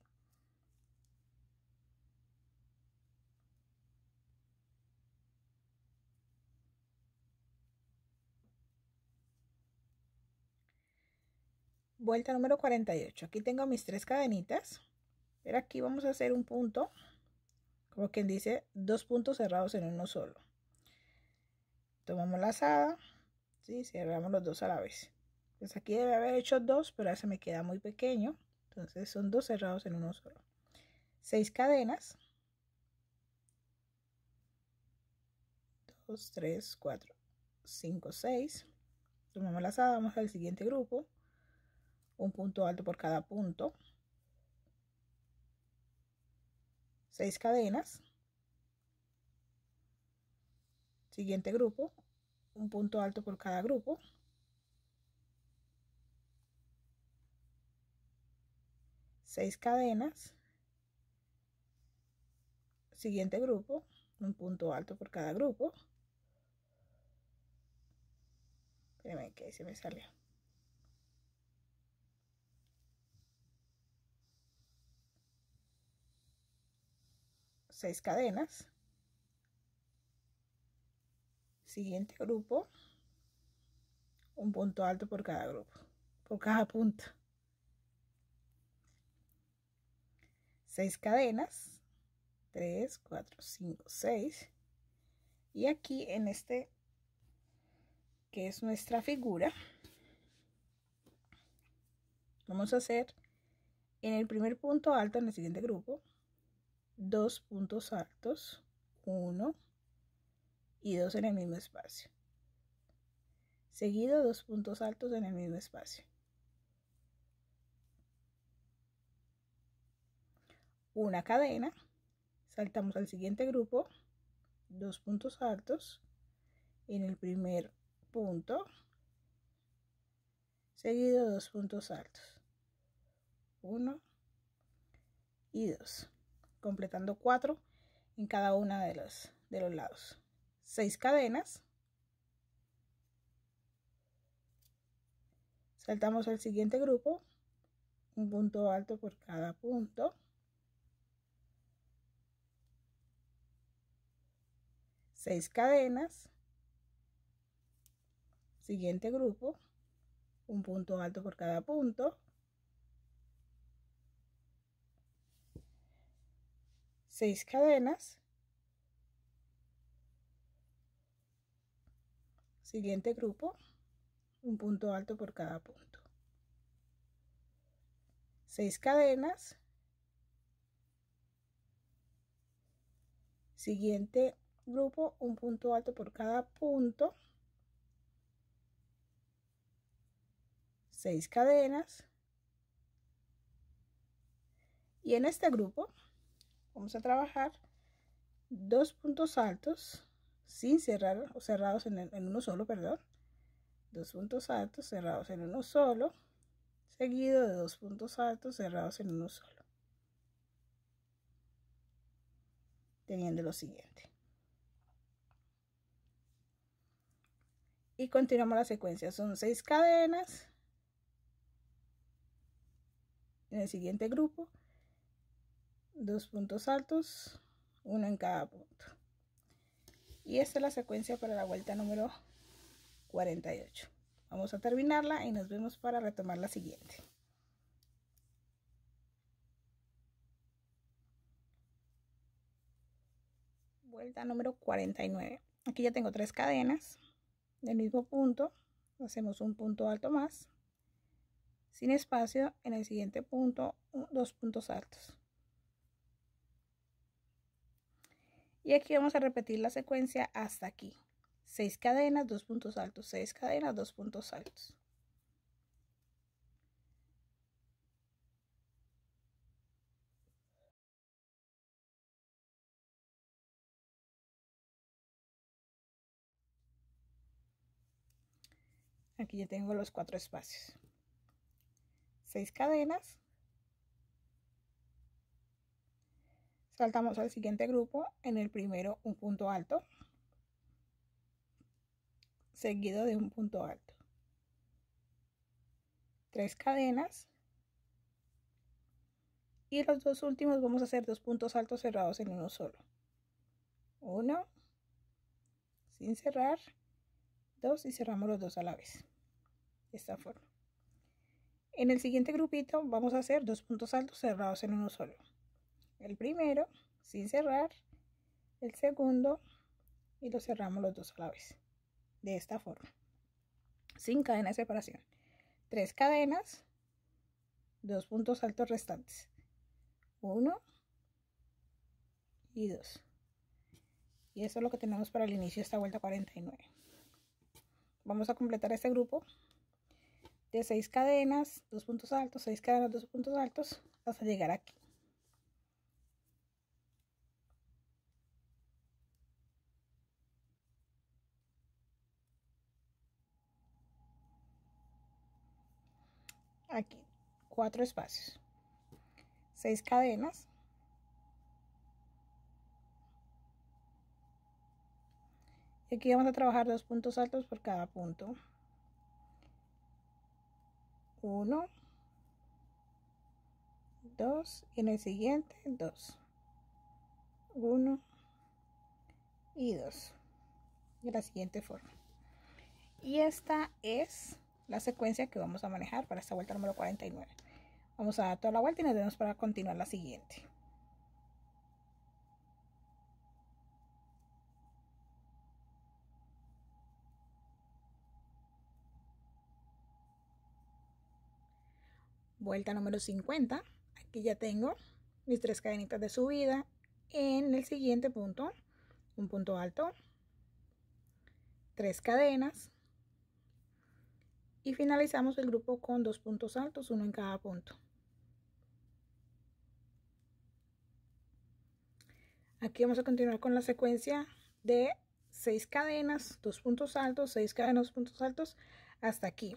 Vuelta número 48. Aquí tengo mis 3 cadenitas. Pero aquí vamos a hacer un punto como quien dice, 2 puntos cerrados en uno solo. Tomamos la lazada, ¿sí? Cerramos los 2 a la vez. Pues aquí debe haber hecho 2, pero ahora se me queda muy pequeño. Entonces son 2 cerrados en uno solo. 6 cadenas. 2, 3, 4, 5, 6. Tomamos la lazada, vamos al siguiente grupo. Un punto alto por cada punto. 6 cadenas. Siguiente grupo, un punto alto por cada grupo. 6 cadenas. Siguiente grupo, un punto alto por cada grupo. Espérenme que ahí se me salió. 6 cadenas. Siguiente grupo, un punto alto por cada grupo, por cada punto. 6 cadenas. 3, 4, 5, 6. Y aquí en este, que es nuestra figura, vamos a hacer en el primer punto alto en el siguiente grupo 2 puntos altos, 1 y 2 en el mismo espacio. Seguido 2 puntos altos en el mismo espacio. Una cadena, saltamos al siguiente grupo, 2 puntos altos en el primer punto, seguido 2 puntos altos, 1 y 2, completando 4 en cada una de los lados. 6 cadenas, saltamos al siguiente grupo, un punto alto por cada punto, 6 cadenas, siguiente grupo, un punto alto por cada punto, 6 cadenas, siguiente grupo, un punto alto por cada punto, 6 cadenas, siguiente grupo, un punto alto por cada punto, 6 cadenas, y en este grupo vamos a trabajar 2 puntos altos sin cerrar o cerrados en uno solo, perdón, 2 puntos altos cerrados en uno solo, seguido de 2 puntos altos cerrados en uno solo, teniendo lo siguiente. Y continuamos la secuencia, son 6 cadenas en el siguiente grupo, 2 puntos altos, uno en cada punto. Y esta es la secuencia para la vuelta número 48. Vamos a terminarla y nos vemos para retomar la siguiente. Vuelta número 49. Aquí ya tengo 3 cadenas del mismo punto, hacemos un punto alto más, sin espacio, en el siguiente punto 2 puntos altos. Y aquí vamos a repetir la secuencia hasta aquí. 6 cadenas, 2 puntos altos, 6 cadenas, 2 puntos altos. Aquí ya tengo los 4 espacios. 6 cadenas. Saltamos al siguiente grupo, en el primero un punto alto, seguido de un punto alto. 3 cadenas. Y los dos últimos vamos a hacer 2 puntos altos cerrados en uno solo. 1, sin cerrar, 2 y cerramos los 2 a la vez. De esta forma. En el siguiente grupito vamos a hacer 2 puntos altos cerrados en uno solo. El primero, sin cerrar el segundo y lo cerramos los dos a la vez, de esta forma, sin cadena de separación. 3 cadenas, 2 puntos altos restantes, 1 y 2, y eso es lo que tenemos para el inicio de esta vuelta 49. Vamos a completar este grupo de 6 cadenas, 2 puntos altos, 6 cadenas, 2 puntos altos, hasta llegar aquí. Aquí 4 espacios, 6 cadenas, y aquí vamos a trabajar 2 puntos altos por cada punto, 1, 2, y en el siguiente 2, 1 y 2, de la siguiente forma. Y esta es la secuencia que vamos a manejar para esta vuelta número 49. Vamos a dar toda la vuelta y nos vemos para continuar la siguiente. Vuelta número 50. Aquí ya tengo mis 3 cadenitas de subida. En el siguiente punto, un punto alto, 3 cadenas, y finalizamos el grupo con 2 puntos altos, uno en cada punto. Aquí vamos a continuar con la secuencia de 6 cadenas, 2 puntos altos, 6 cadenas, 2 puntos altos, hasta aquí.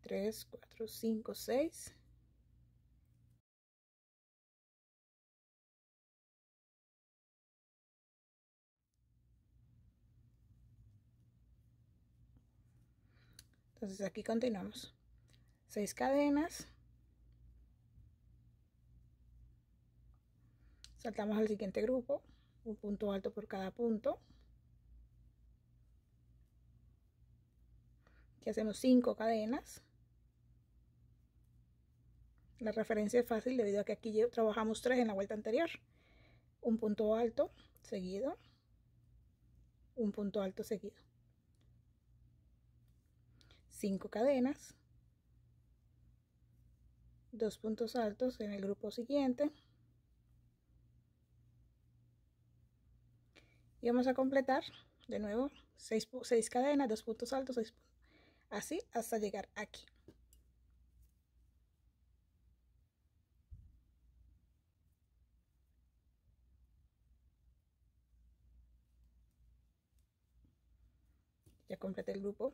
3, 4, 5, 6. Entonces aquí continuamos. 6 cadenas. Saltamos al siguiente grupo, un punto alto por cada punto. Aquí hacemos 5 cadenas. La referencia es fácil debido a que aquí trabajamos 3 en la vuelta anterior. Un punto alto seguido, un punto alto seguido. 5 cadenas, 2 puntos altos en el grupo siguiente. Y vamos a completar de nuevo 6 cadenas, 2 puntos altos, 6 puntos, así hasta llegar aquí. Ya completé el grupo.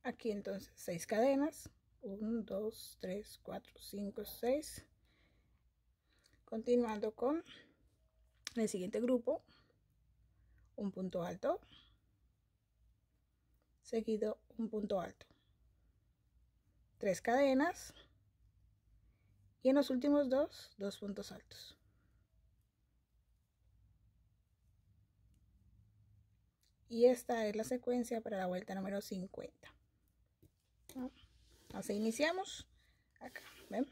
Aquí entonces 6 cadenas, 1, 2, 3, 4, 5, 6. Continuando con el siguiente grupo, un punto alto, seguido un punto alto, 3 cadenas, y en los últimos 2 puntos altos. Y esta es la secuencia para la vuelta número 50. Así iniciamos acá, ¿ven?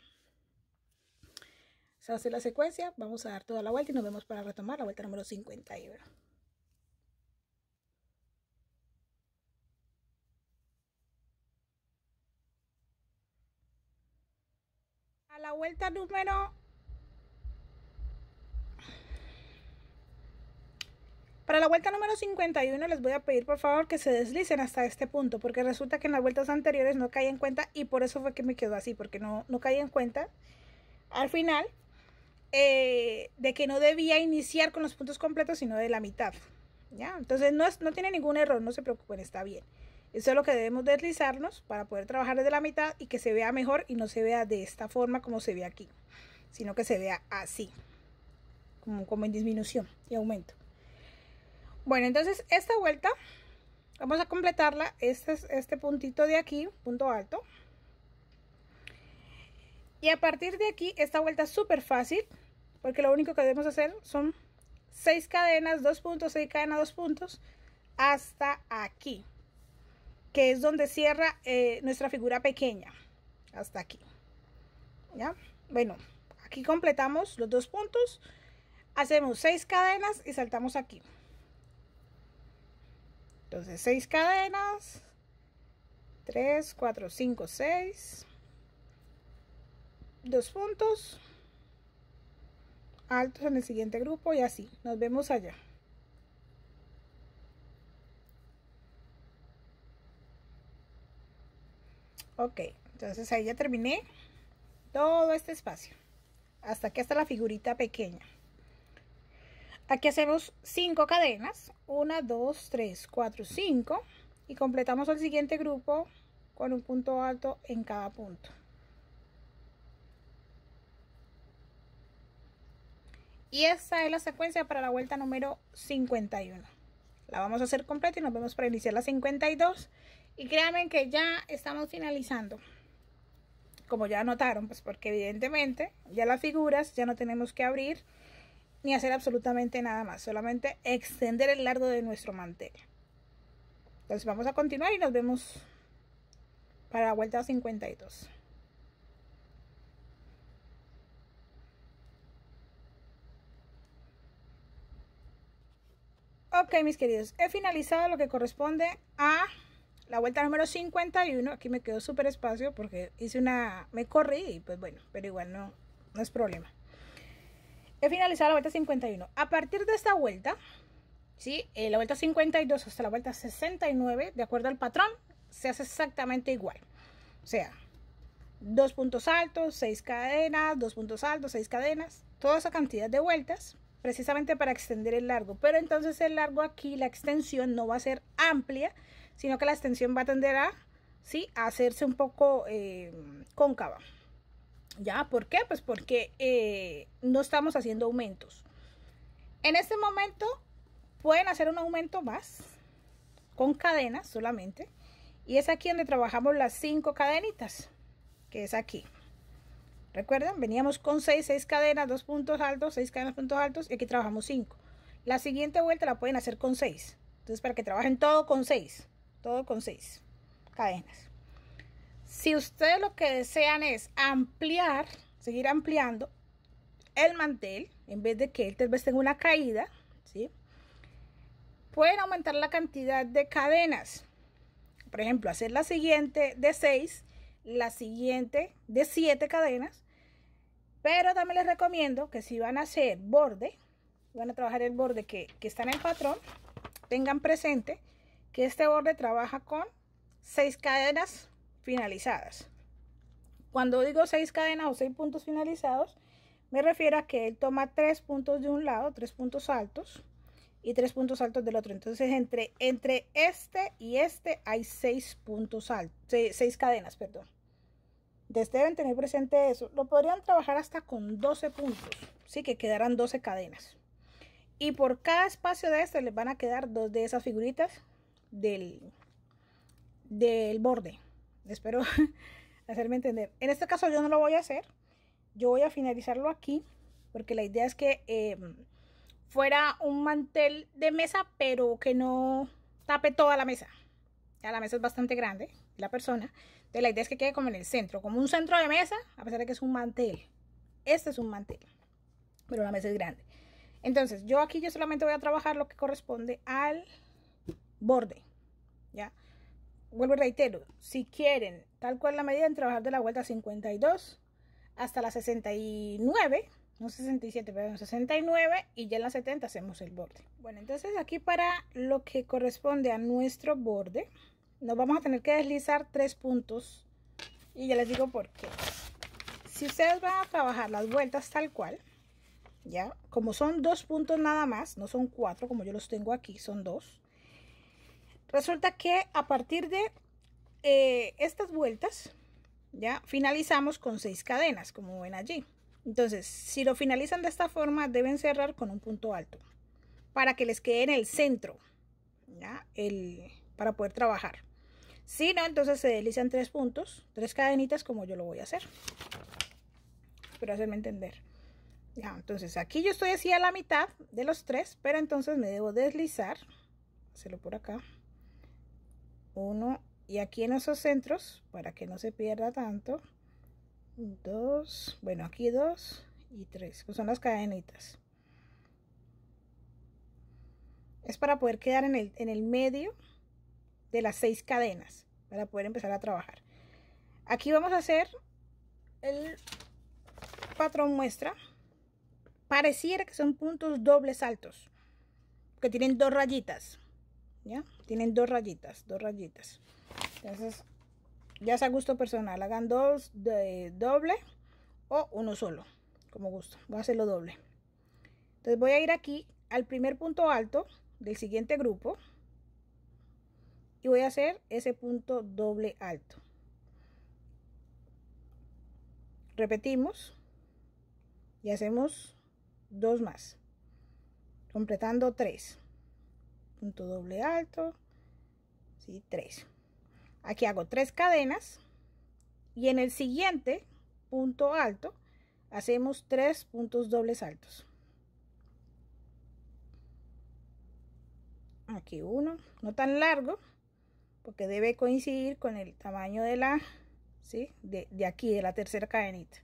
Se hace la secuencia, vamos a dar toda la vuelta y nos vemos para retomar la vuelta número 51. A la vuelta número... Para la vuelta número 51 les voy a pedir por favor que se deslicen hasta este punto, porque resulta que en las vueltas anteriores no caí en cuenta y por eso fue que me quedó así, porque no caí en cuenta al final de que no debía iniciar con los puntos completos sino de la mitad, ¿ya? Entonces no tiene ningún error, no se preocupen, está bien. Eso es lo que debemos deslizarnos para poder trabajar desde la mitad y que se vea mejor y no se vea de esta forma como se ve aquí, sino que se vea así, como en disminución y aumento. Bueno, entonces esta vuelta vamos a completarla. Este puntito de aquí, punto alto. Y a partir de aquí, esta vuelta es súper fácil, porque lo único que debemos hacer son 6 cadenas, 2 puntos, 6 cadenas, 2 puntos, hasta aquí, que es donde cierra nuestra figura pequeña, hasta aquí. ¿ya? Bueno, aquí completamos los 2 puntos, hacemos 6 cadenas y saltamos aquí. Entonces 6 cadenas, 3, 4, 5, 6, 2 puntos altos en el siguiente grupo y así, nos vemos allá. Ok, entonces ahí ya terminé todo este espacio, hasta aquí está la figurita pequeña. Aquí hacemos 5 cadenas, 1, 2, 3, 4, 5 y completamos el siguiente grupo con un punto alto en cada punto. Y esta es la secuencia para la vuelta número 51. La vamos a hacer completa y nos vemos para iniciar la 52. Y créanme que ya estamos finalizando. Como ya notaron, pues porque evidentemente ya las figuras ya no tenemos que abrir ni hacer absolutamente nada más. Solamente extender el largo de nuestro mantel. Entonces vamos a continuar y nos vemos para la vuelta 52. Ok, mis queridos, he finalizado lo que corresponde a la vuelta número 51. Aquí me quedó súper espacio porque me corrí y pues bueno, pero igual no es problema. He finalizado la vuelta 51. A partir de esta vuelta, ¿sí? La vuelta 52 hasta la vuelta 69, de acuerdo al patrón, se hace exactamente igual. O sea, 2 puntos altos, 6 cadenas, 2 puntos altos, 6 cadenas, toda esa cantidad de vueltas, precisamente para extender el largo. Pero entonces el largo aquí, la extensión no va a ser amplia, sino que la extensión va a tender a, ¿sí?, a hacerse un poco cóncava. ¿Ya? ¿Por qué? Pues porque no estamos haciendo aumentos. En este momento pueden hacer un aumento más con cadenas solamente. Y es aquí donde trabajamos las 5 cadenitas, que es aquí. Recuerden, veníamos con 6 cadenas, 2 puntos altos, 6 cadenas, puntos altos, y aquí trabajamos 5. La siguiente vuelta la pueden hacer con 6. Entonces, para que trabajen todo con 6 cadenas. Si ustedes lo que desean es ampliar, seguir ampliando el mantel, en vez de que él tal vez tenga una caída, ¿sí?, pueden aumentar la cantidad de cadenas. Por ejemplo, hacer la siguiente de 6, la siguiente de 7 cadenas. Pero también les recomiendo que si van a hacer borde, van a trabajar el borde que está en el patrón, tengan presente que este borde trabaja con 6 cadenas finalizadas. Cuando digo 6 cadenas o 6 puntos finalizados, me refiero a que él toma 3 puntos de un lado, 3 puntos altos y 3 puntos altos del otro. Entonces entre este y este hay 6 puntos altos, 6 cadenas, perdón. Deben tener presente eso. Lo podrían trabajar hasta con 12 puntos, sí, que quedarán 12 cadenas. Y por cada espacio de este les van a quedar 2 de esas figuritas del borde. Espero hacerme entender. En este caso yo no lo voy a hacer. Yo voy a finalizarlo aquí, porque la idea es que fuera un mantel de mesa, pero que no tape toda la mesa. Ya la mesa es bastante grande, la persona. Entonces la idea es que quede como en el centro, como un centro de mesa, a pesar de que es un mantel. Este es un mantel, pero la mesa es grande. Entonces yo solamente voy a trabajar lo que corresponde al borde, ¿ya? Vuelvo y reitero, si quieren tal cual la medida, en trabajar de la vuelta 52 hasta la 69, no 67, pero 69, y ya en la 70 hacemos el borde. Bueno, entonces aquí para lo que corresponde a nuestro borde, nos vamos a tener que deslizar 3 puntos, y ya les digo por qué. Si ustedes van a trabajar las vueltas tal cual, ya, como son 2 puntos nada más, no son 4 como yo los tengo aquí, son 2. Resulta que a partir de estas vueltas, ya finalizamos con 6 cadenas, como ven allí. Entonces, si lo finalizan de esta forma, deben cerrar con un punto alto para que les quede en el centro, ¿ya? Para poder trabajar. Si no, entonces se deslizan 3 puntos, 3 cadenitas, como yo lo voy a hacer. Espero hacerme entender. Ya, entonces aquí yo estoy así a la mitad de los 3, pero entonces me debo deslizar, hacerlo por acá, 1, y aquí en esos centros, para que no se pierda tanto, 2, bueno, aquí 2 y 3, pues son las cadenitas. Es para poder quedar en el medio de las 6 cadenas, para poder empezar a trabajar. Aquí vamos a hacer el patrón muestra. Pareciera que son puntos dobles altos, que tienen 2 rayitas, ¿ya? Tienen 2 rayitas, 2 rayitas. Entonces, ya es a gusto personal. Hagan 2 de doble o uno solo, como gusto. Voy a hacerlo doble. Entonces voy a ir aquí al primer punto alto del siguiente grupo y voy a hacer ese punto doble alto. Repetimos y hacemos 2 más, completando 3. Punto doble alto, ¿sí? 3. Aquí hago 3 cadenas y en el siguiente punto alto hacemos 3 puntos dobles altos. Aquí uno, no tan largo porque debe coincidir con el tamaño de la, ¿sí? de aquí, de la tercera cadenita.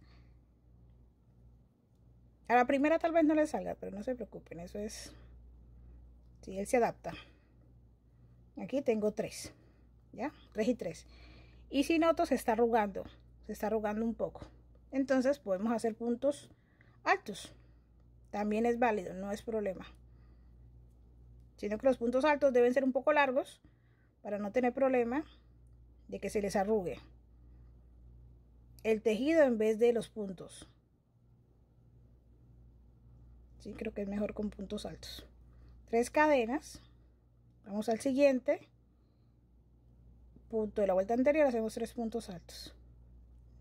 A la primera tal vez no le salga, pero no se preocupen, eso es, si él se adapta. Aquí tengo 3, ¿ya? 3 y 3. Y si noto se está arrugando un poco. Entonces podemos hacer puntos altos. También es válido, no es problema. Sino que los puntos altos deben ser un poco largos para no tener problema de que se les arrugue el tejido en vez de los puntos. Sí, creo que es mejor con puntos altos. 3 cadenas. Vamos al siguiente punto de la vuelta anterior, hacemos 3 puntos altos.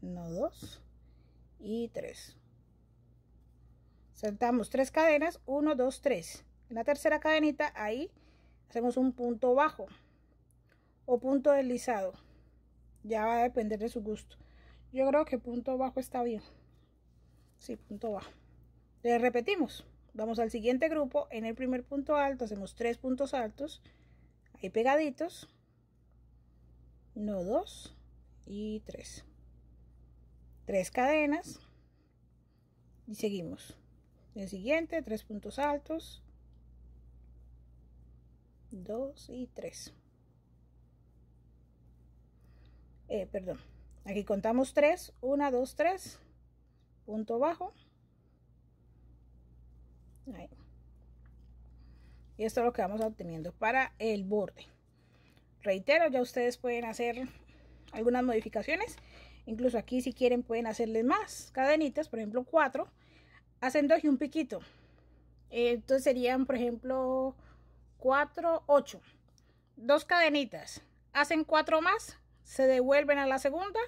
1, 2 y 3. Saltamos 3 cadenas, 1, 2, 3. En la tercera cadenita, ahí hacemos un punto bajo o punto deslizado. Ya va a depender de su gusto. Yo creo que punto bajo está bien. Sí, punto bajo. Le repetimos. Vamos al siguiente grupo. En el primer punto alto hacemos 3 puntos altos. Ahí pegaditos. 1, 2 y 3. 3 cadenas. Y seguimos. El siguiente, 3 puntos altos. 2 y 3. Perdón. Aquí contamos 3. 1, 2, 3. Punto bajo. Ahí. Y esto es lo que vamos obteniendo para el borde. Reitero, ya ustedes pueden hacer algunas modificaciones. Incluso aquí si quieren pueden hacerle más cadenitas, por ejemplo 4. Hacen 2 y un piquito. Entonces serían, por ejemplo, 4, 8. 2 cadenitas. Hacen 4 más, se devuelven a la segunda,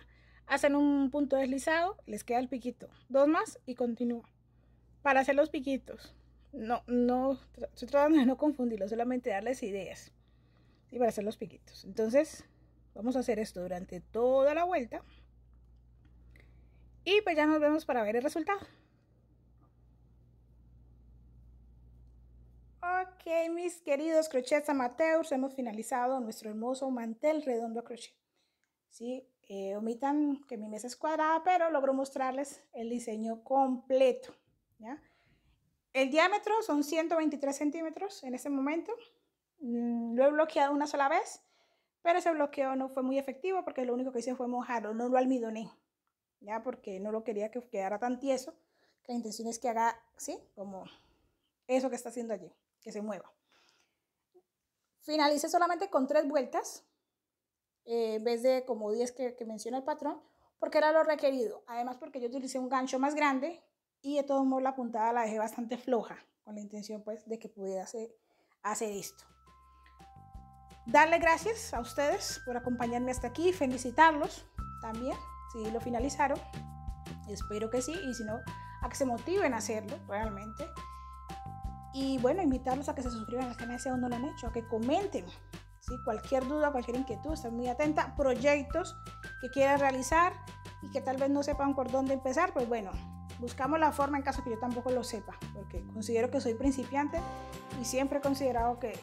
hacen un punto deslizado, les queda el piquito. 2 más y continúa. Para hacer los piquitos. No, estoy tratando de no confundirlo, solamente darles ideas. Y para hacer los piquitos. Entonces, vamos a hacer esto durante toda la vuelta. Y pues ya nos vemos para ver el resultado. Ok, mis queridos crochets amateurs, hemos finalizado nuestro hermoso mantel redondo a crochet. ¿Sí? Omitan que mi mesa es cuadrada, pero logro mostrarles el diseño completo. ¿Ya? El diámetro son 123 centímetros en este momento. Lo he bloqueado una sola vez, pero ese bloqueo no fue muy efectivo porque lo único que hice fue mojarlo, no lo almidoné, ya, porque no lo quería que quedara tan tieso, que la intención es que haga, ¿sí? Como eso que está haciendo allí, que se mueva. Finalicé solamente con 3 vueltas, en vez de como 10 que menciona el patrón, porque era lo requerido. Además porque yo utilicé un gancho más grande y de todos modos la puntada la dejé bastante floja, con la intención pues de que pudiera hacer esto. Darle gracias a ustedes por acompañarme hasta aquí, felicitarlos también si lo finalizaron, espero que sí, y si no, a que se motiven a hacerlo realmente. Y bueno, invitarlos a que se suscriban al canal si aún no lo han hecho, a que comenten, ¿sí? Cualquier duda, cualquier inquietud, estoy muy atenta. Proyectos que quieran realizar y que tal vez no sepan por dónde empezar, pues bueno, buscamos la forma en caso que yo tampoco lo sepa, porque considero que soy principiante y siempre he considerado que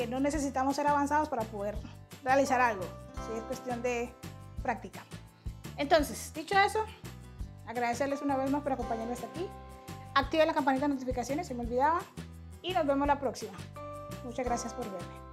no necesitamos ser avanzados para poder realizar algo, ¿sí? Es cuestión de práctica. Entonces, dicho eso, Agradecerles una vez más por acompañarme hasta aquí. Activen la campanita de notificaciones, se me olvidaba. Y nos vemos la próxima. Muchas gracias por verme.